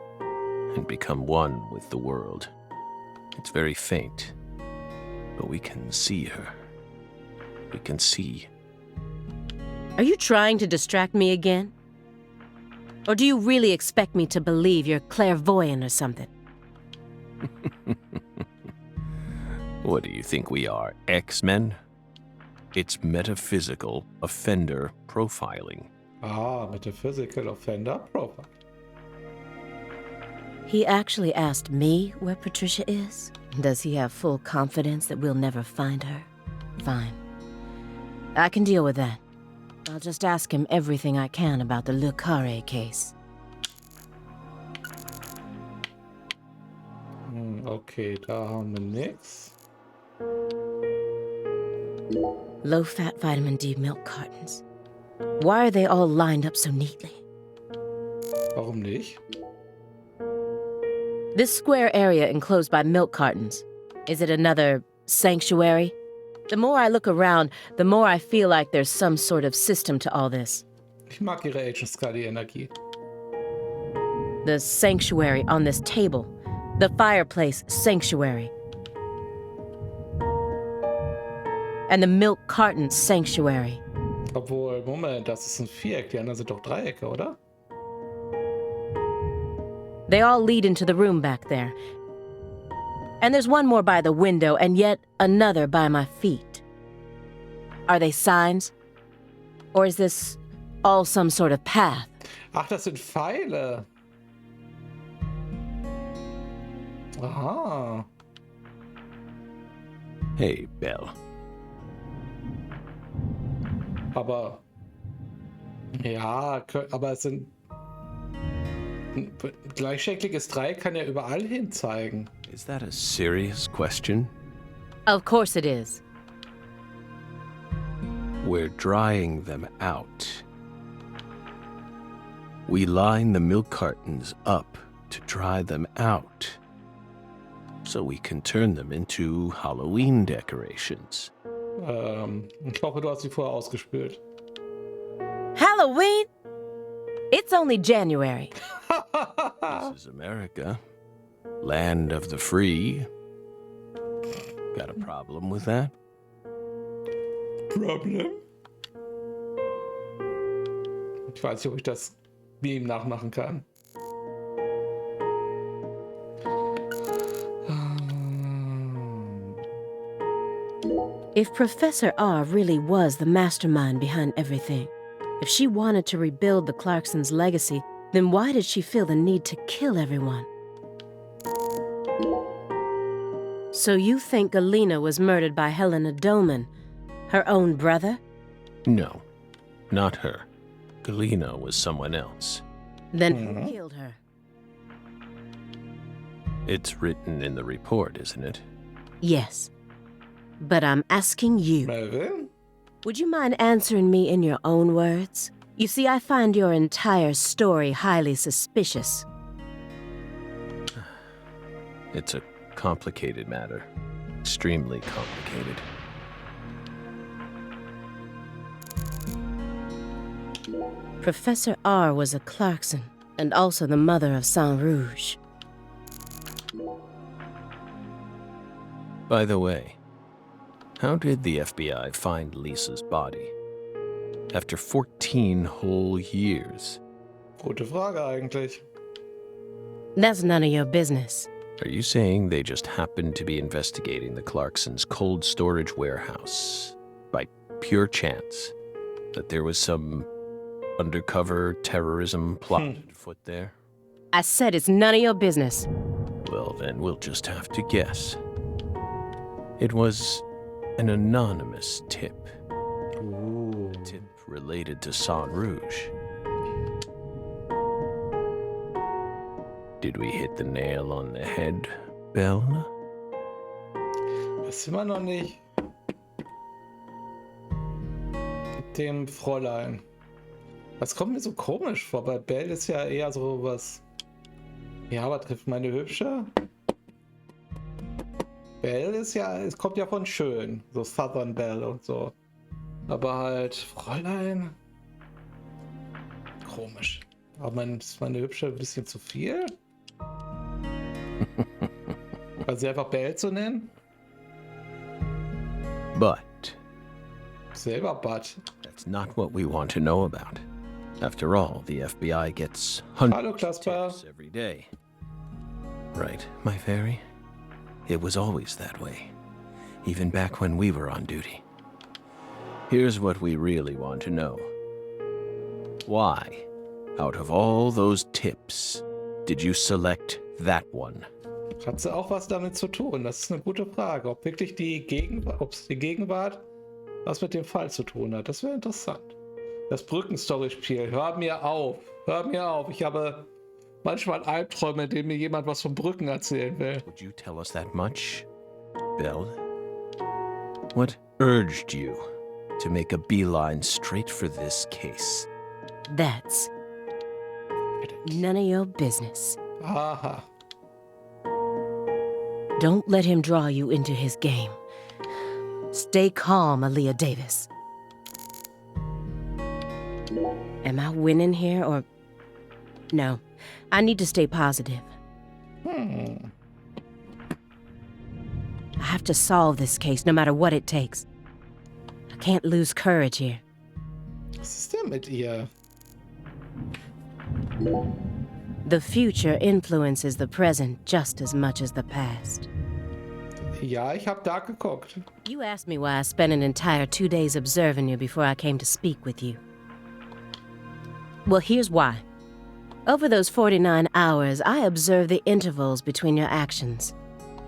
and become one with the world. It's very faint, but we can see her. We can see. Are you trying to distract me again? Or do you really expect me to believe you're clairvoyant or something? What do you think we are, X-Men? It's metaphysical offender profiling. Ah, Metaphysical Offender Profile. He actually asked me where Patricia is? Does he have full confidence that we'll never find her? Fine. I can deal with that. I'll just ask him everything I can about the Le Carré case. Okay, da haben wir nix. Low-fat vitamin D milk cartons. Why are they all lined up so neatly? Warum nicht? This square area enclosed by milk cartons. Is it another sanctuary? The more I look around, the more I feel like there's some sort of system to all this. Ich mag ihre Agent Scully-Energie. The sanctuary on this table. The fireplace sanctuary. And the milk carton sanctuary. Obwohl, Moment, das ist ein Viereck, die anderen sind doch Dreiecke, oder? They all lead into the room back there. And there's one more by the window, and yet another by my feet. Are they signs? Or is this all some sort of path? Ach, das sind Pfeile. Aha. Hey, Belle. Aber... Ja, aber es sind... Ein gleichschenkliges Dreieck kann ja überall hin zeigen. Is that a serious question? Of course it is. We're drying them out. We line the milk cartons up to dry them out, so we can turn them into Halloween decorations. Ich hoffe, du hast sie vorher ausgespült. Halloween? It's only January. This is America, land of the free. Got a problem with that? Problem? Ich weiß nicht, ob ich das Meme nachmachen kann. If Professor R really was the mastermind behind everything, if she wanted to rebuild the Clarksons' legacy, then why did she feel the need to kill everyone? So you think Lena was murdered by Helena Doman, her own brother? No, not her. Galena was someone else. Then who killed her? It's written in the report, isn't it? Yes. But I'm asking you. Melvin? Would you mind answering me in your own words? You see, I find your entire story highly suspicious. It's a complicated matter. Extremely complicated. Professor R was a Clarkson, and also the mother of Saint Rouge. By the way, how did the FBI find Lisa's body? After 14 whole years. Gute Frage eigentlich. That's none of your business. Are you saying they just happened to be investigating the Clarksons' cold storage warehouse by pure chance? That there was some undercover terrorism plot afoot there? I said it's none of your business. Well, then we'll just have to guess. It was an anonymous tip. Ooh. A tip related to Saint Rouge. Did we hit the nail on the head, Belle? Wissen wir noch nicht. Mit dem Fräulein. Was kommt mir so komisch vor? Bei Belle ist ja eher so was. Ja, aber trifft meine Hübsche. Belle ist ja, es kommt ja von schön. So Southern Belle und so. Aber halt Fräulein. Komisch. Aber ist meine Hübsche ein bisschen zu viel? Also sie einfach Belle zu nennen? But Selber Bud. that's not what we want to know about. After all, the FBI gets hundreds Hallo, of Klasper. tips every day. Right, my fairy? It was always that way, even back when we were on duty. Here's what we really want to know. Why, out of all those tips, did you select that one? Hat sie auch was damit zu tun? Das ist eine gute Frage. Ob wirklich die Gegenwart was mit dem Fall zu tun hat. Das wäre interessant. Das Brückenstory-Spiel. Hör mir auf. Hör mir auf. Ich habe manchmal Albträume, in denen mir jemand was von Brücken erzählen will. Would you tell us that much, Belle? What urged you to make a beeline straight for this case? That's none of your business. Aha. Don't let him draw you into his game. Stay calm, Aaliyah Davis. Am I winning here or... No, I need to stay positive. I have to solve this case no matter what it takes. I can't lose courage here. Was ist denn mit ihr? The future influences the present just as much as the past. Ja, ich habe da geguckt. You asked me why I spent an entire 2 days observing you before I came to speak with you. Well, here's why. Over those 49 hours, I observed the intervals between your actions.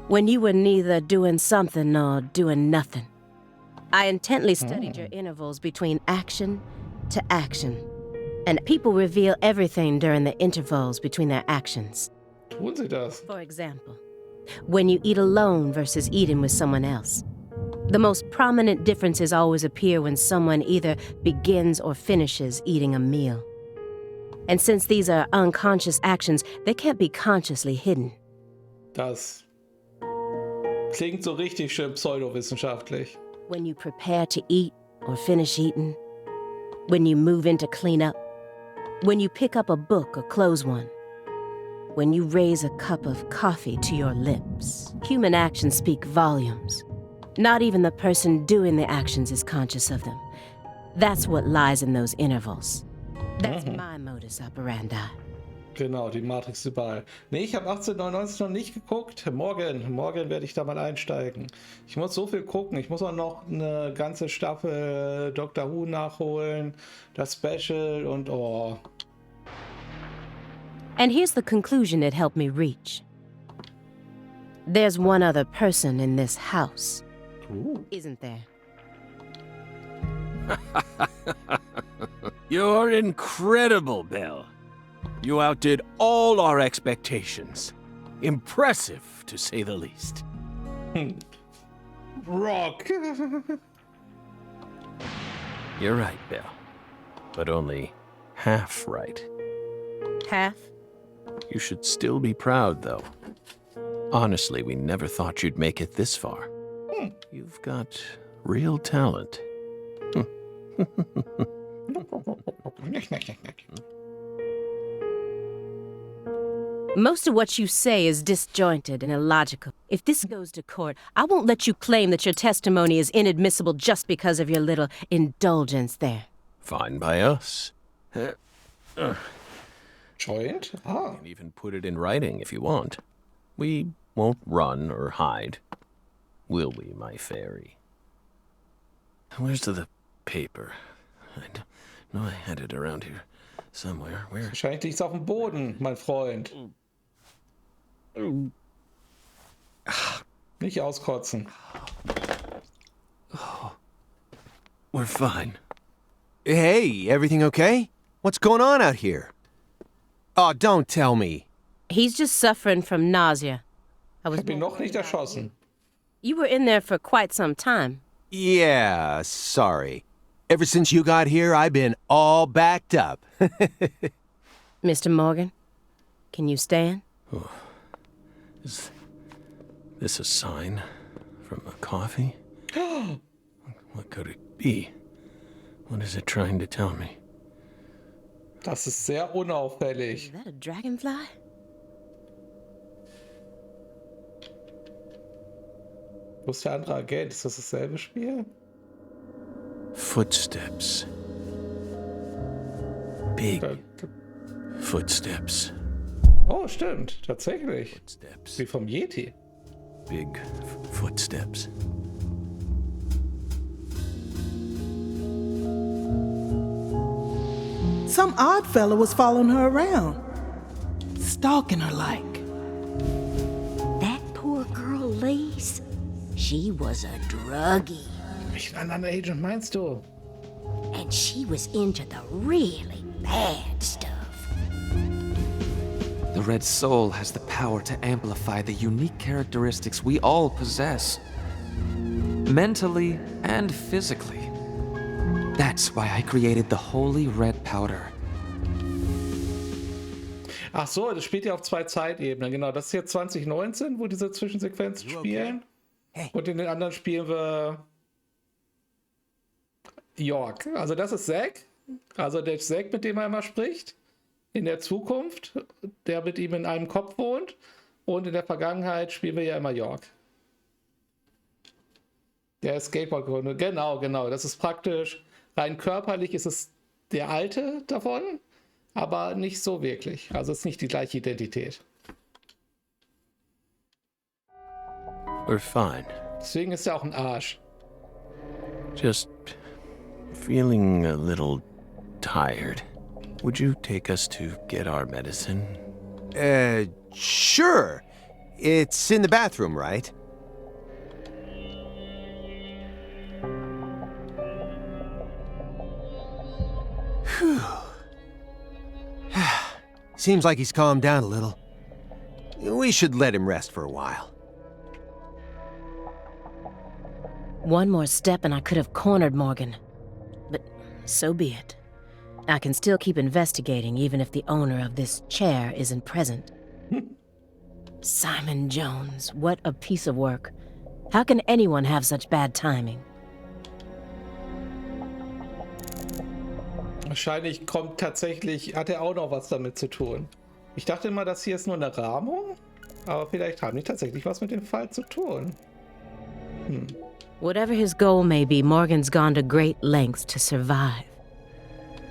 When you were neither doing something nor doing nothing. I intently studied your intervals between action to action. And people reveal everything during the intervals between their actions. Tun sie das? For example, when you eat alone versus eating with someone else. The most prominent differences always appear when someone either begins or finishes eating a meal. And since these are unconscious actions, they can't be consciously hidden. Das klingt so richtig schön pseudowissenschaftlich. When you prepare to eat or finish eating. When you move in to clean up. When you pick up a book or close one. When you raise a cup of coffee to your lips. Human actions speak volumes. Not even the person doing the actions is conscious of them. That's what lies in those intervals. That's my modus operandi. Genau, die Matrix überall. Nee, ich habe 1899 noch nicht geguckt. Morgen werde ich da mal einsteigen. Ich muss so viel gucken. Ich muss auch noch eine ganze Staffel Doctor Who nachholen. Das Special und oh. And here's the conclusion it helped me reach. There's one other person in this house. Isn't there? You're incredible, Belle. You outdid all our expectations. Impressive, to say the least. Rock. You're right, Belle. But only half right. Half? You should still be proud, though. Honestly, we never thought you'd make it this far. You've got real talent. Most of what you say is disjointed and illogical. If this goes to court, I won't let you claim that your testimony is inadmissible just because of your little indulgence there. Fine by us. Joint? Ah. You can even put it in writing if you want. We won't run or hide. Will we, my fairy? Where's the paper? I know I had it around here somewhere. Where? Wahrscheinlich liegt's auf dem Boden, mein Freund. Nicht auskotzen. We're fine. Hey, everything okay? What's going on out here? Oh, don't tell me. He's just suffering from nausea. I was Ich hab ihn noch nicht erschossen. You were in there for quite some time. Yeah, sorry. Ever since you got here, I've been all backed up. Mr. Morgan, can you stand? Oh. Is this a sign from a coffee? What could it be? What is it trying to tell me? Das ist sehr unauffällig. Is that a dragonfly? Wo ist der andere Agent? Ist das dasselbe Spiel? Footsteps. Big footsteps. Oh, stimmt. Tatsächlich. Footsteps. Wie vom Yeti. Big footsteps. Some odd fella was following her around, stalking her like. That poor girl, Lise, she was a druggie. Welchen anderen Agent meinst du? And she was into the really bad stuff. The red soul has the power to amplify the unique characteristics we all possess, mentally and physically. That's why I created the holy red powder. Ach so, das spielt ja auf 2 Zeitebenen. Genau, das ist jetzt 2019, wo diese Zwischensequenzen spielen. Hey. Und in den anderen spielen wir York. Also das ist Zack. Also der Zack, mit dem er immer spricht. In der Zukunft, der mit ihm in einem Kopf wohnt. Und in der Vergangenheit spielen wir ja immer York. Der ist Skateboard-Gründer. Genau. Das ist praktisch, rein körperlich ist es der Alte davon. Aber nicht so wirklich. Also es ist nicht die gleiche Identität. We're fine. Deswegen ist er auch ein Arsch. Just feeling a little tired. Would you take us to get our medicine? Sure. It's in the bathroom, right? Whew. Seems like he's calmed down a little. We should let him rest for a while. One more step and I could have cornered Morgan. But so be it. I can still keep investigating even if the owner of this chair isn't present. Simon Jones, what a piece of work. How can anyone have such bad timing? Wahrscheinlich hat er auch noch was damit zu tun. Ich dachte immer, das hier ist nur eine Rahmung, aber vielleicht haben die tatsächlich was mit dem Fall zu tun. Whatever his goal may be, Morgan's gone to great lengths to survive.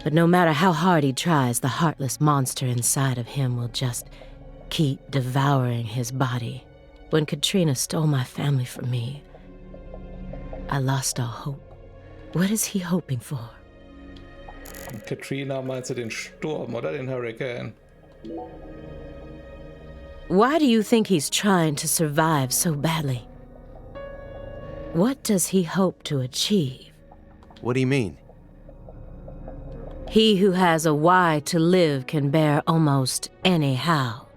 But no matter how hard he tries, the heartless monster inside of him will just keep devouring his body. When Katrina stole my family from me, I lost all hope. What is he hoping for? Katrina, meinst du den Sturm oder den Hurricane? Why do you think he's trying to survive so badly? What does he hope to achieve? What do you mean? He who has a why to live can bear almost any how.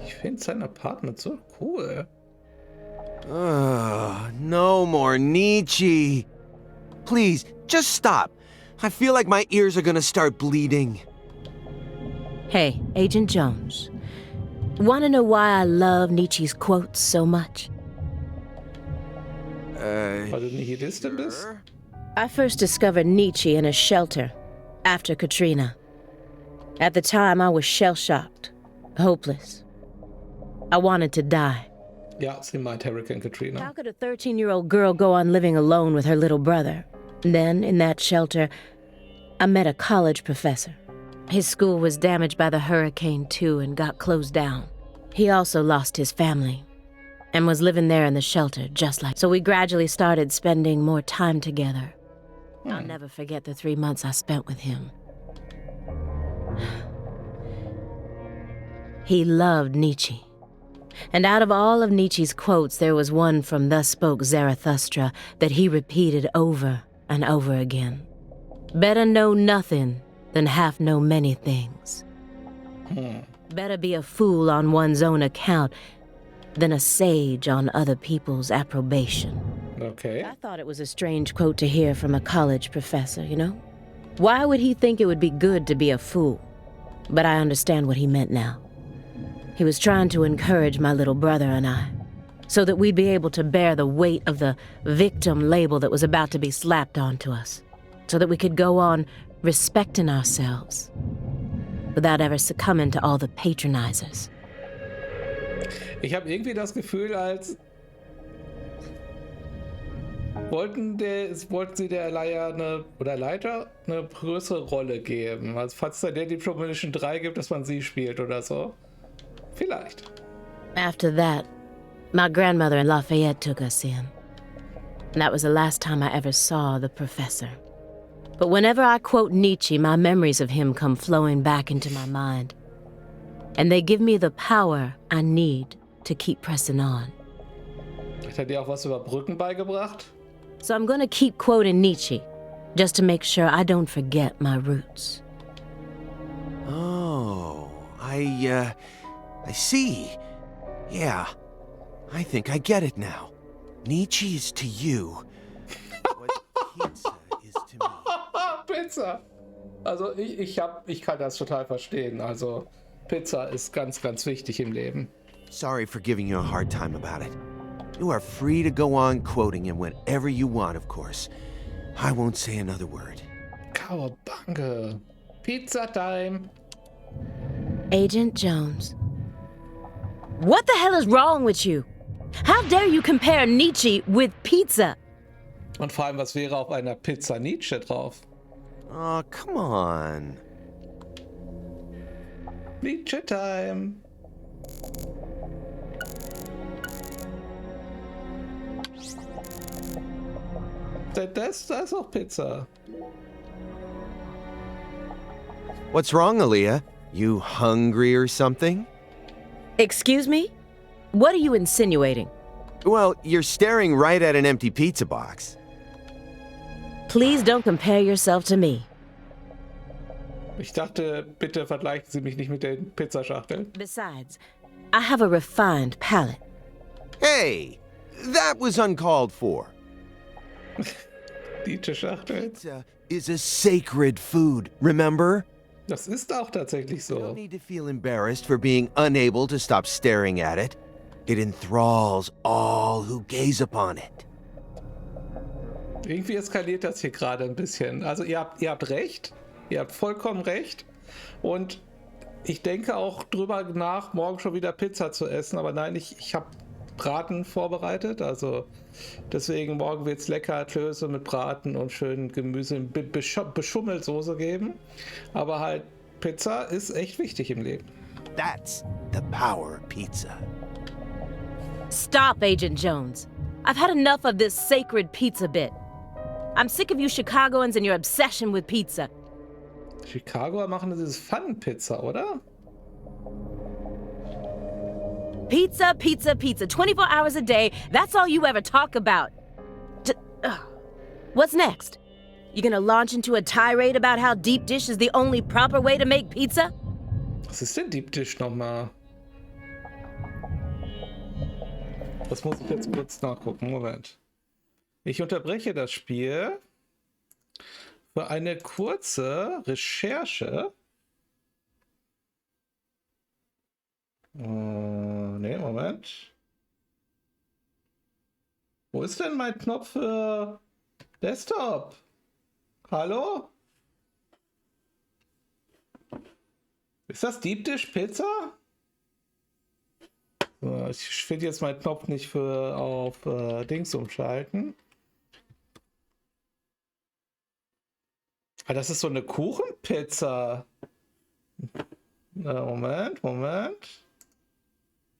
Ich finde sein Apartment so cool. No more Nietzsche. Please, just stop. I feel like my ears are gonna start bleeding. Hey, Agent Jones. Want to know why I love Nietzsche's quotes so much? Weil du Nihilistin bist? I first discovered Nietzsche in a shelter after Katrina. At the time, I was shell-shocked, hopeless. I wanted to die. Ja, sie meint Hurricane How Katrina. could a 13-year-old girl go on living alone with her little brother? Then, in that shelter, I met a college professor. His school was damaged by the hurricane, too, and got closed down. He also lost his family and was living there in the shelter, just like... So we gradually started spending more time together. I'll never forget the 3 months I spent with him. He loved Nietzsche. And out of all of Nietzsche's quotes, there was one from Thus Spoke Zarathustra that he repeated over and over again. Better know nothing than half know many things. Better be a fool on one's own account than a sage on other people's approbation. Okay. I thought it was a strange quote to hear from a college professor, you know? Why would he think it would be good to be a fool? But I understand what he meant now. He was trying to encourage my little brother and I, so that we'd be able to bear the weight of the victim label that was about to be slapped onto us, so that we could go on respecting ourselves without ever succumbing to all the patronizers. Ich habe irgendwie das Gefühl, als wollten sie der Elia eine größere Rolle geben. Also falls es da die Premonition 3 gibt, dass man sie spielt oder so. Vielleicht. After that, my grandmother in Lafayette took us in. And that was the last time I ever saw the professor. But whenever I quote Nietzsche, my memories of him come flowing back into my mind. And they give me the power I need to keep pressing on. Hat er dir auch was über Brücken beigebracht? So I'm gonna keep quoting Nietzsche, just to make sure I don't forget my roots. Oh. I see. Yeah, I think I get it now. Nietzsche is to you what pizza is to me. Pizza. Also ich kann das total verstehen. Also Pizza ist ganz, ganz wichtig im Leben. Sorry for giving you a hard time about it. You are free to go on quoting him whenever you want, of course. I won't say another word. Cowabunga. Pizza time. Agent Jones. What the hell is wrong with you? How dare you compare Nietzsche with pizza? Und vor allem, was wäre auf einer Pizza Nietzsche drauf? Oh, come on. Nietzsche time. Da ist auch Pizza. What's wrong, Aaliyah? You hungry or something? Excuse me? What are you insinuating? Well, you're staring right at an empty pizza box. Please don't compare yourself to me. Ich dachte, bitte vergleichen Sie mich nicht mit den Pizzaschachteln. Besides, I have a refined palate. Hey, that was uncalled for. Nietzsche-Schachtel. Pizza is a sacred food, remember? Das ist auch tatsächlich You don't so. need to feel embarrassed for being unable to stop staring at it. It enthralls all who gaze upon it. Irgendwie eskaliert das hier gerade ein bisschen. Also ihr habt recht. Ihr habt vollkommen recht. Und ich denke auch drüber nach, morgen schon wieder Pizza zu essen. Aber nein, ich habe Braten vorbereitet. Also deswegen morgen wird es lecker Klöße mit Braten und schön Gemüse in Beschummelt-Soße geben. Aber halt, Pizza ist echt wichtig im Leben. That's the power of pizza. Stop, Agent Jones. I've had enough of this sacred pizza bit. I'm sick of you Chicagoans and your obsession with pizza. Chicagoer machen dieses Pfannenpizza, oder? Pizza, pizza, pizza. 24 hours a day. That's all you ever talk about. What's next? You gonna launch into a tirade about how deep dish is the only proper way to make pizza? Was ist denn Deep Dish nochmal? Das muss ich jetzt kurz nachgucken. Moment. Ich unterbreche das Spiel für eine kurze Recherche. Ne, Moment. Wo ist denn mein Knopf für Desktop? Hallo? Ist das Deep Dish Pizza? So, ich finde jetzt meinen Knopf nicht für auf Dings umschalten. Ah, das ist so eine Kuchenpizza. Na, Moment.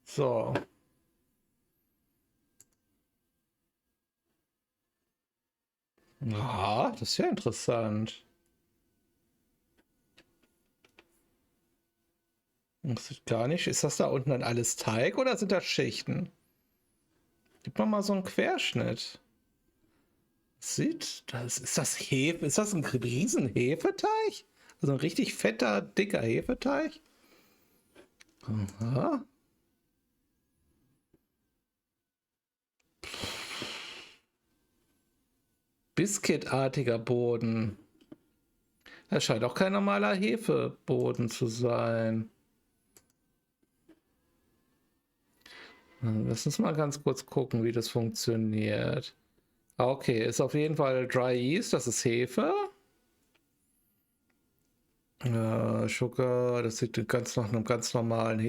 So. Ah, das ist ja interessant. Das sieht gar nicht. Ist das da unten dann alles Teig oder sind das Schichten? Gib mal so einen Querschnitt. Ist das Hefe? Ist das ein riesen Hefeteig? Also ein richtig fetter, dicker Hefeteig? Aha. Biscuitartiger Boden. Das scheint auch kein normaler Hefeboden zu sein. Lass uns mal ganz kurz gucken, wie das funktioniert. Okay, ist auf jeden Fall Dry Yeast, das ist Hefe. Sugar, das sieht ganz nach einem ganz normalen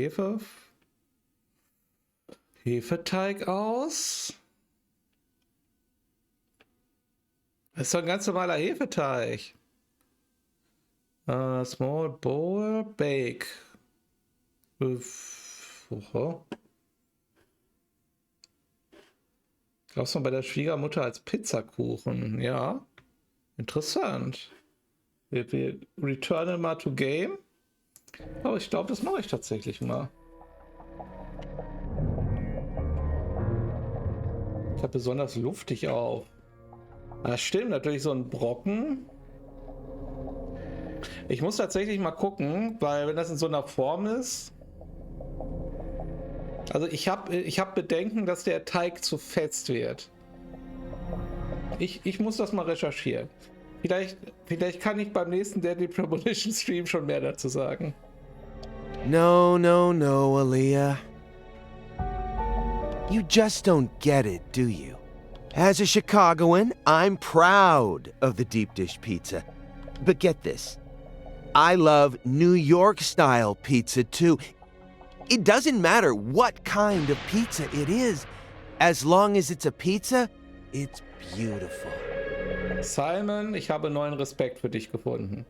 Hefeteig aus. Das ist doch ein ganz normaler Hefeteig. Small bowl bake. Glaubst du bei der Schwiegermutter als Pizzakuchen? Ja. Interessant. Wir returnen mal to game. Aber ich glaube, das mache ich tatsächlich mal. Ich habe besonders luftig auf. Das stimmt, natürlich so ein Brocken. Ich muss tatsächlich mal gucken, weil wenn das in so einer Form ist... Also ich hab Bedenken, dass der Teig zu fest wird. Ich muss das mal recherchieren. Vielleicht kann ich beim nächsten Deadly Premonition Stream schon mehr dazu sagen. No, no, no, Aaliyah. You just don't get it, do you? As a Chicagoan, I'm proud of the deep dish pizza. But get this, I love New York-style pizza too. It doesn't matter what kind of pizza it is. As long as it's a pizza, it's beautiful. Simon, ich habe neuen Respekt für dich gefunden.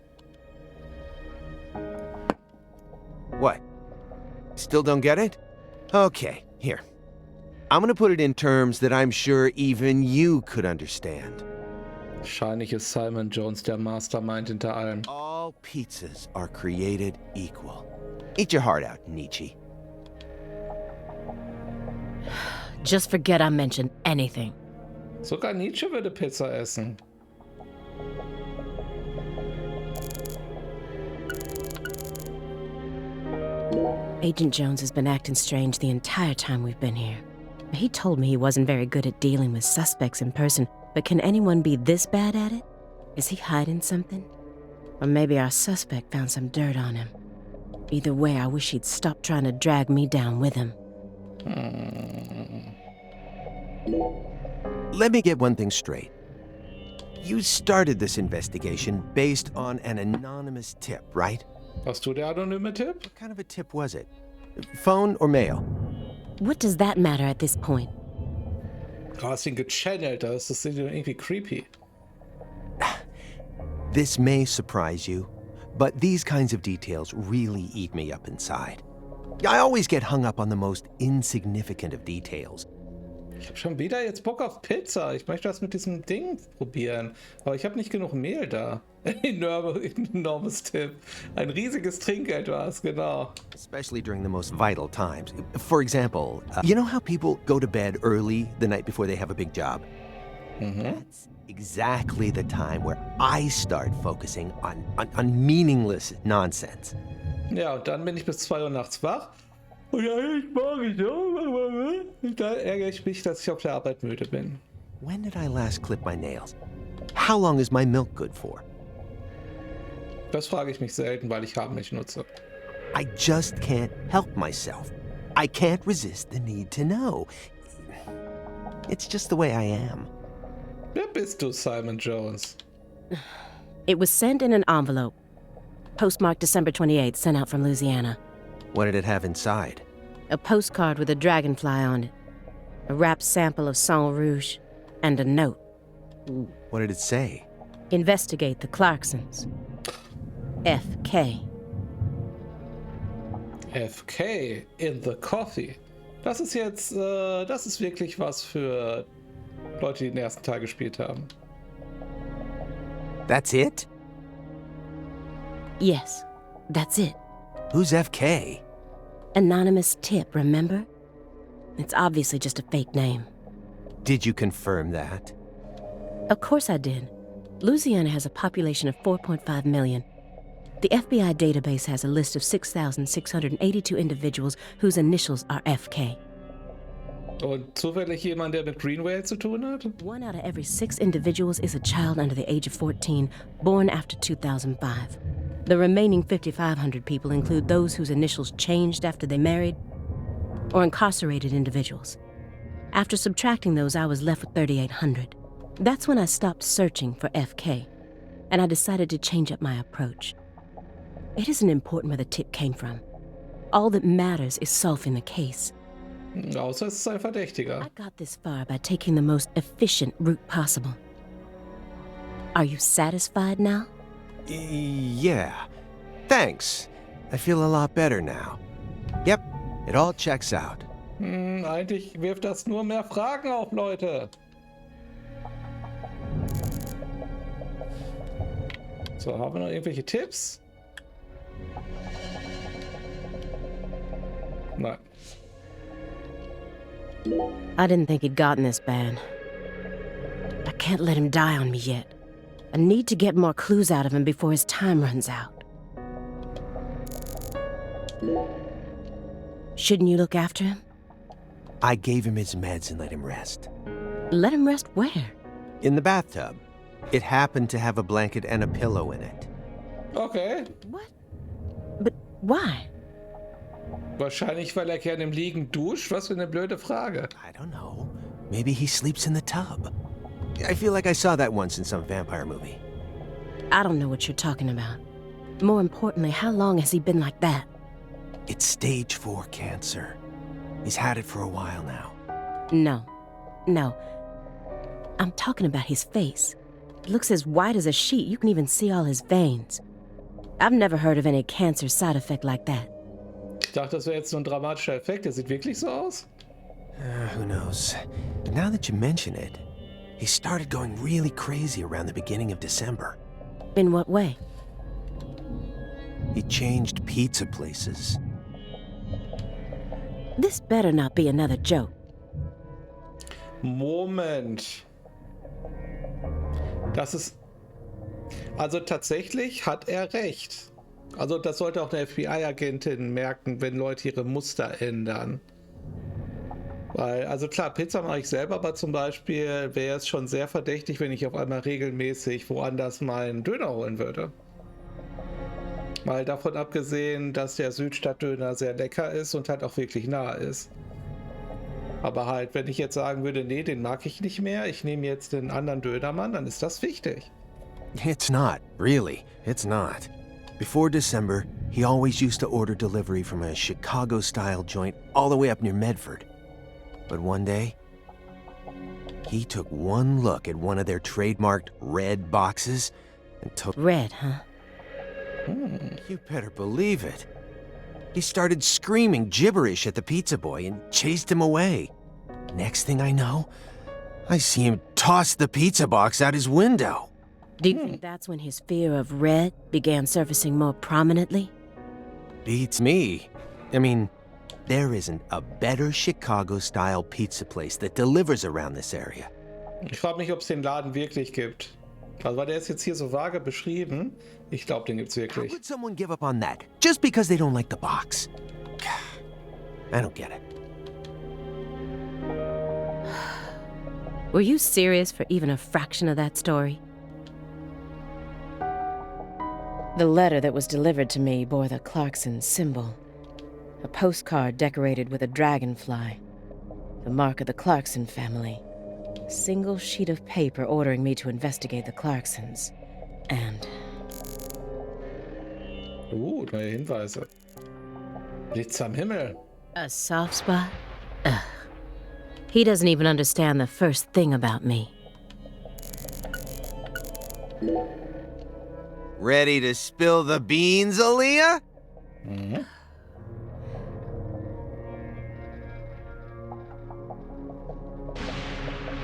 What? Still don't get it? Okay, here. I'm gonna put it in terms that I'm sure even you could understand. Wahrscheinlich ist Simon Jones der Mastermind hinter allem. All pizzas are created equal. Eat your heart out, Nietzsche. Just forget I mentioned anything. Sogar Nietzsche würde Pizza essen. Agent Jones has been acting strange the entire time we've been here. He told me he wasn't very good at dealing with suspects in person, but can anyone be this bad at it? Is he hiding something? Or maybe our suspect found some dirt on him. Either way, I wish he'd stop trying to drag me down with him. Let me get one thing straight. You started this investigation based on an anonymous tip, right? Hast du der anonyme Tipp? What kind of a tip was it? Phone or mail? What does that matter at this point? Du hast ihn gechannelt, das ist irgendwie creepy. This may surprise you, but these kinds of details really eat me up inside. I always get hung up on the most insignificant of details. Ich habe schon wieder jetzt Bock auf Pizza. Ich möchte das mit diesem Ding probieren. Aber ich habe nicht genug Mehl da. Enormes Tipp. Ein riesiges Trinkgeld war es, genau. Especially during the most vital times. For example, you know how people go to bed early the night before they have a big job? That's exactly the time where I start focusing on meaningless nonsense. Ja, und dann bin ich bis 2 Uhr nachts wach. Und da ärgere ich mich, dass ich auf der Arbeit müde bin. When did I last clip my nails? How long is my milk good for? Das frage ich mich selten, weil ich Haarmilch nutze. I just can't help myself. I can't resist the need to know. It's just the way I am. Wer bist du, Simon Jones? It was sent in an envelope. Postmarked December 28th, sent out from Louisiana. What did it have inside? A postcard with a dragonfly on it. A wrapped sample of Sang Rouge. And a note. What did it say? Investigate the Clarksons. FK. FK in the coffee. Das ist jetzt, das ist wirklich was für Leute, die den ersten Teil gespielt haben. That's it? Yes, that's it. Who's FK? Anonymous tip, remember? It's obviously just a fake name. Did you confirm that? Of course I did. Louisiana has a population of 4.5 million. The FBI database has a list of 6,682 individuals whose initials are FK. Und zufällig jemand, der mit Greenway zu tun hat? 1 out of every 6 individuals is a child under the age of 14, born after 2005. The remaining 5,500 people include those whose initials changed after they married, or incarcerated individuals. After subtracting those, I was left with 3,800. That's when I stopped searching for FK, and I decided to change up my approach. It isn't important where the tip came from. All that matters is solving the case. Außer es ist ein Verdächtiger. I got this far by taking the most efficient route possible. Are you satisfied now? Yeah. Thanks. I feel a lot better now. Yep, it all checks out. Eigentlich wirft das nur mehr Fragen auf, Leute. So, haben wir noch irgendwelche Tipps? Nein. I didn't think he'd gotten this bad. I can't let him die on me yet. I need to get more clues out of him before his time runs out. Shouldn't you look after him? I gave him his meds and let him rest. Let him rest where? In the bathtub. It happened to have a blanket and a pillow in it. Okay. What? But why? Wahrscheinlich, weil er gerne im Liegen duscht. Was für eine blöde Frage. I don't know. Maybe he sleeps in the tub. I feel like I saw that once in some vampire movie. I don't know what you're talking about. More importantly, how long has he been like that? It's stage 4 cancer. He's had it for a while now. No. I'm talking about his face. It looks as white as a sheet. You can even see all his veins. I've never heard of any cancer side effect like that. Ich dachte, das wäre jetzt so ein dramatischer Effekt. Der sieht wirklich so aus? Who knows? But now that you mention it, he started going really crazy around the beginning of December. In what way? He changed pizza places. This better not be another joke. Moment. Das ist... Also tatsächlich hat er recht. Also das sollte auch eine FBI-Agentin merken, wenn Leute ihre Muster ändern. Weil, also klar, Pizza mache ich selber, aber zum Beispiel wäre es schon sehr verdächtig, wenn ich auf einmal regelmäßig woanders meinen Döner holen würde. Mal davon abgesehen, dass der Südstadtdöner sehr lecker ist und halt auch wirklich nah ist. Aber halt, wenn ich jetzt sagen würde, nee, den mag ich nicht mehr, ich nehme jetzt den anderen Dönermann, dann ist das wichtig. It's not, really. It's not. Before December, he always used to order delivery from a Chicago-style joint all the way up near Medford. But one day, he took one look at one of their trademarked red boxes and took... Red, huh? You better believe it. He started screaming gibberish at the pizza boy and chased him away. Next thing I know, I see him toss the pizza box out his window. Do you think that's when his fear of red began surfacing more prominently? Beats me. I mean, there isn't a better Chicago-style pizza place that delivers around this area. Ich frage mich, ob es den Laden wirklich gibt. Also, weil der ist jetzt hier so vage beschrieben. Ich glaube, den gibt's How wirklich. could someone give up on that just because they don't like the box? I don't get it. Were you serious for even a fraction of that story? The letter that was delivered to me bore the Clarkson symbol. A postcard decorated with a dragonfly. The mark of the Clarkson family. A single sheet of paper ordering me to investigate the Clarksons. And... Neue Hinweise. Blitz am Himmel. a soft spot? Ugh. He doesn't even understand the first thing about me. Ready to spill the beans, Aaliyah? Mhm.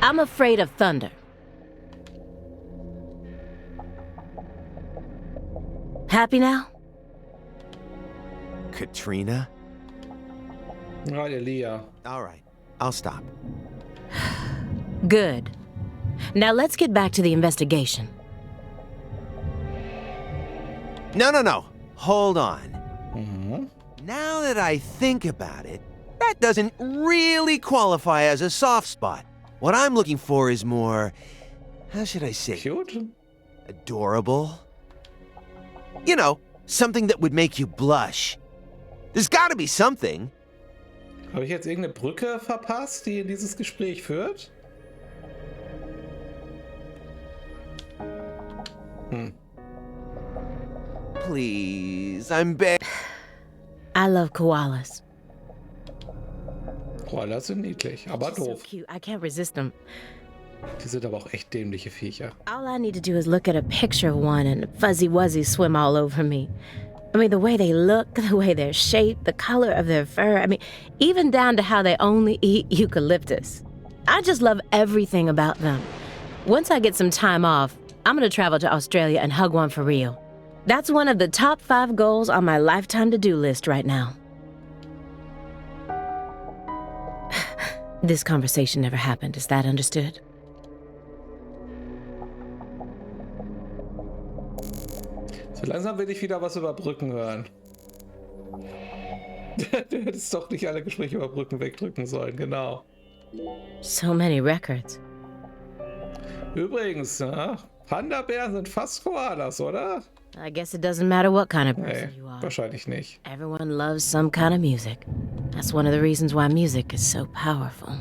I'm afraid of thunder. Happy now? Katrina? Right, Leah. All right, I'll stop. Good. Now let's get back to the investigation. No. Hold on. Mhm. Now that I think about it, that doesn't really qualify as a soft spot. What I'm looking for is more, how should I say, Cute? adorable? You know, something that would make you blush. There's gotta be something. Habe ich jetzt irgendeine Brücke verpasst, die in dieses Gespräch führt? Please, I'm begging. I love koalas. Koalas sind niedlich, aber So doof. cute. I can't resist them. Die sind aber auch echt dämliche Viecher. All I need to do is look at a picture of one and fuzzy wuzzies swim all over me. I mean, the way they look, the way they're shaped, the color of their fur. I mean, even down to how they only eat eucalyptus. I just love everything about them. Once I get some time off, I'm gonna travel to Australia and hug one for real. That's one of the top 5 goals on my lifetime to-do list right now. This conversation never happened, is that understood? So langsam will ich wieder was über Brücken hören. Du hättest doch nicht alle Gespräche über Brücken wegdrücken sollen, genau. So many records. Übrigens, Panda-Bären sind fast Koalas, oder? I guess it doesn't matter what kind of person Nee, you are. wahrscheinlich nicht. Everyone loves some kind of music. That's one of the reasons why music is so powerful.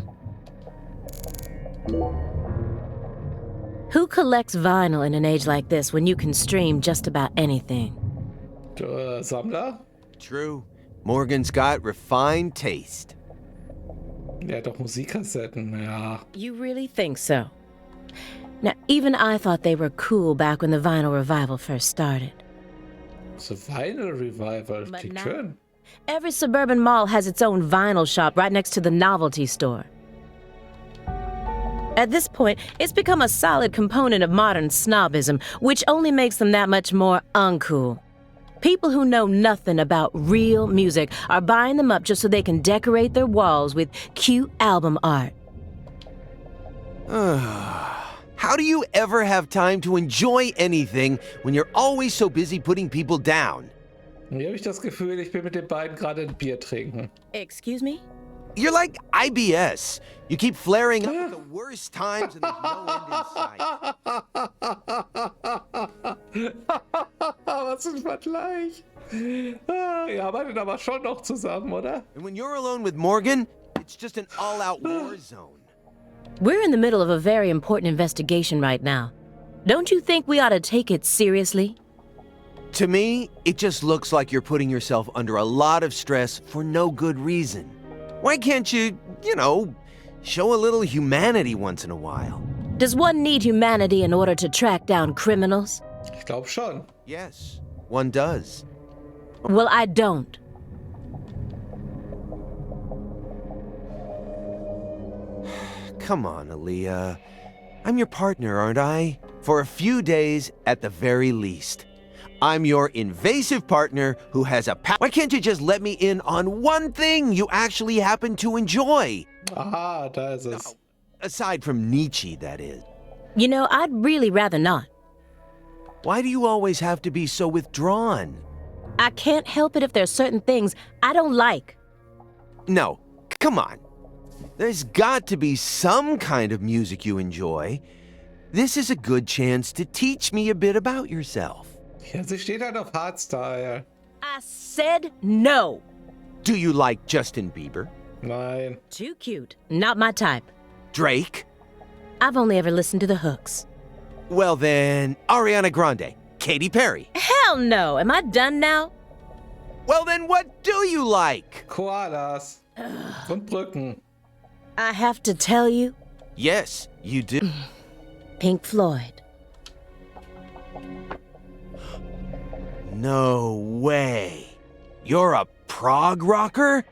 Who collects vinyl in an age like this when you can stream just about anything? Sammler? True. Morgan's got refined taste. Ja, doch Musikkassetten, ja. You really think so? Now, even I thought they were cool back when the vinyl revival first started. So Vinyl Revival, But klingt now- schön. Every suburban mall has its own vinyl shop right next to the novelty store. At this point, it's become a solid component of modern snobism, which only makes them that much more uncool. People who know nothing about real music are buying them up just so they can decorate their walls with cute album art. How do you ever have time to enjoy anything when you're always so busy putting people down? Hier habe ich das Gefühl, ich bin mit den beiden gerade ein Bier trinken. Excuse me? You're like IBS. You keep flaring up at the worst times and there's no end in sight. Was ein Vergleich. Ihr arbeitet aber schon noch zusammen, oder? And when you're alone with Morgan, it's just an all-out war zone. We're in the middle of a very important investigation right now. Don't you think we ought to take it seriously? To me, it just looks like you're putting yourself under a lot of stress for no good reason. Why can't you, show a little humanity once in a while? Does one need humanity in order to track down criminals? Ich glaube schon. Yes, one does. Well, I don't. Come on, Aaliyah. I'm your partner, aren't I? For a few days, at the very least. I'm your invasive partner who has a Why can't you just let me in on one thing you actually happen to enjoy? Aha, da ist es. Aside from Nietzsche, that is. You know, I'd really rather not. Why do you always have to be so withdrawn? I can't help it if there's certain things I don't like. No, come on. There's got to be some kind of music you enjoy. This is a good chance to teach me a bit about yourself. Ja, sie steht halt auf Hardstyle. I said no. Do you like Justin Bieber? Nein. Too cute. Not my type. Drake? I've only ever listened to the hooks. Well then, Ariana Grande, Katy Perry. Hell no. Am I done now? Well then, what do you like? Koalas. Und Brücken. I have to tell you, Yes, you do. Pink Floyd. No way. You're a prog rocker?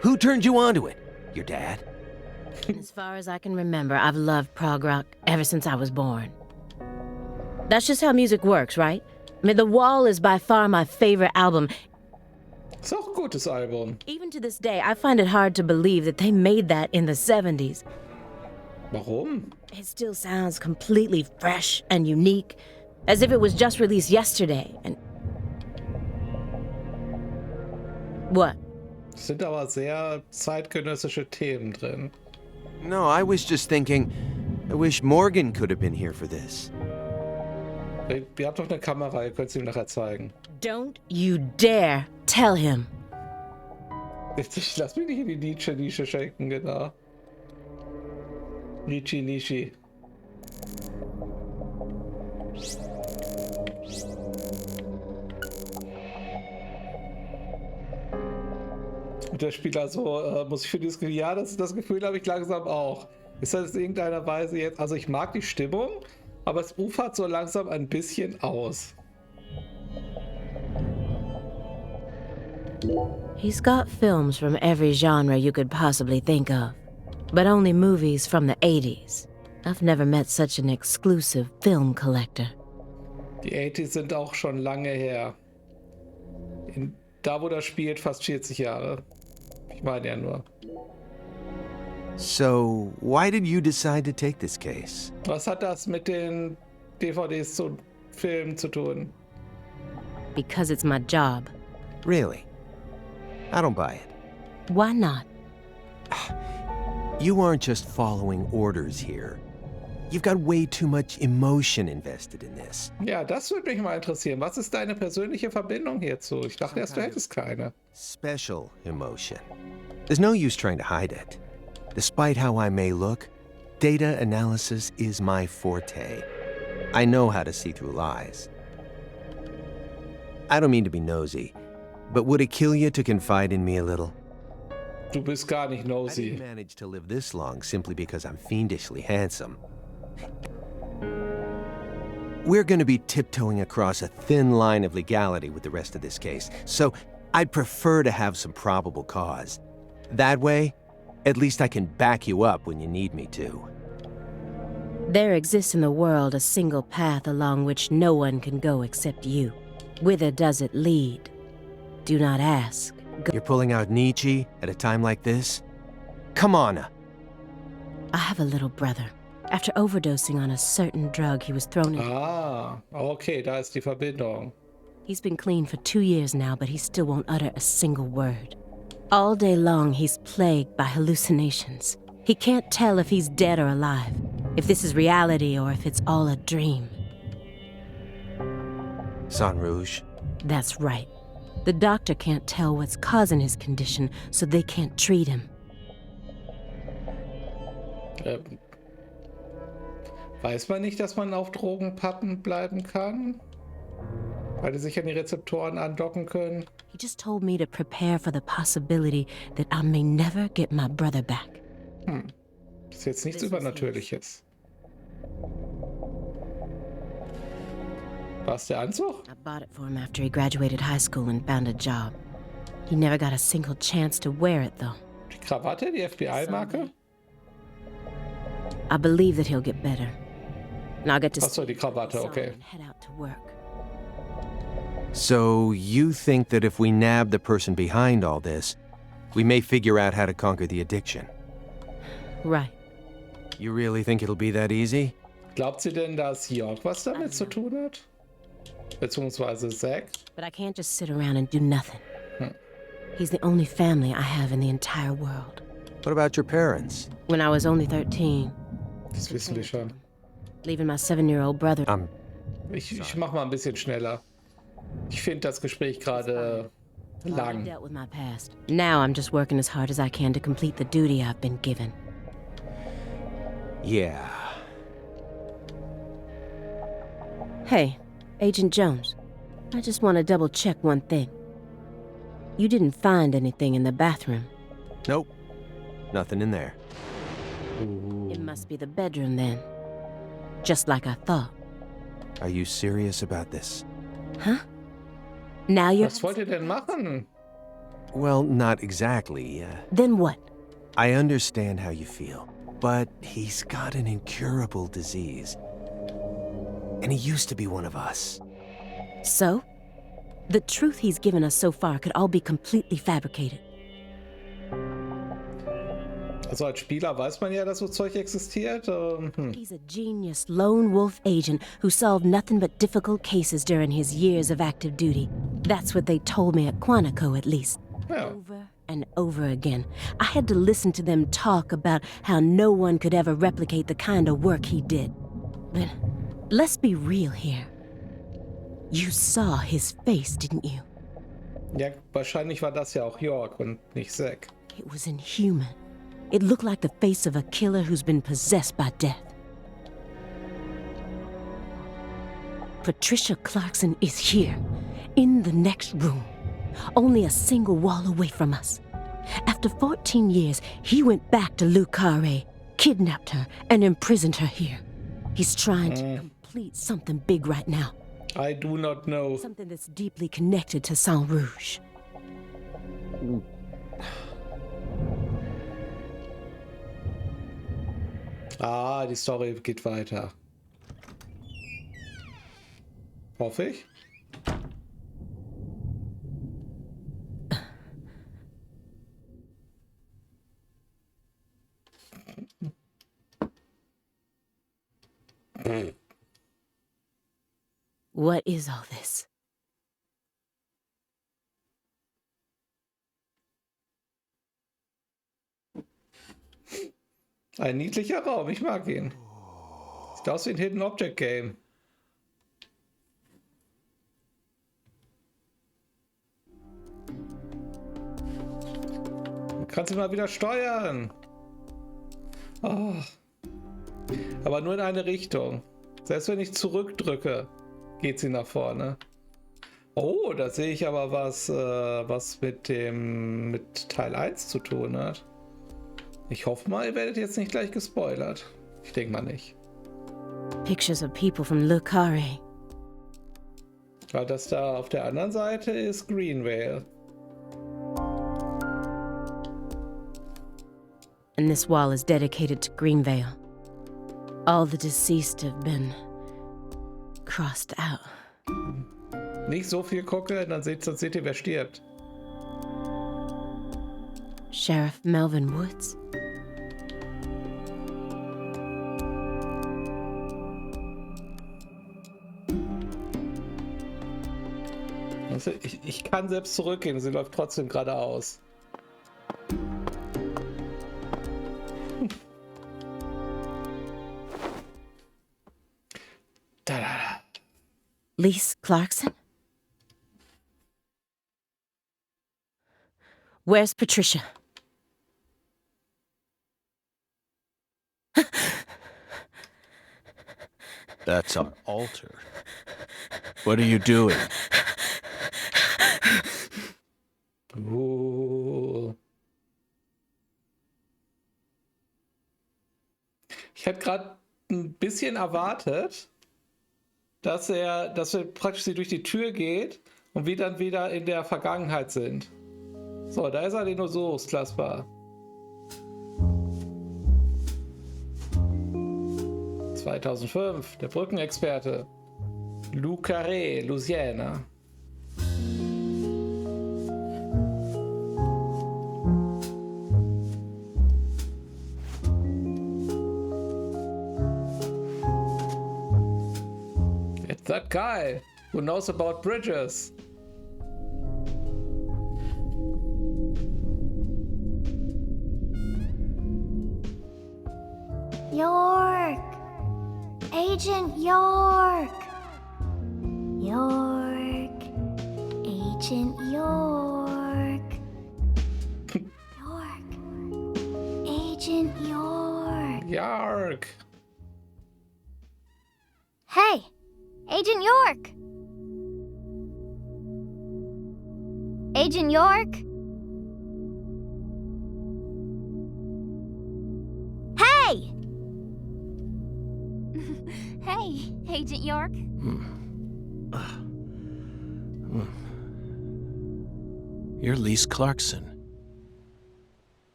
Who turned you onto it? Your dad? As far as I can remember, I've loved prog rock ever since I was born. That's just how music works, right? I mean, The Wall is by far my favorite album. Ist auch ein gutes Album. Even to this day, I find it hard to believe that they made that in the 70s. Warum? It still sounds completely fresh and unique, as if it was just released yesterday. And what? Es sind aber sehr zeitgenössische Themen drin. No, I was just thinking, I wish Morgan could have been here for this. Ihr habt doch eine Kamera, ihr könnt es ihm nachher zeigen. Don't you dare tell him. Ich lass mich nicht in die Nietzsche-Nische schenken, genau. Nietzsche. Und der Spieler so, muss ich für dieses Gefühl, ja, das Gefühl habe ich langsam auch. Ist das in irgendeiner Weise jetzt, also ich mag die Stimmung, aber es ufert so langsam ein bisschen aus. He's got films from every genre you could possibly think of, but only movies from the 80s. I've never met such an exclusive film collector. Die 80s sind auch schon lange her. Da, wo das spielt, fast 40 Jahre. Ich meine ja nur. So, why did you decide to take this case? Was hat das mit den DVDs zu Filmen zu tun? Because it's my job. Really? I don't buy it. Why not? You aren't just following orders here. You've got way too much emotion invested in this. Ja, das würde mich mal interessieren. Was ist deine persönliche Verbindung hierzu? Ich dachte erst, du hättest keine. Special emotion. There's no use trying to hide it. Despite how I may look, data analysis is my forte. I know how to see through lies. I don't mean to be nosy, but would it kill you to confide in me a little? Du bist gar nicht I nosy. didn't manage to live this long simply because I'm fiendishly handsome. We're gonna be tiptoeing across a thin line of legality with the rest of this case, so I'd prefer to have some probable cause. That way, at least I can back you up when you need me to. There exists in the world a single path along which no one can go except you. Whither does it lead? Do not ask. Go. You're pulling out Nietzsche at a time like this? Come on. I have a little brother. After overdosing on a certain drug, he was thrown in. Ah, okay, da ist die Verbindung. He's been clean for 2 years now, but he still won't utter a single word. All day long, he's plagued by hallucinations. He can't tell if he's dead or alive, if this is reality or if it's all a dream. Sang Rouge. That's right. The doctor can't tell what's causing his condition, so they can't treat him. Weiß man nicht, dass man auf Drogenpappen bleiben kann? Weil die sich an die Rezeptoren andocken können? He just told me to prepare for the possibility that I may never get my brother back. Das ist jetzt nichts Übernatürliches. War es der Anzug? I bought it for him after he graduated high school and found a job. He never got a single chance to wear it, though. Die Krawatte, die FBI-Marke? I believe that he'll get better. And I'll get to Achso, die Krawatte, okay. and head out to work. So you think that if we nab the person behind all this, we may figure out how to conquer the addiction? Right. You really think it'll be that easy? Glaubt sie denn, dass Jörg was damit zu tun hat? Beziehungsweise Zack? But I can't just sit around and do nothing. He's the only family I have in the entire world. What about your parents? When I was only 13, Das wissen wir schon. leaving my 7-year-old brother. Ich mach mal ein bisschen schneller. Ich finde das Gespräch gerade I lang. dealt with my past. Now I'm just working as hard as I can to complete the duty I've been given. Yeah. Hey, Agent Jones. I just want to double check one thing. You didn't find anything in the bathroom. Nope. Nothing in there. It must be the bedroom then. Just like I thought. Are you serious about this? Huh? Now you're... Was wollt ihr denn machen? Well, not exactly. Then what? I understand how you feel, but he's got an incurable disease. And he used to be one of us. So? The truth he's given us so far could all be completely fabricated. Also als Spieler weiß man ja, dass so Zeug existiert. He's a genius lone wolf agent who solved nothing but difficult cases during his years of active duty. That's what they told me at Quantico, at least. Ja. Over and over again. I had to listen to them talk about how no one could ever replicate the kind of work he did. But let's be real here. You saw his face, didn't you? Ja, wahrscheinlich war das ja auch Jörg und nicht Zack. It was inhuman. It looked like the face of a killer who's been possessed by death. Patricia Clarkson is here, in the next room, only a single wall away from us. After 14 years, he went back to Lucare, kidnapped her, and imprisoned her here. He's trying to complete something big right now. I do not know. Something that's deeply connected to Sang Rouge. Ah, die Story geht weiter. Hoffe ich. What is all this? Ein niedlicher Raum, ich mag ihn. Sieht aus wie ein Hidden Object Game. Du kannst ihn mal wieder steuern. Oh. Aber nur in eine Richtung. Selbst wenn ich zurückdrücke, geht sie nach vorne. Oh, da sehe ich aber was mit Teil 1 zu tun hat. Ich hoffe mal, ihr werdet jetzt nicht gleich gespoilert. Ich denke mal nicht. Pictures of people from Lucare. Weil das da auf der anderen Seite ist Greenvale. And this wall is dedicated to Greenvale. All the deceased have been crossed out. Nicht so viel gucke, sonst seht ihr, wer stirbt. Sheriff Melvin Woods. Also ich kann selbst zurückgehen, sie läuft trotzdem geradeaus. Lise Clarkson? Where's Patricia? That's our altar. What are you doing? Ich hätte gerade ein bisschen erwartet, dass wir praktisch durch die Tür geht und wir dann wieder in der Vergangenheit sind. So, da ist er, Dinosaurus, klassbar. 2005, der Brückenexperte. Lucare, Louisiana. It's that guy who knows about bridges. York! Agent York! York! Agent York! York! Agent York! York! Hey! Agent York! Agent York? Hey! Hey, Agent York. You're Lise Clarkson.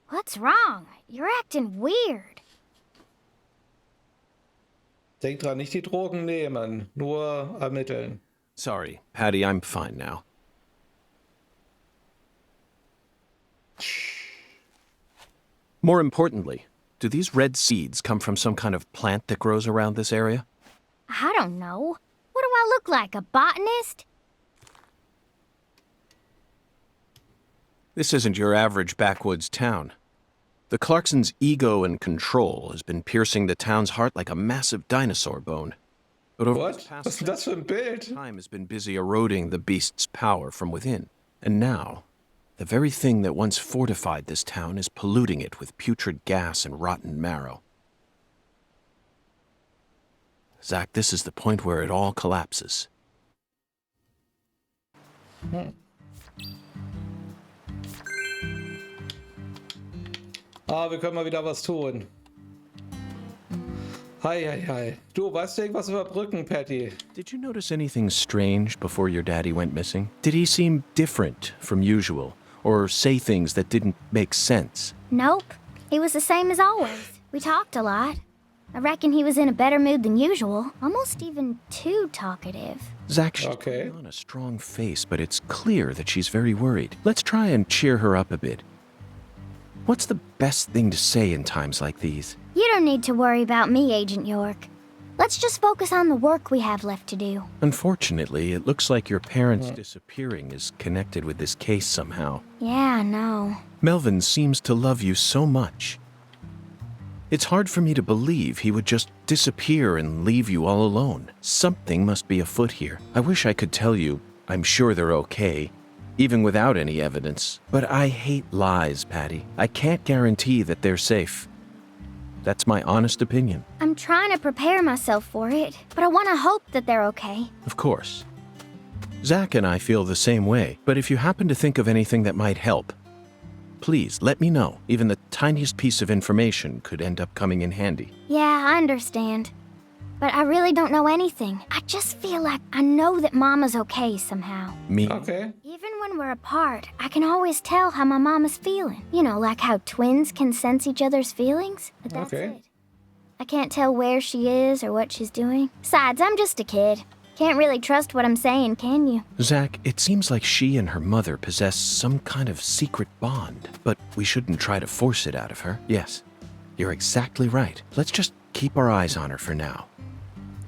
What's wrong? You're acting weird. Denk dran, nicht die Drogen nehmen, nur ermitteln. Sorry, Patty, I'm fine now. More importantly, do these red seeds come from some kind of plant that grows around this area? I don't know. What do I look like, a botanist? This isn't your average backwoods town. The Clarksons' ego and control has been piercing the town's heart like a massive dinosaur bone. But over What? this past Was ist das für ein Bild? time has been busy eroding the beast's power from within. And now, the very thing that once fortified this town is polluting it with putrid gas and rotten marrow. Zach, this is the point where it all collapses. Ah, wir können mal wieder was tun. Hi, hi, hi. Du, weißt du irgendwas über Brücken, Patty? Did you notice anything strange before your daddy went missing? Did he seem different from usual? Or say things that didn't make sense? Nope. He was the same as always. We talked a lot. I reckon he was in a better mood than usual. Almost even too talkative. Zach, she's putting on a strong face, but it's clear that she's very worried. Let's try and cheer her up a bit. What's the best thing to say in times like these? You don't need to worry about me, Agent York. Let's just focus on the work we have left to do. Unfortunately, it looks like your parents disappearing is connected with this case somehow. Yeah, I know. Melvin seems to love you so much. It's hard for me to believe he would just disappear and leave you all alone. Something must be afoot here. I wish I could tell you I'm sure they're okay, even without any evidence. But I hate lies, Patty. I can't guarantee that they're safe. That's my honest opinion. I'm trying to prepare myself for it, but I want to hope that they're okay. Of course. Zach and I feel the same way, but if you happen to think of anything that might help, please let me know. Even the tiniest piece of information could end up coming in handy. Yeah, I understand. But I really don't know anything. I just feel like I know that Mama's okay somehow. Me? Okay. Even when we're apart, I can always tell how my mama's feeling. You know, like how twins can sense each other's feelings. But that's Okay. it. I can't tell where she is or what she's doing. Besides, I'm just a kid. Can't really trust what I'm saying, can you? Zach, it seems like she and her mother possess some kind of secret bond, but we shouldn't try to force it out of her. Yes, you're exactly right. Let's just keep our eyes on her for now.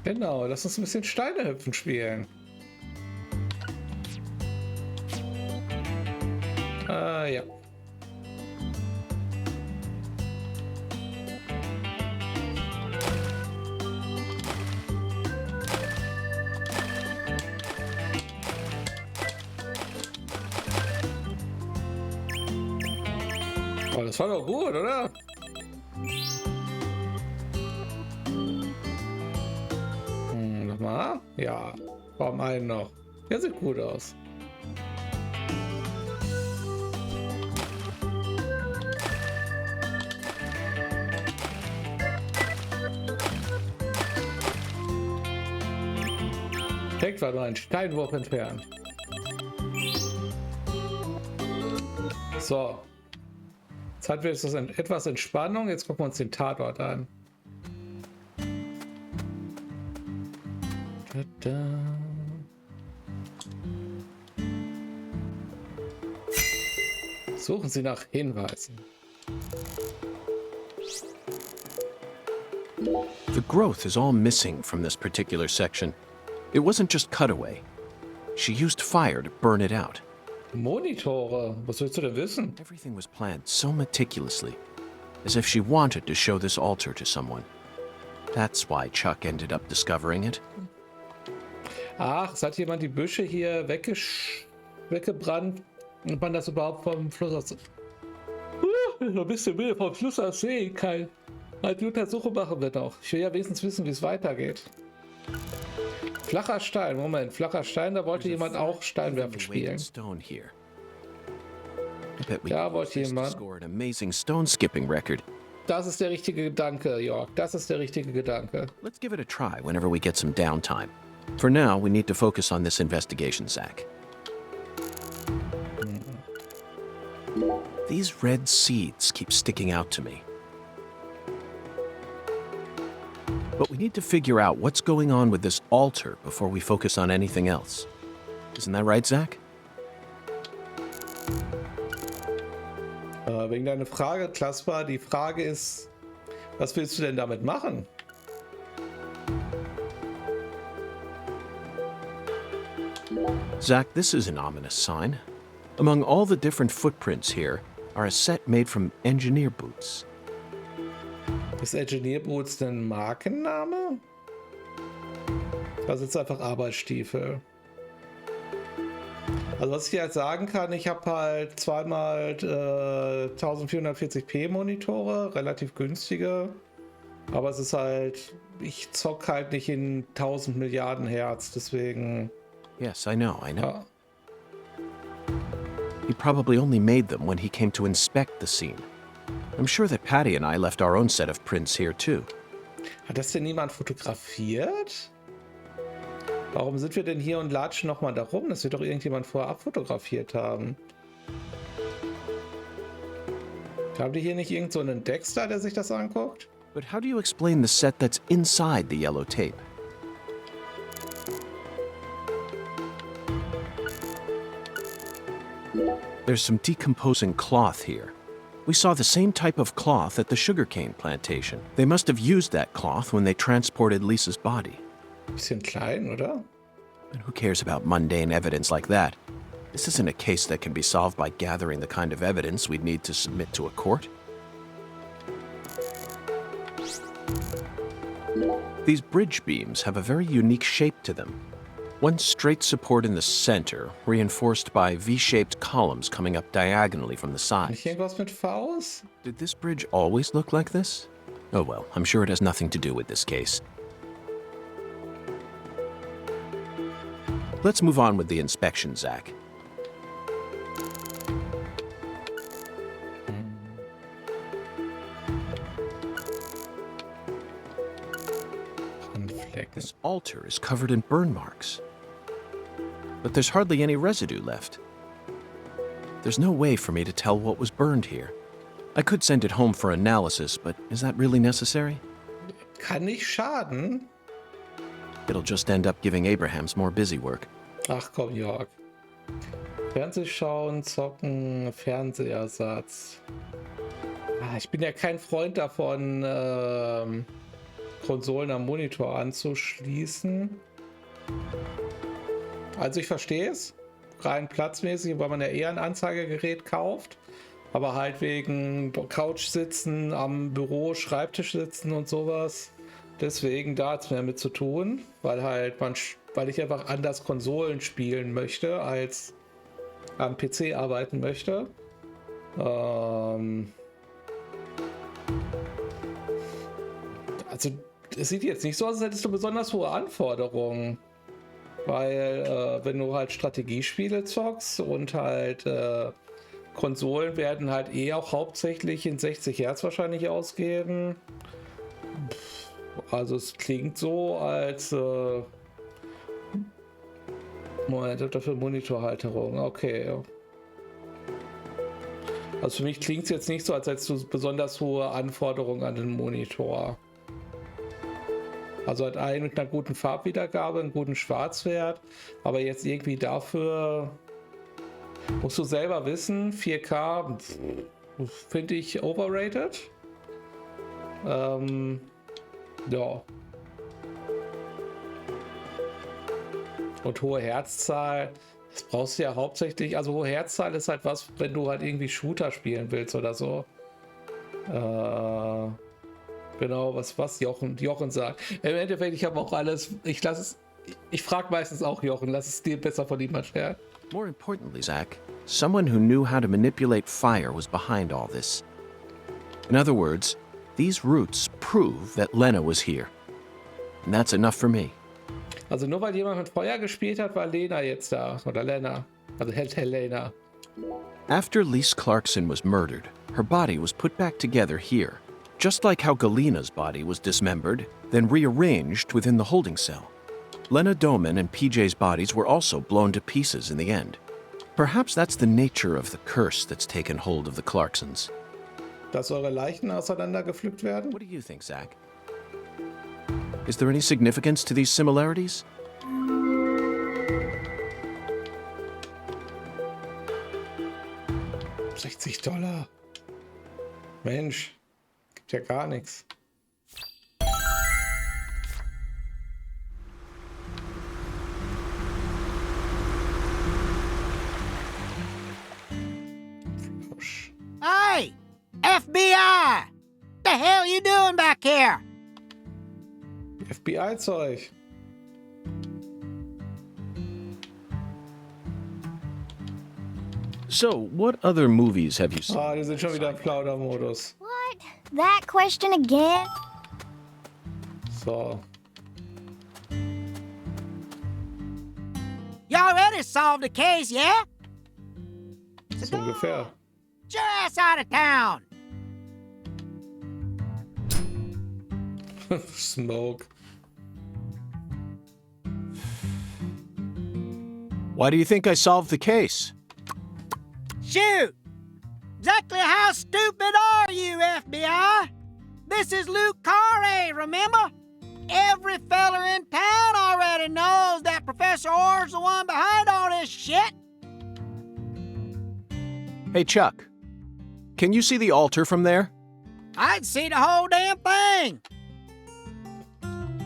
Genau, lass uns ein bisschen Steine hüpfen spielen. Ja. Oh, das war doch gut, oder? Nochmal? Ja, komm, einen noch. Der sieht gut aus. Direkt war nur ein Steinwurf entfernt. So. Jetzt hatten wir jetzt etwas Entspannung. Jetzt gucken wir uns den Tatort an. Tada. Suchen Sie nach Hinweisen. The growth is all missing from this particular section. It wasn't just cutaway. She used fire to burn it out. Monitore, was willst du denn wissen? Everything was planned so meticulously, as if she wanted to show this altar to someone. That's why Chuck ended up discovering it. Ach, es hat jemand die Büsche hier weggebrannt und man das überhaupt vom Fluss aus... ein bisschen mehr vom Fluss aus sehen kann. Die Untersuchung machen wir doch. Ich will ja wenigstens wissen, wie es weitergeht. Flacher Stein, Moment, flacher Stein, da wollte jemand auch Steinwerfen spielen. Da wollte jemand. Das ist der richtige Gedanke, Jörg. Das ist der richtige Gedanke. Let's give it a try whenever we get some downtime. For now, we need to focus on this investigation, Zach. These red seeds keep sticking out to me. But we need to figure out what's going on with this altar before we focus on anything else. Isn't that right, Zach? Wegen deiner Frage, Klasper, die Frage ist, was willst du denn damit machen? Zach, this is an ominous sign. Among all the different footprints here are a set made from engineer boots. Ist Engineer Boots ein Markenname? Das ist einfach Arbeitsstiefel. Also was ich dir jetzt sagen kann, ich habe halt zweimal 1440p Monitore, relativ günstige. Aber es ist halt, ich zock halt nicht in 1000 Milliarden Hertz, deswegen... Yes, I know. Ja. He probably only made them when he came to inspect the scene. I'm sure that Patty and I left our own set of prints here too. Hat das denn niemand fotografiert? Warum sind wir denn hier und latschen nochmal da rum? Das wird doch irgendjemand vorher abfotografiert haben. Haben die hier nicht irgend so einen Dexter, der sich das anguckt? But how do you explain the set that's inside the yellow tape? There's some decomposing cloth here. We saw the same type of cloth at the sugarcane plantation. They must have used that cloth when they transported Lisa's body. Bisschen klein, oder? But who cares about mundane evidence like that? This isn't a case that can be solved by gathering the kind of evidence we'd need to submit to a court. These bridge beams have a very unique shape to them. One straight support in the center, reinforced by V-shaped columns coming up diagonally from the sides. Nicht irgendwas mit V's? Did this bridge always look like this? Oh well, I'm sure it has nothing to do with this case. Let's move on with the inspection, Zach. This altar is covered in burn marks. But there's hardly any residue left. There's no way for me to tell what was burned here. I could send it home for analysis, but is that really necessary? Kann nicht schaden. It'll just end up giving Abrahams more busy work. Ach komm, Jörg. Fernsehschauen, zocken, Fernsehersatz. Ich bin ja kein Freund davon, Konsolen am Monitor anzuschließen. Also ich verstehe es, rein platzmäßig, weil man ja eher ein Anzeigegerät kauft, aber halt wegen Couch sitzen, am Büro, Schreibtisch sitzen und sowas. Deswegen da hat es mehr mit zu tun, weil ich einfach anders Konsolen spielen möchte, als am PC arbeiten möchte. Also es sieht jetzt nicht so aus, als hättest du besonders hohe Anforderungen. Weil wenn du halt Strategiespiele zockst und halt Konsolen werden halt auch hauptsächlich in 60 Hertz wahrscheinlich ausgeben. Also es klingt so, als Moment, dafür Monitorhalterung, okay. Also für mich klingt es jetzt nicht so, als hättest du besonders hohe Anforderungen an den Monitor. Also hat einen mit einer guten Farbwiedergabe, einen guten Schwarzwert, aber jetzt irgendwie dafür musst du selber wissen, 4K finde ich overrated. Ja. Und hohe Herzzahl, das brauchst du ja hauptsächlich, also hohe Herzzahl ist halt was, wenn du halt irgendwie Shooter spielen willst oder so. Genau, was Jochen sagt. Im Endeffekt, ich habe auch alles, ich frage meistens auch Jochen, lass es dir besser von ihm erklären. More importantly, Zach, someone who knew how to manipulate fire was behind all this. In other words, these roots prove that Lena was here. And that's enough for me. Also nur weil jemand mit Feuer gespielt hat, war Lena jetzt da. Oder Lena. Also Helena. After Lise Clarkson was murdered, her body was put back together here. Just like how Galena's body was dismembered, then rearranged within the holding cell. Lena Doman and PJ's bodies were also blown to pieces in the end. Perhaps that's the nature of the curse that's taken hold of the Clarksons. Dass eure Leichen auseinandergepflückt werden? What do you think, Zach? Is there any significance to these similarities? $60. Mensch, gibt ja gar nichts. Hey! FBI! The hell you doing back here? FBI-Zeug. So, what other movies have you seen? Ah, die sind schon wieder im Plaudermodus. What? That question again? So. You already solved the case, yeah? So ungefähr. Get your ass out of town! Smoke. Why do you think I solved the case? Shoot! Exactly how stupid are you, FBI? This is Luke Carre, remember? Every feller in town already knows that Professor Orr's the one behind all this shit. Hey, Chuck. Can you see the altar from there? I'd see the whole damn thing.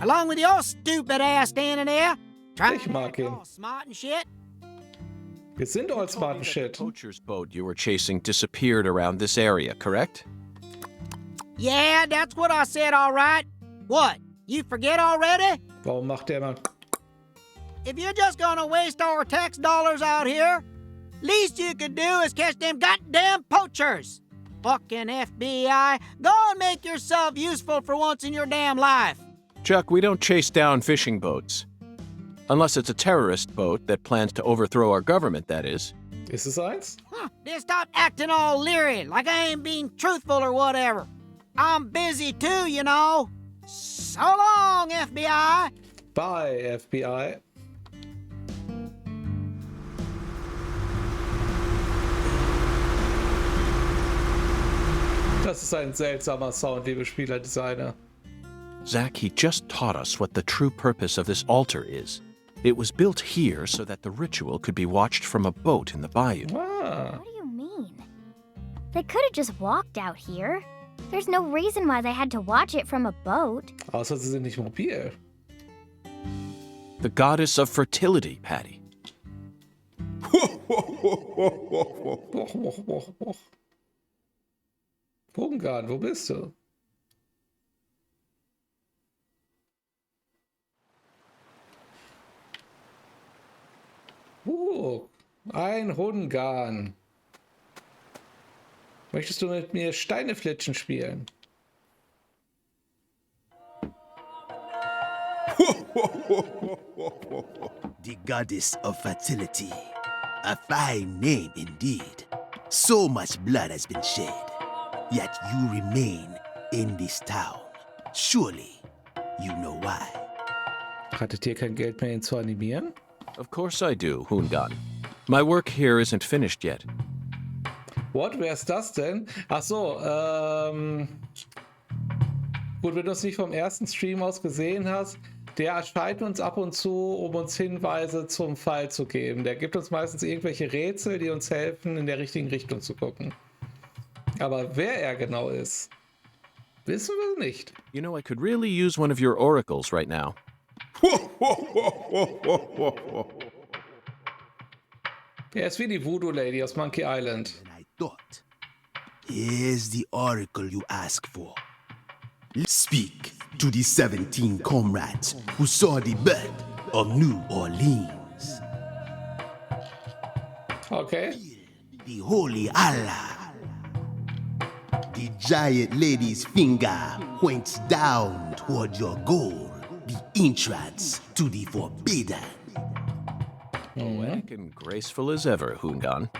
Along with your stupid ass standing there, trying Ich to mag act ihn. all smart and shit. Wir sind all Told smart me and that shit. The poacher's boat you were chasing disappeared around this area, correct? Yeah, that's what I said, all right. What, you forget already? Warum macht der mal... If you're just gonna waste our tax dollars out here, least you could do is catch them goddamn poachers. Fucking FBI, go and make yourself useful for once in your damn life. Chuck, we don't chase down fishing boats. Unless it's a terrorist boat that plans to overthrow our government, that is. Ist es eins? Then stop acting all leery, like I ain't being truthful or whatever. I'm busy too, you know. So long, FBI. Bye, FBI. Das ist ein seltsamer Sound, liebe Spielerdesigner. Zach, he just taught us what the true purpose of this altar is. It was built here so that the ritual could be watched from a boat in the bayou. Ah. What do you mean? They could have just walked out here. There's no reason why they had to watch it from a boat. Außer sie sind nicht mobil. The goddess of fertility, Patty. Bogengarten, wo bist du? Ein Hungarn. Möchtest du mit mir Steineflitschen spielen? The goddess of fertility. A fine name indeed. So much blood has been shed, yet you remain in this town. Surely you know why. Hattet ihr kein Geld mehr, ihn zu animieren? Of course I do, Hungan. My work here isn't finished yet. What? Wer ist das denn? Ach so, gut, wenn du es nicht vom ersten Stream aus gesehen hast, der erscheint uns ab und zu, um uns Hinweise zum Fall zu geben. Der gibt uns meistens irgendwelche Rätsel, die uns helfen, in der richtigen Richtung zu gucken. Aber wer er genau ist, wissen wir nicht. You know, I could really use one of your oracles right now. Er ist wie die Voodoo Lady aus Monkey Island. I thought. Here's the oracle you ask for. Speak to the 17 comrades who saw the birth of New Orleans. Okay. The holy Allah. The giant lady's finger points down toward your goal, the entrance to the forbidden. Poetic and graceful as ever, Hungan.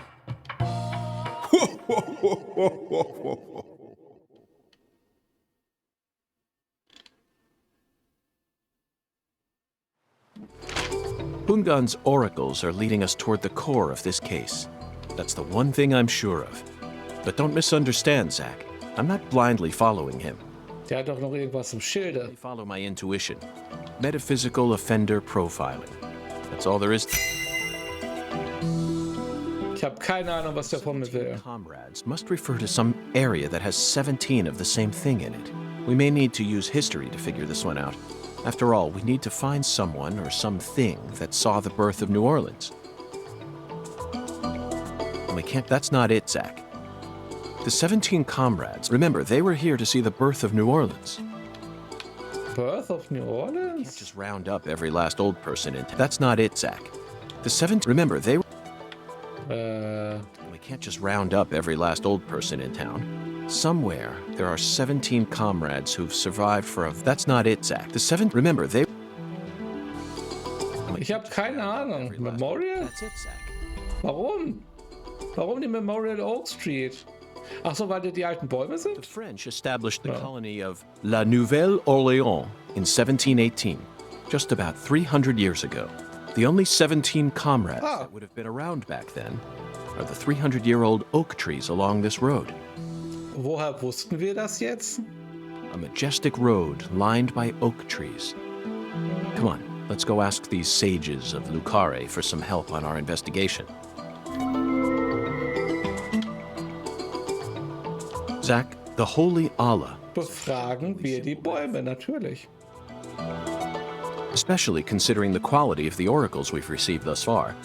Hungan's oracles are leading us toward the core of this case. That's the one thing I'm sure of. But don't misunderstand, Zach. I'm not blindly following him. Der hat doch noch irgendwas im Schilde. I follow my intuition. Metaphysical offender profiling. That's all there is. Ich habe keine Ahnung, was der von mir will. Comrades must refer to some area that has 17 of the same thing in it. We may need to use history to figure this one out. After all, we need to find someone or something that saw the birth of New Orleans. And we can't, that's not it, Zach. The 17 comrades, remember, they were here to see the birth of New Orleans. Birth of New Can't Orleans? just round up every last old person in town. That's not it, Zach. The 17, remember, they were... We can't just round up every last old person in town. Somewhere, there are 17 comrades who've survived for a... That's not it, Zach. The 7... Remember, they... Ich habe keine Ahnung. Memorial? That's it, Zach. Warum? Warum die Memorial Oak Street? Ach so, weil die alten Bäume The sind? French established the Oh. colony of La Nouvelle-Orléans in 1718, just about 300 years ago. The only 17 comrades Ah. that would have been around back then are the 300-year-old oak trees along this road. Woher wussten wir das jetzt? A majestic road lined by oak trees. Come on, let's go ask these sages of Lucare for some help on our investigation. Zach, the holy Allah. Befragen wir die Bäume, natürlich. Especially considering the quality of the oracles we've received thus far.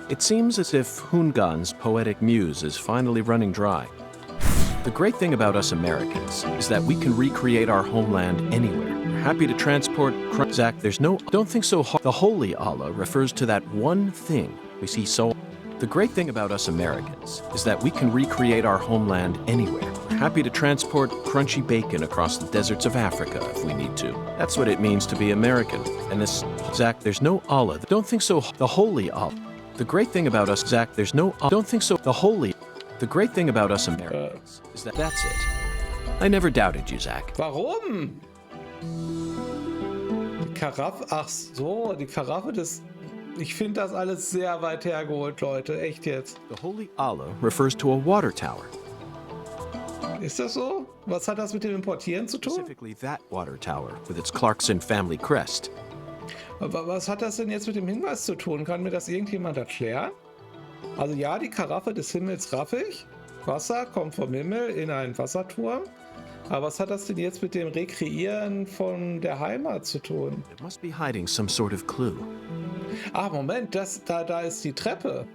It seems as if Hungan's poetic muse is finally running dry. The great thing about us Americans is that we can recreate our homeland anywhere. We're happy to transport... Zach, there's no... Don't think so... The holy Allah refers to that one thing we see so... The great thing about us Americans is that we can recreate our homeland anywhere. We're happy to transport crunchy bacon across the deserts of Africa if we need to. That's what it means to be American. And this... Zach, there's no Allah. Don't think so... The holy Allah. The great thing about us... Zach, there's no... Don't think so... The holy... The great thing about us Americans is that that's it. I never doubted you, Zach. Warum? Die Karaffe, ach so, die Karaffe des... Ich finde das alles sehr weit hergeholt, Leute. Echt jetzt. The holy Allah refers to a water tower. Ist das so? Was hat das mit dem Importieren zu tun? Specifically that water tower with its Clarkson family crest. Aber was hat das denn jetzt mit dem Hinweis zu tun? Kann mir das irgendjemand erklären? Also ja, die Karaffe des Himmels raff ich. Wasser kommt vom Himmel in einen Wasserturm. Aber was hat das denn jetzt mit dem Rekreieren von der Heimat zu tun? It must be hiding some sort of clue. Ah, Moment, da ist die Treppe.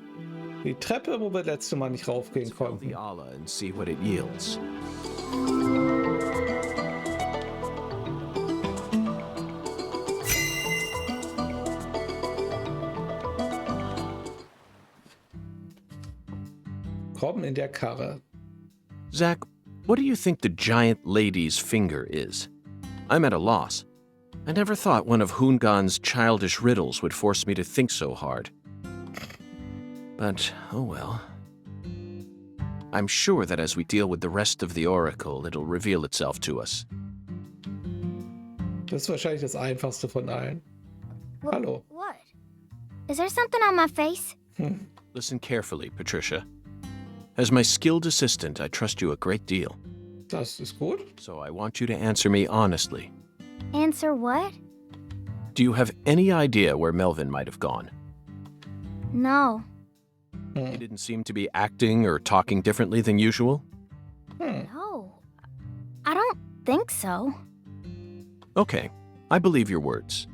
Die Treppe, wo wir letztes Mal nicht raufgehen konnten. The Allah and see what it yields. Komm in der Karre. Zach, what do you think the giant lady's finger is? I'm at a loss. I never thought one of Hungan's childish riddles would force me to think so hard. But, oh well. I'm sure that as we deal with the rest of the oracle, it'll reveal itself to us. Das ist wahrscheinlich das Einfachste von allen. Hallo. What? Is there something on my face? Listen carefully, Patricia. As my skilled assistant, I trust you a great deal. Das ist gut. So I want you to answer me honestly. Answer what? Do you have any idea where Melvin might have gone? No. He didn't seem to be acting or talking differently than usual? No. I don't think so. Okay, I believe your words.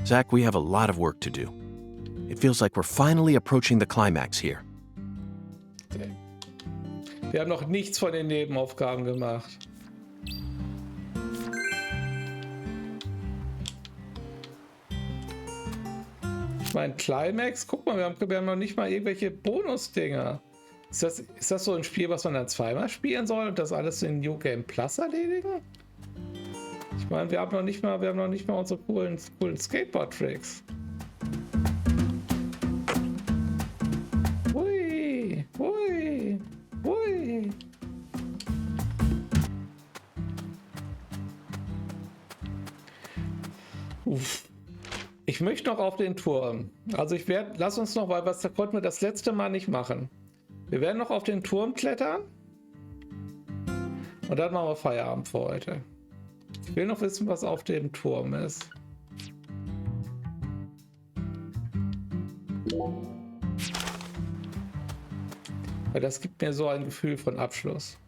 Zach, we have a lot of work to do. It feels like we're finally approaching the climax here. Okay. Wir haben noch nichts von den Nebenaufgaben gemacht. Ich meine, Climax, guck mal, wir haben noch nicht mal irgendwelche Bonusdinger. Ist das so ein Spiel, was man dann zweimal spielen soll und das alles in New Game Plus erledigen? Ich meine, wir haben noch nicht mal unsere coolen Skateboard-Tricks. Hui, hui, hui. Uff. Ich möchte noch auf den Turm. Also lass uns noch, weil da konnten wir das letzte Mal nicht machen. Wir werden noch auf den Turm klettern. Und dann machen wir Feierabend für heute. Ich will noch wissen, was auf dem Turm ist. Weil das gibt mir so ein Gefühl von Abschluss.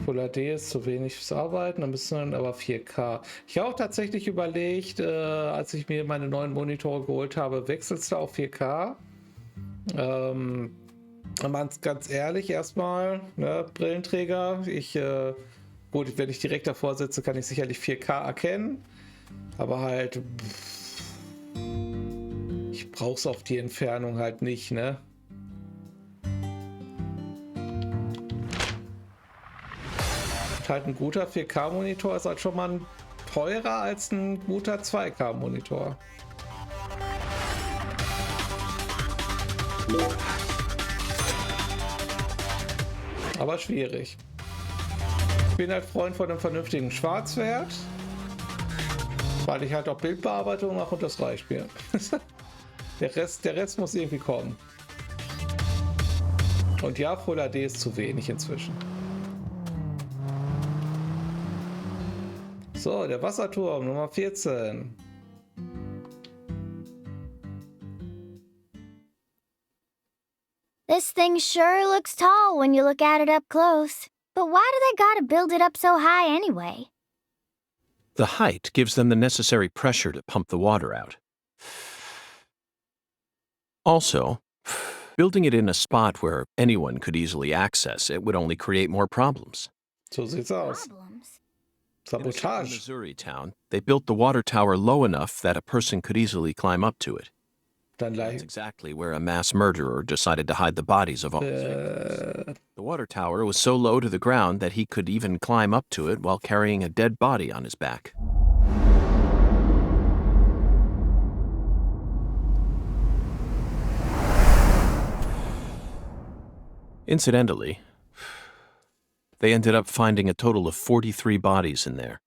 Full HD ist zu wenig fürs Arbeiten, dann müssen wir dann aber 4K. Ich habe auch tatsächlich überlegt, als ich mir meine neuen Monitore geholt habe, wechselst du auf 4K? Ganz ehrlich, erstmal, ne, Brillenträger. Gut, wenn ich direkt davor sitze, kann ich sicherlich 4K erkennen. Aber halt, ich brauche es auf die Entfernung halt nicht, ne? Halt ein guter 4K-Monitor ist halt schon mal teurer als ein guter 2K-Monitor. Aber schwierig. Ich bin halt Freund von einem vernünftigen Schwarzwert, weil ich halt auch Bildbearbeitung mache und das reicht mir. Der Rest muss irgendwie kommen. Und ja, Full HD ist zu wenig inzwischen. So, der Wasserturm Nummer 14. This thing sure looks tall when you look at it up close. But why do they gotta build it up so high anyway? The height gives them the necessary pressure to pump the water out. Also, building it in a spot where anyone could easily access it would only create more problems. So sieht's aus. Problems. In a certain Sabotage. Missouri town, they built the water tower low enough that a person could easily climb up to it. Dann That's gleich. exactly where a mass murderer decided to hide the bodies of all his victims. The water tower was so low to the ground that he could even climb up to it while carrying a dead body on his back. Incidentally, they ended up finding a total of 43 bodies in there.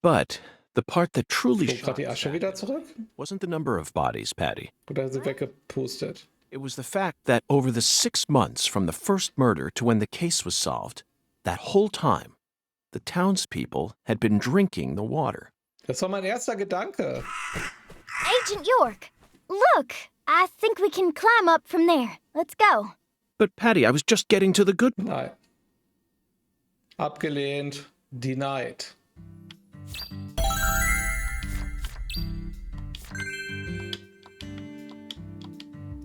But the part that truly Flog grad shocked die Asche wieder Zach zurück? wasn't the number of bodies, Patty. Oder ist sie weggepustet? It was the fact that over the 6 months from the first murder to when the case was solved, that whole time, the townspeople had been drinking the water. Das war mein erster Gedanke. Agent York, look! I think we can climb up from there. Let's go. But Patty, I was just getting to the good part. Nein. Abgelehnt. Denied.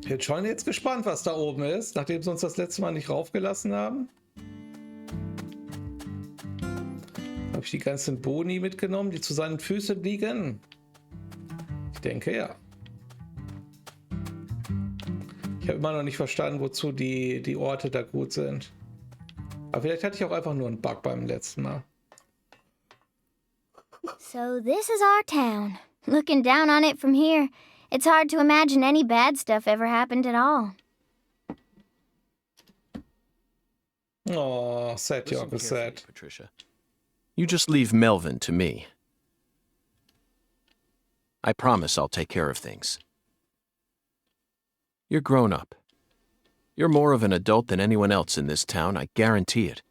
Ich bin schon jetzt gespannt, was da oben ist, nachdem sie uns das letzte Mal nicht raufgelassen haben. Habe ich die ganzen Boni mitgenommen, die zu seinen Füßen liegen? Ich denke ja. Ich habe immer noch nicht verstanden, wozu die Orte da gut sind. Aber vielleicht hatte ich auch einfach nur einen Bug beim letzten Mal. So this is our town. Looking down on it from here, it's hard to imagine any bad stuff ever happened at all. Oh, sad, Listen York is carefully, sad. Patricia. You just leave Melvin to me. I promise I'll take care of things. You're grown up. You're more of an adult than anyone else in this town, I guarantee it.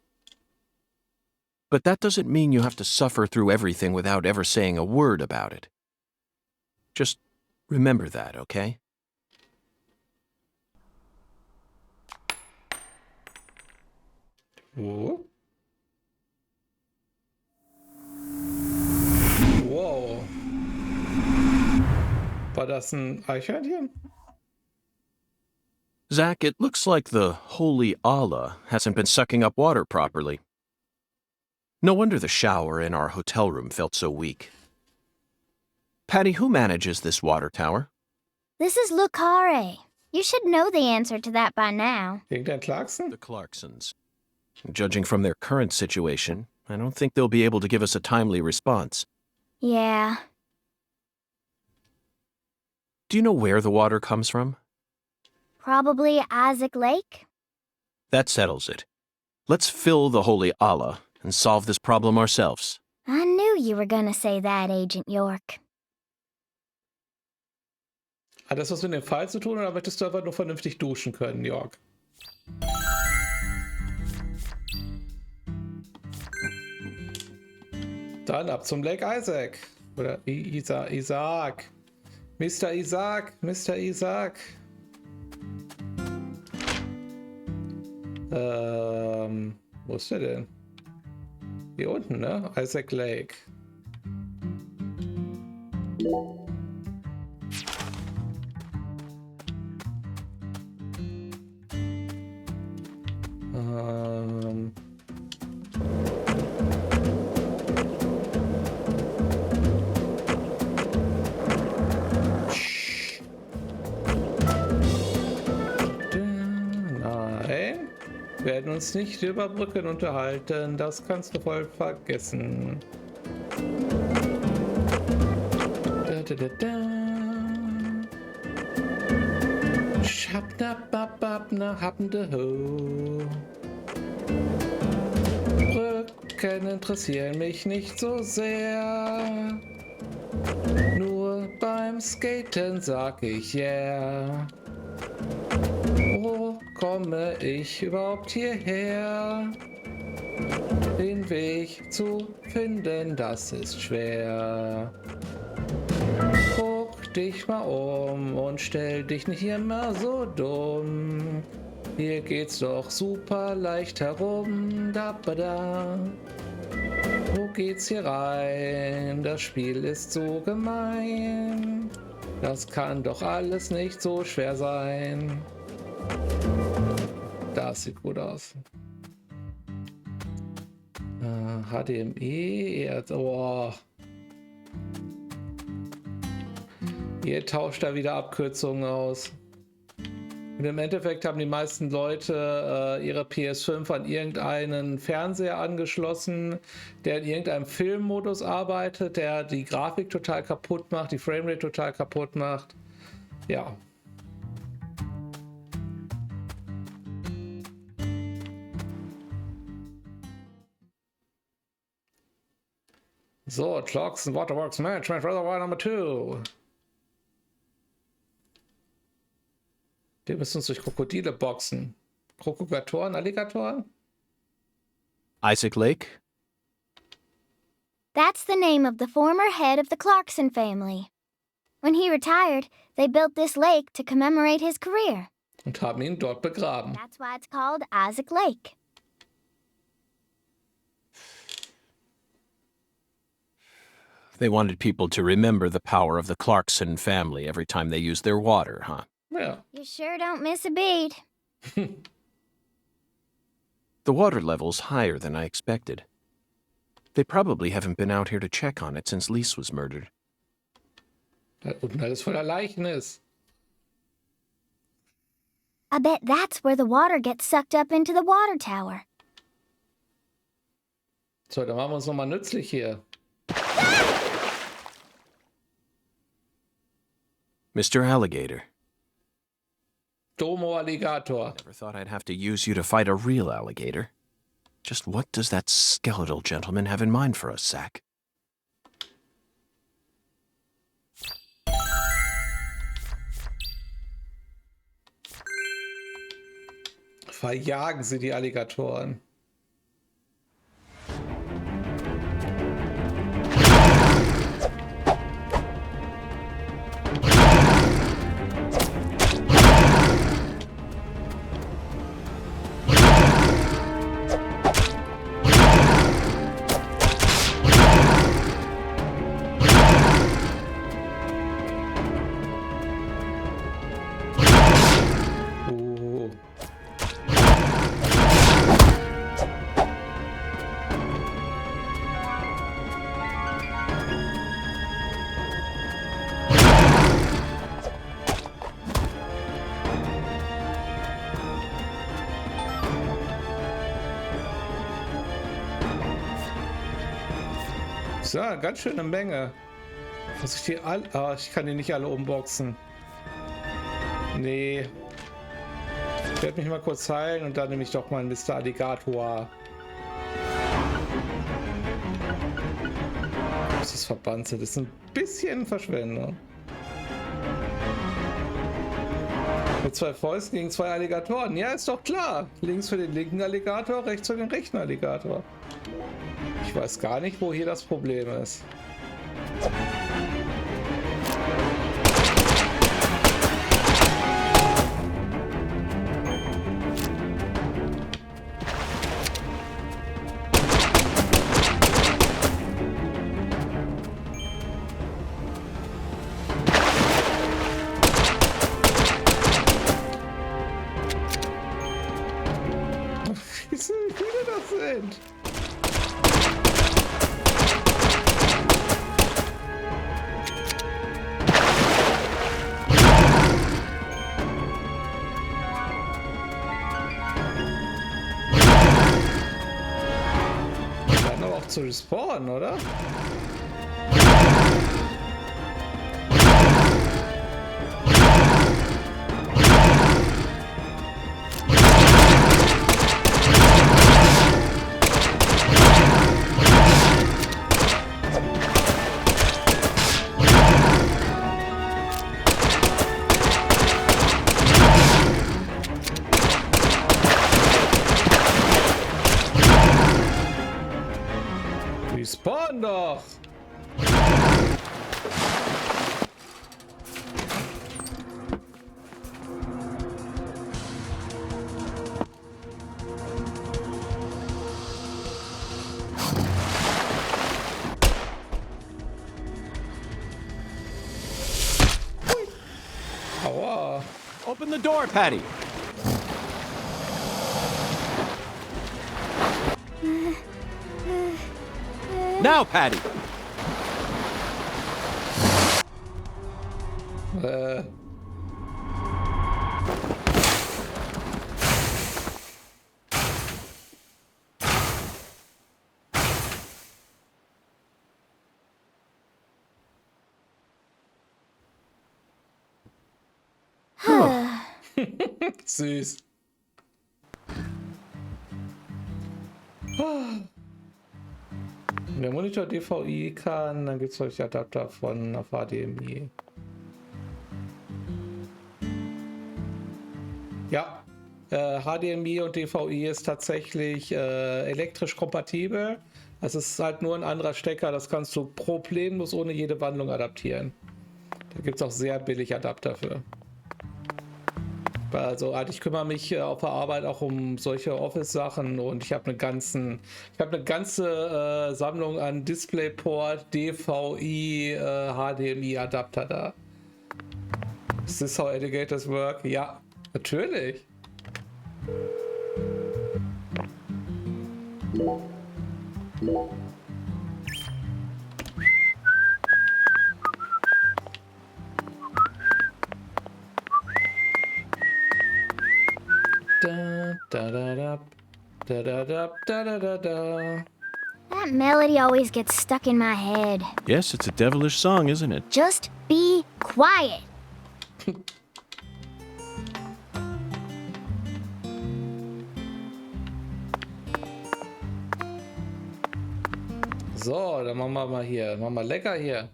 But that doesn't mean you have to suffer through everything without ever saying a word about it. Just remember that, okay? Oh. Wow. War das ein Eichhörnchen? Zach, it looks like the holy Allah hasn't been sucking up water properly. No wonder the shower in our hotel room felt so weak. Patty, who manages this water tower? This is Lucare. You should know the answer to that by now. Irgendein Clarkson? The Clarksons. Judging from their current situation, I don't think they'll be able to give us a timely response. Yeah. Do you know where the water comes from? Probably Isaac Lake? That settles it. Let's fill the holy Allah and solve this problem ourselves. I knew you were gonna say that, Agent York. Hat das was mit dem Fall zu tun oder möchtest du einfach nur vernünftig duschen können, York? Dann ab zum Lake Isaac. Oder Isaac. Mr. Isaac. Mr. Isaac. Wo ist der denn? Hier unten, ne? Isaac Lake. Nein, wir werden uns nicht über Brücken unterhalten, das kannst du voll vergessen. Schabnabababna habende ho. Brücken interessieren mich nicht so sehr. Nur beim Skaten sag ich yeah. Wo komme ich überhaupt hierher? Den Weg zu finden, das ist schwer. Guck dich mal um und stell dich nicht immer so dumm. Hier geht's doch super leicht herum. Da, ba, da. Wo geht's hier rein? Das Spiel ist so gemein. Das kann doch alles nicht so schwer sein. Das sieht gut aus. HDMI. Oh. Ihr tauscht da wieder Abkürzungen aus. Und im Endeffekt haben die meisten Leute ihre PS5 an irgendeinen Fernseher angeschlossen, der in irgendeinem Filmmodus arbeitet, der die Grafik total kaputt macht, die Framerate total kaputt macht. Ja. So, Clocks and Waterworks Management Reservoir Number 2. Wir müssen uns durch Krokodile boxen. Krokodilatoren, Alligatoren? Isaac Lake? That's the name of the former head of the Clarkson family. When he retired, they built this lake to commemorate his career. Und haben ihn dort begraben. That's why it's called Isaac Lake. They wanted people to remember the power of the Clarkson family every time they used their water, huh? Ja. You sure don't miss a beat. The water level's higher than I expected. They probably haven't been out here to check on it since Lise was murdered. Da unten alles voller Leichen ist. I bet that's where the water gets sucked up into the water tower. So, dann machen wir uns nochmal nützlich hier. Mr. Alligator. Domo Alligator. Never thought I'd have to use you to fight a real alligator. Just what does that skeletal gentleman have in mind for us, Zack? Verjagen sie die Alligatoren. So, ganz schöne Menge. Muss ich die alle... Ah, ich kann die nicht alle umboxen. Nee. Ich werde mich mal kurz heilen und dann nehme ich doch mal einen Mr. Alligator. Das ist verbannt, das ist ein bisschen Verschwendung. Mit 2 Fäusten gegen 2 Alligatoren. Ja, ist doch klar. Links für den linken Alligator, rechts für den rechten Alligator. Ich weiß gar nicht, wo hier das Problem ist. Wie viele das sind? Zu respawnen, oder? Respawn doch! Open the door, Patty. Now, Patty. Süß. Wenn der Monitor DVI kann, dann gibt es solche Adapter von auf HDMI. Ja, HDMI und DVI ist tatsächlich elektrisch kompatibel. Es ist halt nur ein anderer Stecker, das kannst du problemlos ohne jede Wandlung adaptieren. Da gibt es auch sehr billig Adapter für. Also ich kümmere mich auf der Arbeit auch um solche Office-Sachen und ich habe eine ganze Sammlung an DisplayPort, DVI, HDMI-Adapter da. Is this how alligators work? Ja, natürlich. That melody always gets stuck in my head. Yes, it's a devilish song, isn't it? Just be quiet. So, dann machen wir mal hier. Machen wir lecker hier.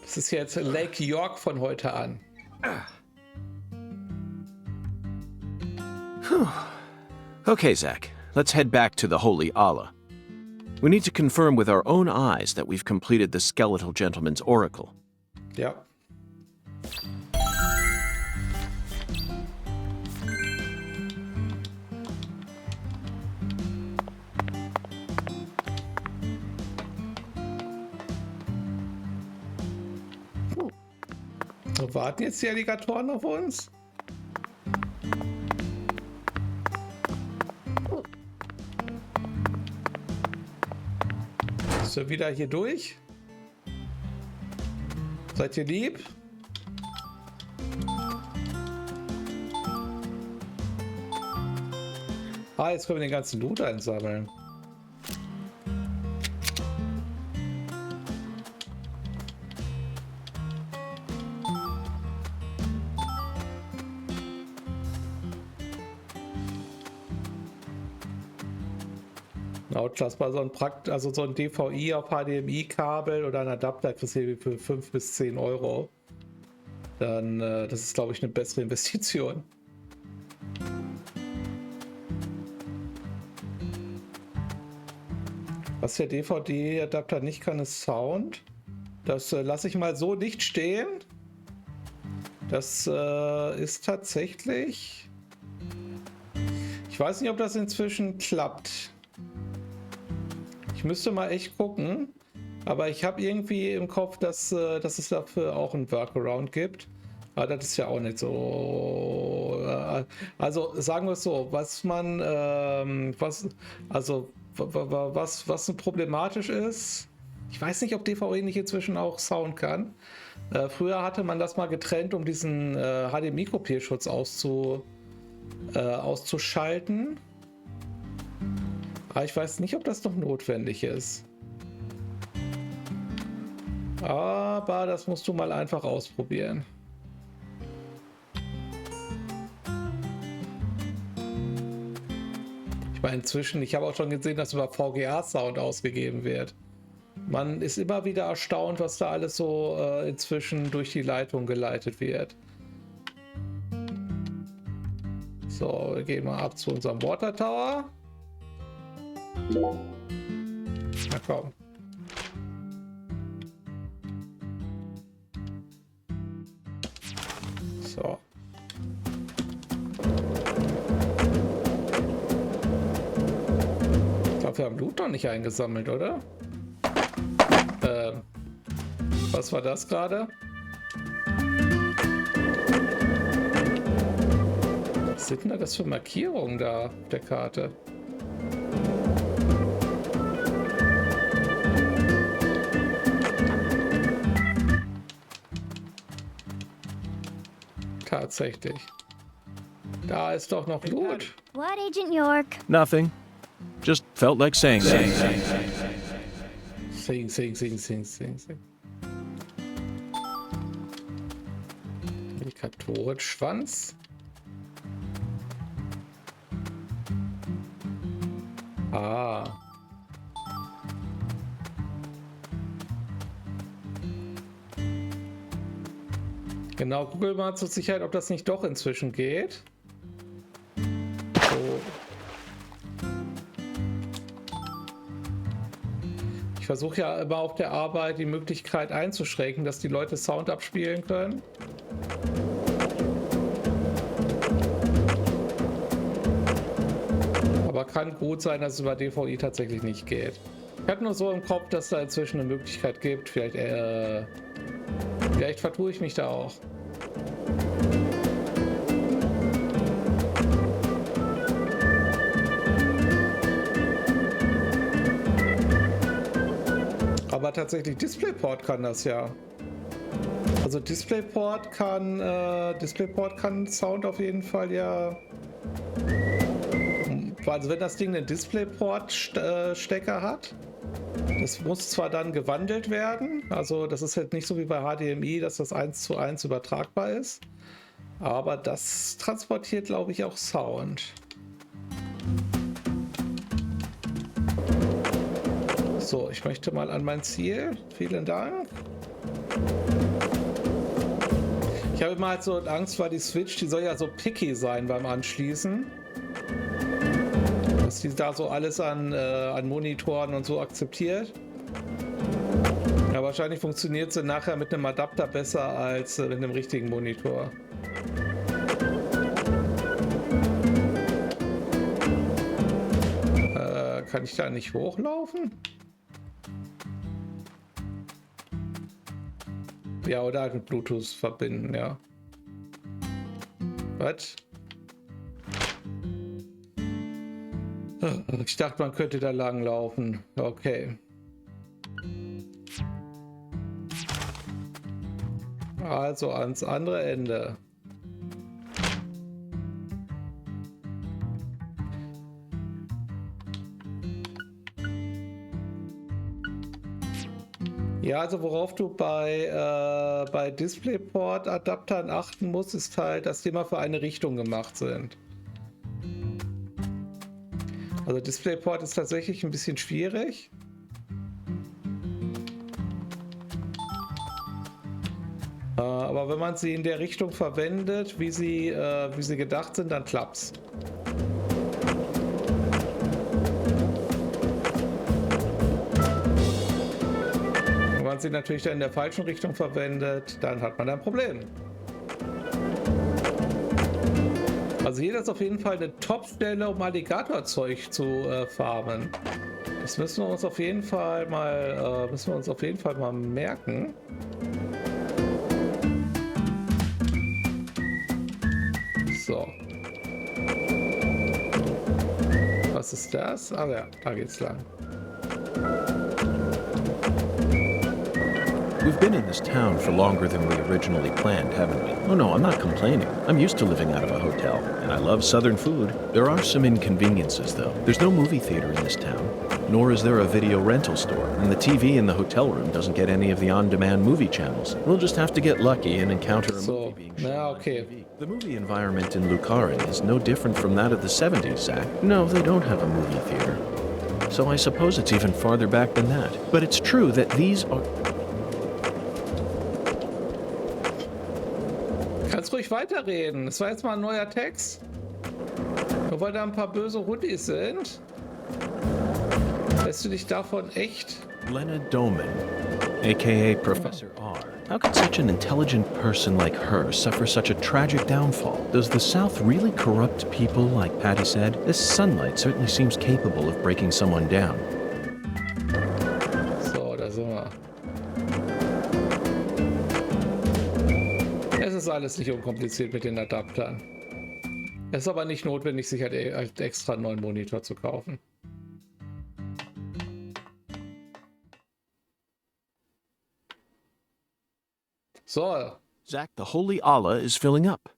Das ist jetzt Lake York von heute an. Okay, Zach, let's head back to the Holy Allah. We need to confirm with our own eyes that we've completed the skeletal gentleman's oracle. Ja. So, warten jetzt die Alligatoren auf uns? Ist er wieder hier durch? Seid ihr lieb? Ah, jetzt können wir den ganzen Loot einsammeln. Outlassbar, so ein DVI auf HDMI-Kabel oder ein Adapter kriegst du für 5 bis 10 Euro. Dann, das ist, glaube ich, eine bessere Investition. Was der DVD-Adapter nicht kann, ist Sound. Das lasse ich mal so nicht stehen. Das ist tatsächlich... Ich weiß nicht, ob das inzwischen klappt. Ich müsste mal echt gucken, aber ich habe irgendwie im Kopf, dass es dafür auch ein Workaround gibt. Aber das ist ja auch nicht so. Also sagen wir es so, was problematisch ist. Ich weiß nicht, ob DVI nicht inzwischen auch Sound kann. Früher hatte man das mal getrennt, um diesen HDMI-Kopierschutz auszuschalten. Aber ich weiß nicht, ob das noch notwendig ist. Aber das musst du mal einfach ausprobieren. Ich meine, inzwischen, ich habe auch schon gesehen, dass über VGA-Sound ausgegeben wird. Man ist immer wieder erstaunt, was da alles so inzwischen durch die Leitung geleitet wird. So, wir gehen mal ab zu unserem Water Tower. Na komm. So. Ich glaube, wir haben Loot noch nicht eingesammelt, oder? Was war das gerade? sind denn das für Markierungen da auf der Karte? Tatsächlich. Da ist doch noch Loot. What, Agent York? Nothing. Just felt like saying that. Sing. Indikatorenschwanz. Ah. Genau, google mal zur Sicherheit, ob das nicht doch inzwischen geht. So. Ich versuche ja immer auf der Arbeit die Möglichkeit einzuschränken, dass die Leute Sound abspielen können. Aber kann gut sein, dass es über DVI tatsächlich nicht geht. Ich hatte nur so im Kopf, dass da inzwischen eine Möglichkeit gibt. Vielleicht vertue ich mich da auch. Aber tatsächlich DisplayPort kann das ja. Also DisplayPort kann Sound auf jeden Fall ja. Also wenn das Ding einen DisplayPort-Stecker hat, das muss zwar dann gewandelt werden, also das ist halt nicht so wie bei HDMI, dass das 1:1 übertragbar ist, aber das transportiert, glaube ich, auch Sound. So, ich möchte mal an mein Ziel. Vielen Dank. Ich habe immer halt so Angst, weil die Switch, die soll ja so picky sein beim Anschließen. Dass die da so alles an Monitoren und so akzeptiert. Ja, wahrscheinlich funktioniert sie nachher mit einem Adapter besser als mit einem richtigen Monitor. Kann ich da nicht hochlaufen? Ja, oder halt mit Bluetooth verbinden, ja. Was? Ich dachte, man könnte da lang laufen. Okay. Also ans andere Ende. Ja, also worauf du bei DisplayPort-Adaptern achten musst, ist halt, dass die immer für eine Richtung gemacht sind. Also DisplayPort ist tatsächlich ein bisschen schwierig. Aber wenn man sie in der Richtung verwendet, wie sie gedacht sind, dann klappt's. Wenn man sie natürlich dann in der falschen Richtung verwendet, dann hat man ein Problem. Also hier ist auf jeden Fall eine Top-Stelle, um Alligatorzeug zu farmen. Das müssen wir uns auf jeden Fall mal, merken. So. Was ist das? Ah ja, da geht's lang. We've been in this town for longer than we originally planned, haven't we? Oh no, I'm not complaining. I'm used to living out of a hotel, and I love southern food. There are some inconveniences, though. There's no movie theater in this town, nor is there a video rental store, and the TV in the hotel room doesn't get any of the on-demand movie channels. We'll just have to get lucky and encounter a movie being shown on TV. The movie environment in Lucaria is no different from that of the 70s, Zach. No, they don't have a movie theater. So I suppose it's even farther back than that. But it's true that these are... Kannst ruhig weiterreden. Das war jetzt mal ein neuer Text. Nur weil da ein paar böse Hoodies sind. Lässt du dich davon echt? Lena Doman, aka Professor R. How could such an intelligent person like her suffer such a tragic downfall? Does the South really corrupt people like Patty said? This sunlight certainly seems capable of breaking someone down. So, da sind wir. Es ist alles nicht unkompliziert mit den Adaptern. Es ist aber nicht notwendig, sich halt extra einen neuen Monitor zu kaufen. So. Zach, the holy Allah is filling up.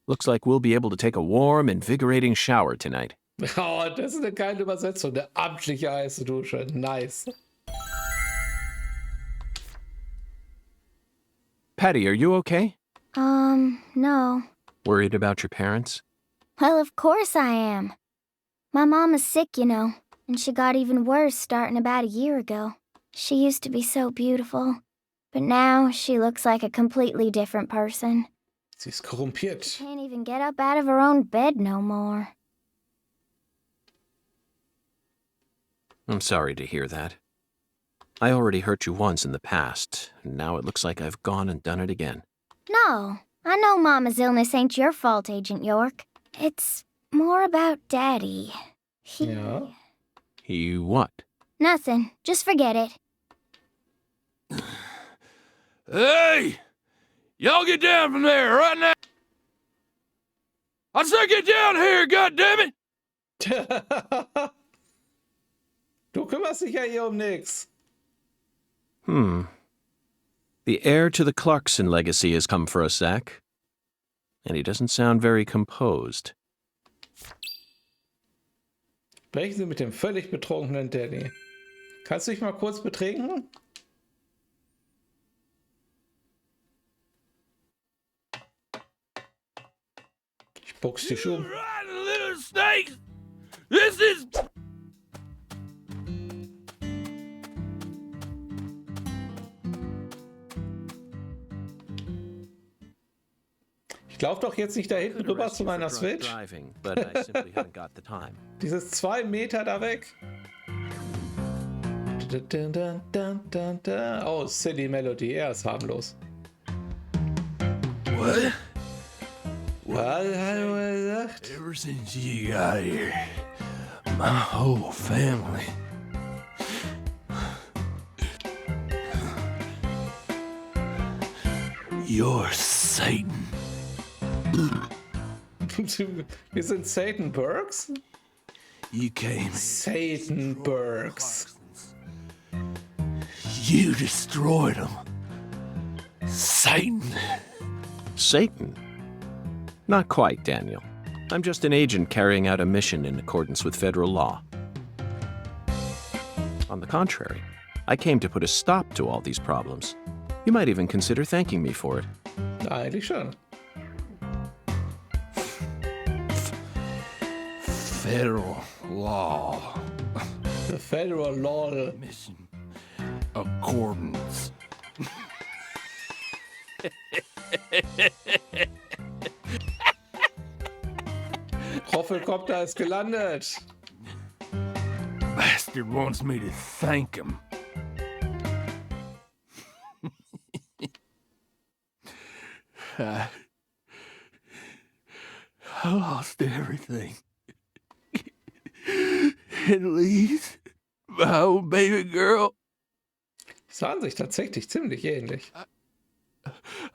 Looks like we'll be able to take a warm, invigorating shower tonight. Oh, das ist eine geile Übersetzung. Eine amtliche heiße Dusche. Nice. Patty, are you okay? No. Worried about your parents? Well, of course I am. My mom is sick, you know, and she got even worse starting about a year ago. She used to be so beautiful, but now she looks like a completely different person. Sie ist korrumpiert. Can't even get up out of her own bed no more. I'm sorry to hear that. I already hurt you once in the past, and now it looks like I've gone and done it again. No, I know Mama's illness ain't your fault, Agent York. It's more about Daddy. Yeah. He what? Nothing. Just forget it. Hey! Y'all get down from there right now! I said get down here, goddammit! Du kümmerst dich ja hier um nix. The heir to the Clarkson legacy has come for us, Zach. And he doesn't sound very composed. Sprechen Sie mit dem völlig betrunkenen Danny. Kannst du dich mal kurz betrinken? Ich buchs dich um. Right, little snakes! This is... Ich lauf doch jetzt nicht da hinten rüber zu meiner Switch. Dieses 2 Meter da weg. Oh, silly Melody, er ist harmlos. What? Was hat er gesagt? Ever since you got here, my whole family... You're Satan. Wir sind Satan Burks? You came... Satan Burks. You destroyed them. Satan. Satan? Not quite, Daniel. I'm just an agent carrying out a mission in accordance with federal law. On the contrary, I came to put a stop to all these problems. You might even consider thanking me for it. Eigentlich schon. Federal law. The federal law. Mission accordance. Roffelkopter ist gelandet. Bastard wants me to thank him. I lost everything. At least my old baby girl. Sahen sich tatsächlich ziemlich ähnlich.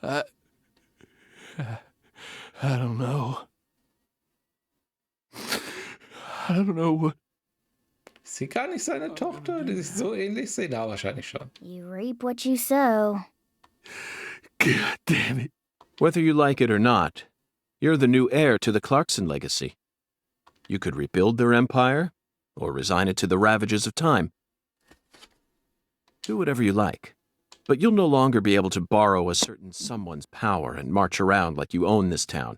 I don't know. I don't know what. Ist sie gar nicht seine Tochter, die sich so ähnlich sehen? Ja, wahrscheinlich schon. You reap what you sow. God damn it. Whether you like it or not, you're the new heir to the Clarkson legacy. You could rebuild their empire, or resign it to the ravages of time. Do whatever you like, but you'll no longer be able to borrow a certain someone's power and march around like you own this town.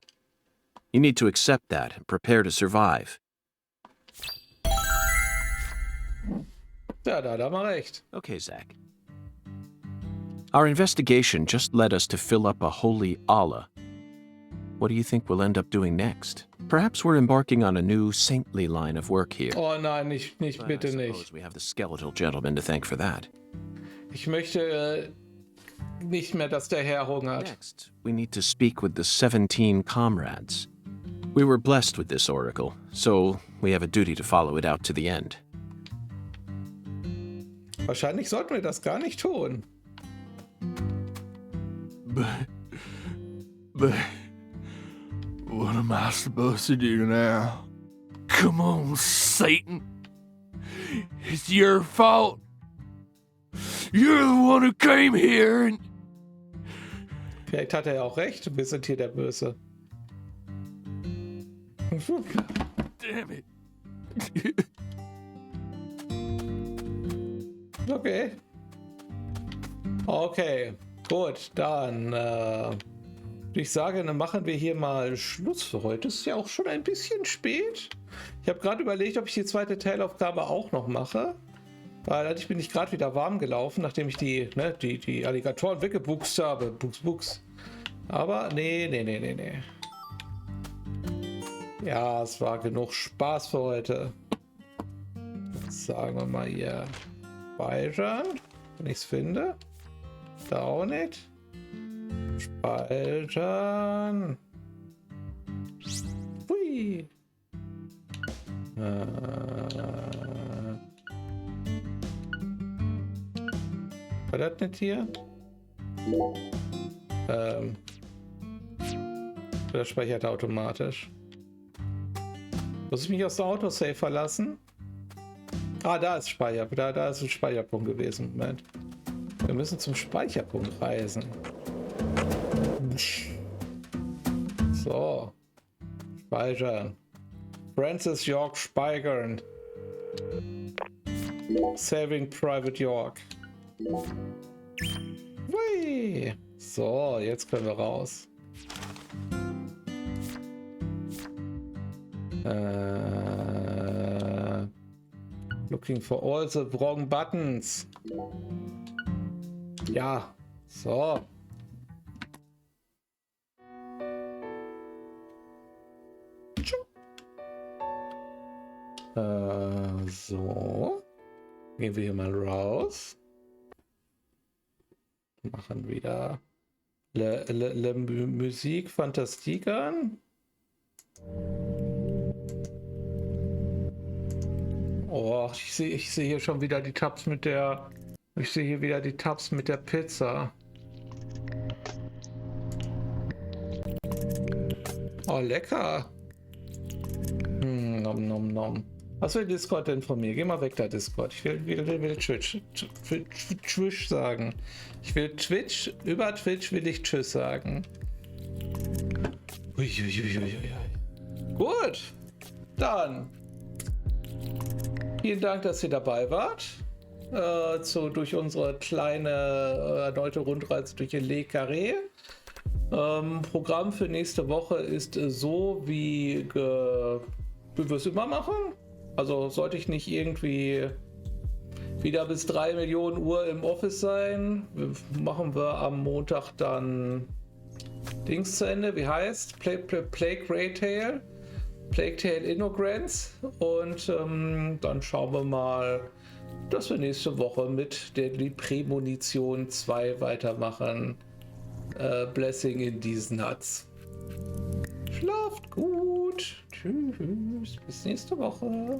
You need to accept that and prepare to survive. Ja, da hat er mal recht. Okay, Zach. Our investigation just led us to fill up a holy Allah. What do you think we'll end up doing next? Perhaps we're embarking on a new saintly line of work here. Oh nein, nicht But bitte I nicht. suppose we have the skeletal gentleman to thank for that. Ich möchte nicht mehr, dass der Herr hungert. Next, we need to speak with the 17 comrades. We were blessed with this oracle, so we have a duty to follow it out to the end. Wahrscheinlich sollten wir das gar nicht tun. But what am am I supposed to do now? Come on, Satan. It's your fault. You're the one who came here and... Vielleicht hat er ja auch recht, wir sind hier der Böse. Damn it. Okay. Okay, gut, dann würde ich sagen, dann machen wir hier mal Schluss für heute. Es ist ja auch schon ein bisschen spät. Ich habe gerade überlegt, ob ich die zweite Teilaufgabe auch noch mache. Weil ich bin nicht gerade wieder warm gelaufen, nachdem ich die Alligatoren weggebuchst habe. Buchs. Aber nee. Ja, es war genug Spaß für heute. Jetzt sagen wir mal hier speichern, wenn ich es finde. Da auch nicht. Speichern. Hui. War das nicht hier? Das speichert automatisch. Muss ich mich aus der Autosave verlassen? Ah, da ist Speicher. Da ist ein Speicherpunkt gewesen. Moment. Wir müssen zum Speicherpunkt reisen. So. Speichern. Francis York speichern. Saving Private York. Hui. So, jetzt können wir raus. Looking for all the wrong buttons. Ja, so. So. Gehen wir hier mal raus. Machen wieder Le Musik Fantastique an. Oh, ich sehe hier schon wieder die Tabs mit der... Ich sehe hier wieder die Tabs mit der Pizza. Oh, lecker. Nom nom nom. Was will Discord denn von mir? Geh mal weg da, Discord. Ich will Twitch sagen. Ich will Twitch, über Twitch will ich Tschüss sagen. Uiuiuiui. Gut, dann vielen Dank, dass ihr dabei wart. Durch unsere kleine erneute Rundreise durch den Le Carré. Programm für nächste Woche ist so, wie wir es immer machen. Also sollte ich nicht irgendwie wieder bis 3 Millionen Uhr im Office sein, machen wir am Montag dann Dings zu Ende, wie heißt? Plague Tale Innogrants, und dann schauen wir mal, dass wir nächste Woche mit der Premonition 2 weitermachen. Blessing in these nuts. Schlaft gut. Tschüss. Bis nächste Woche.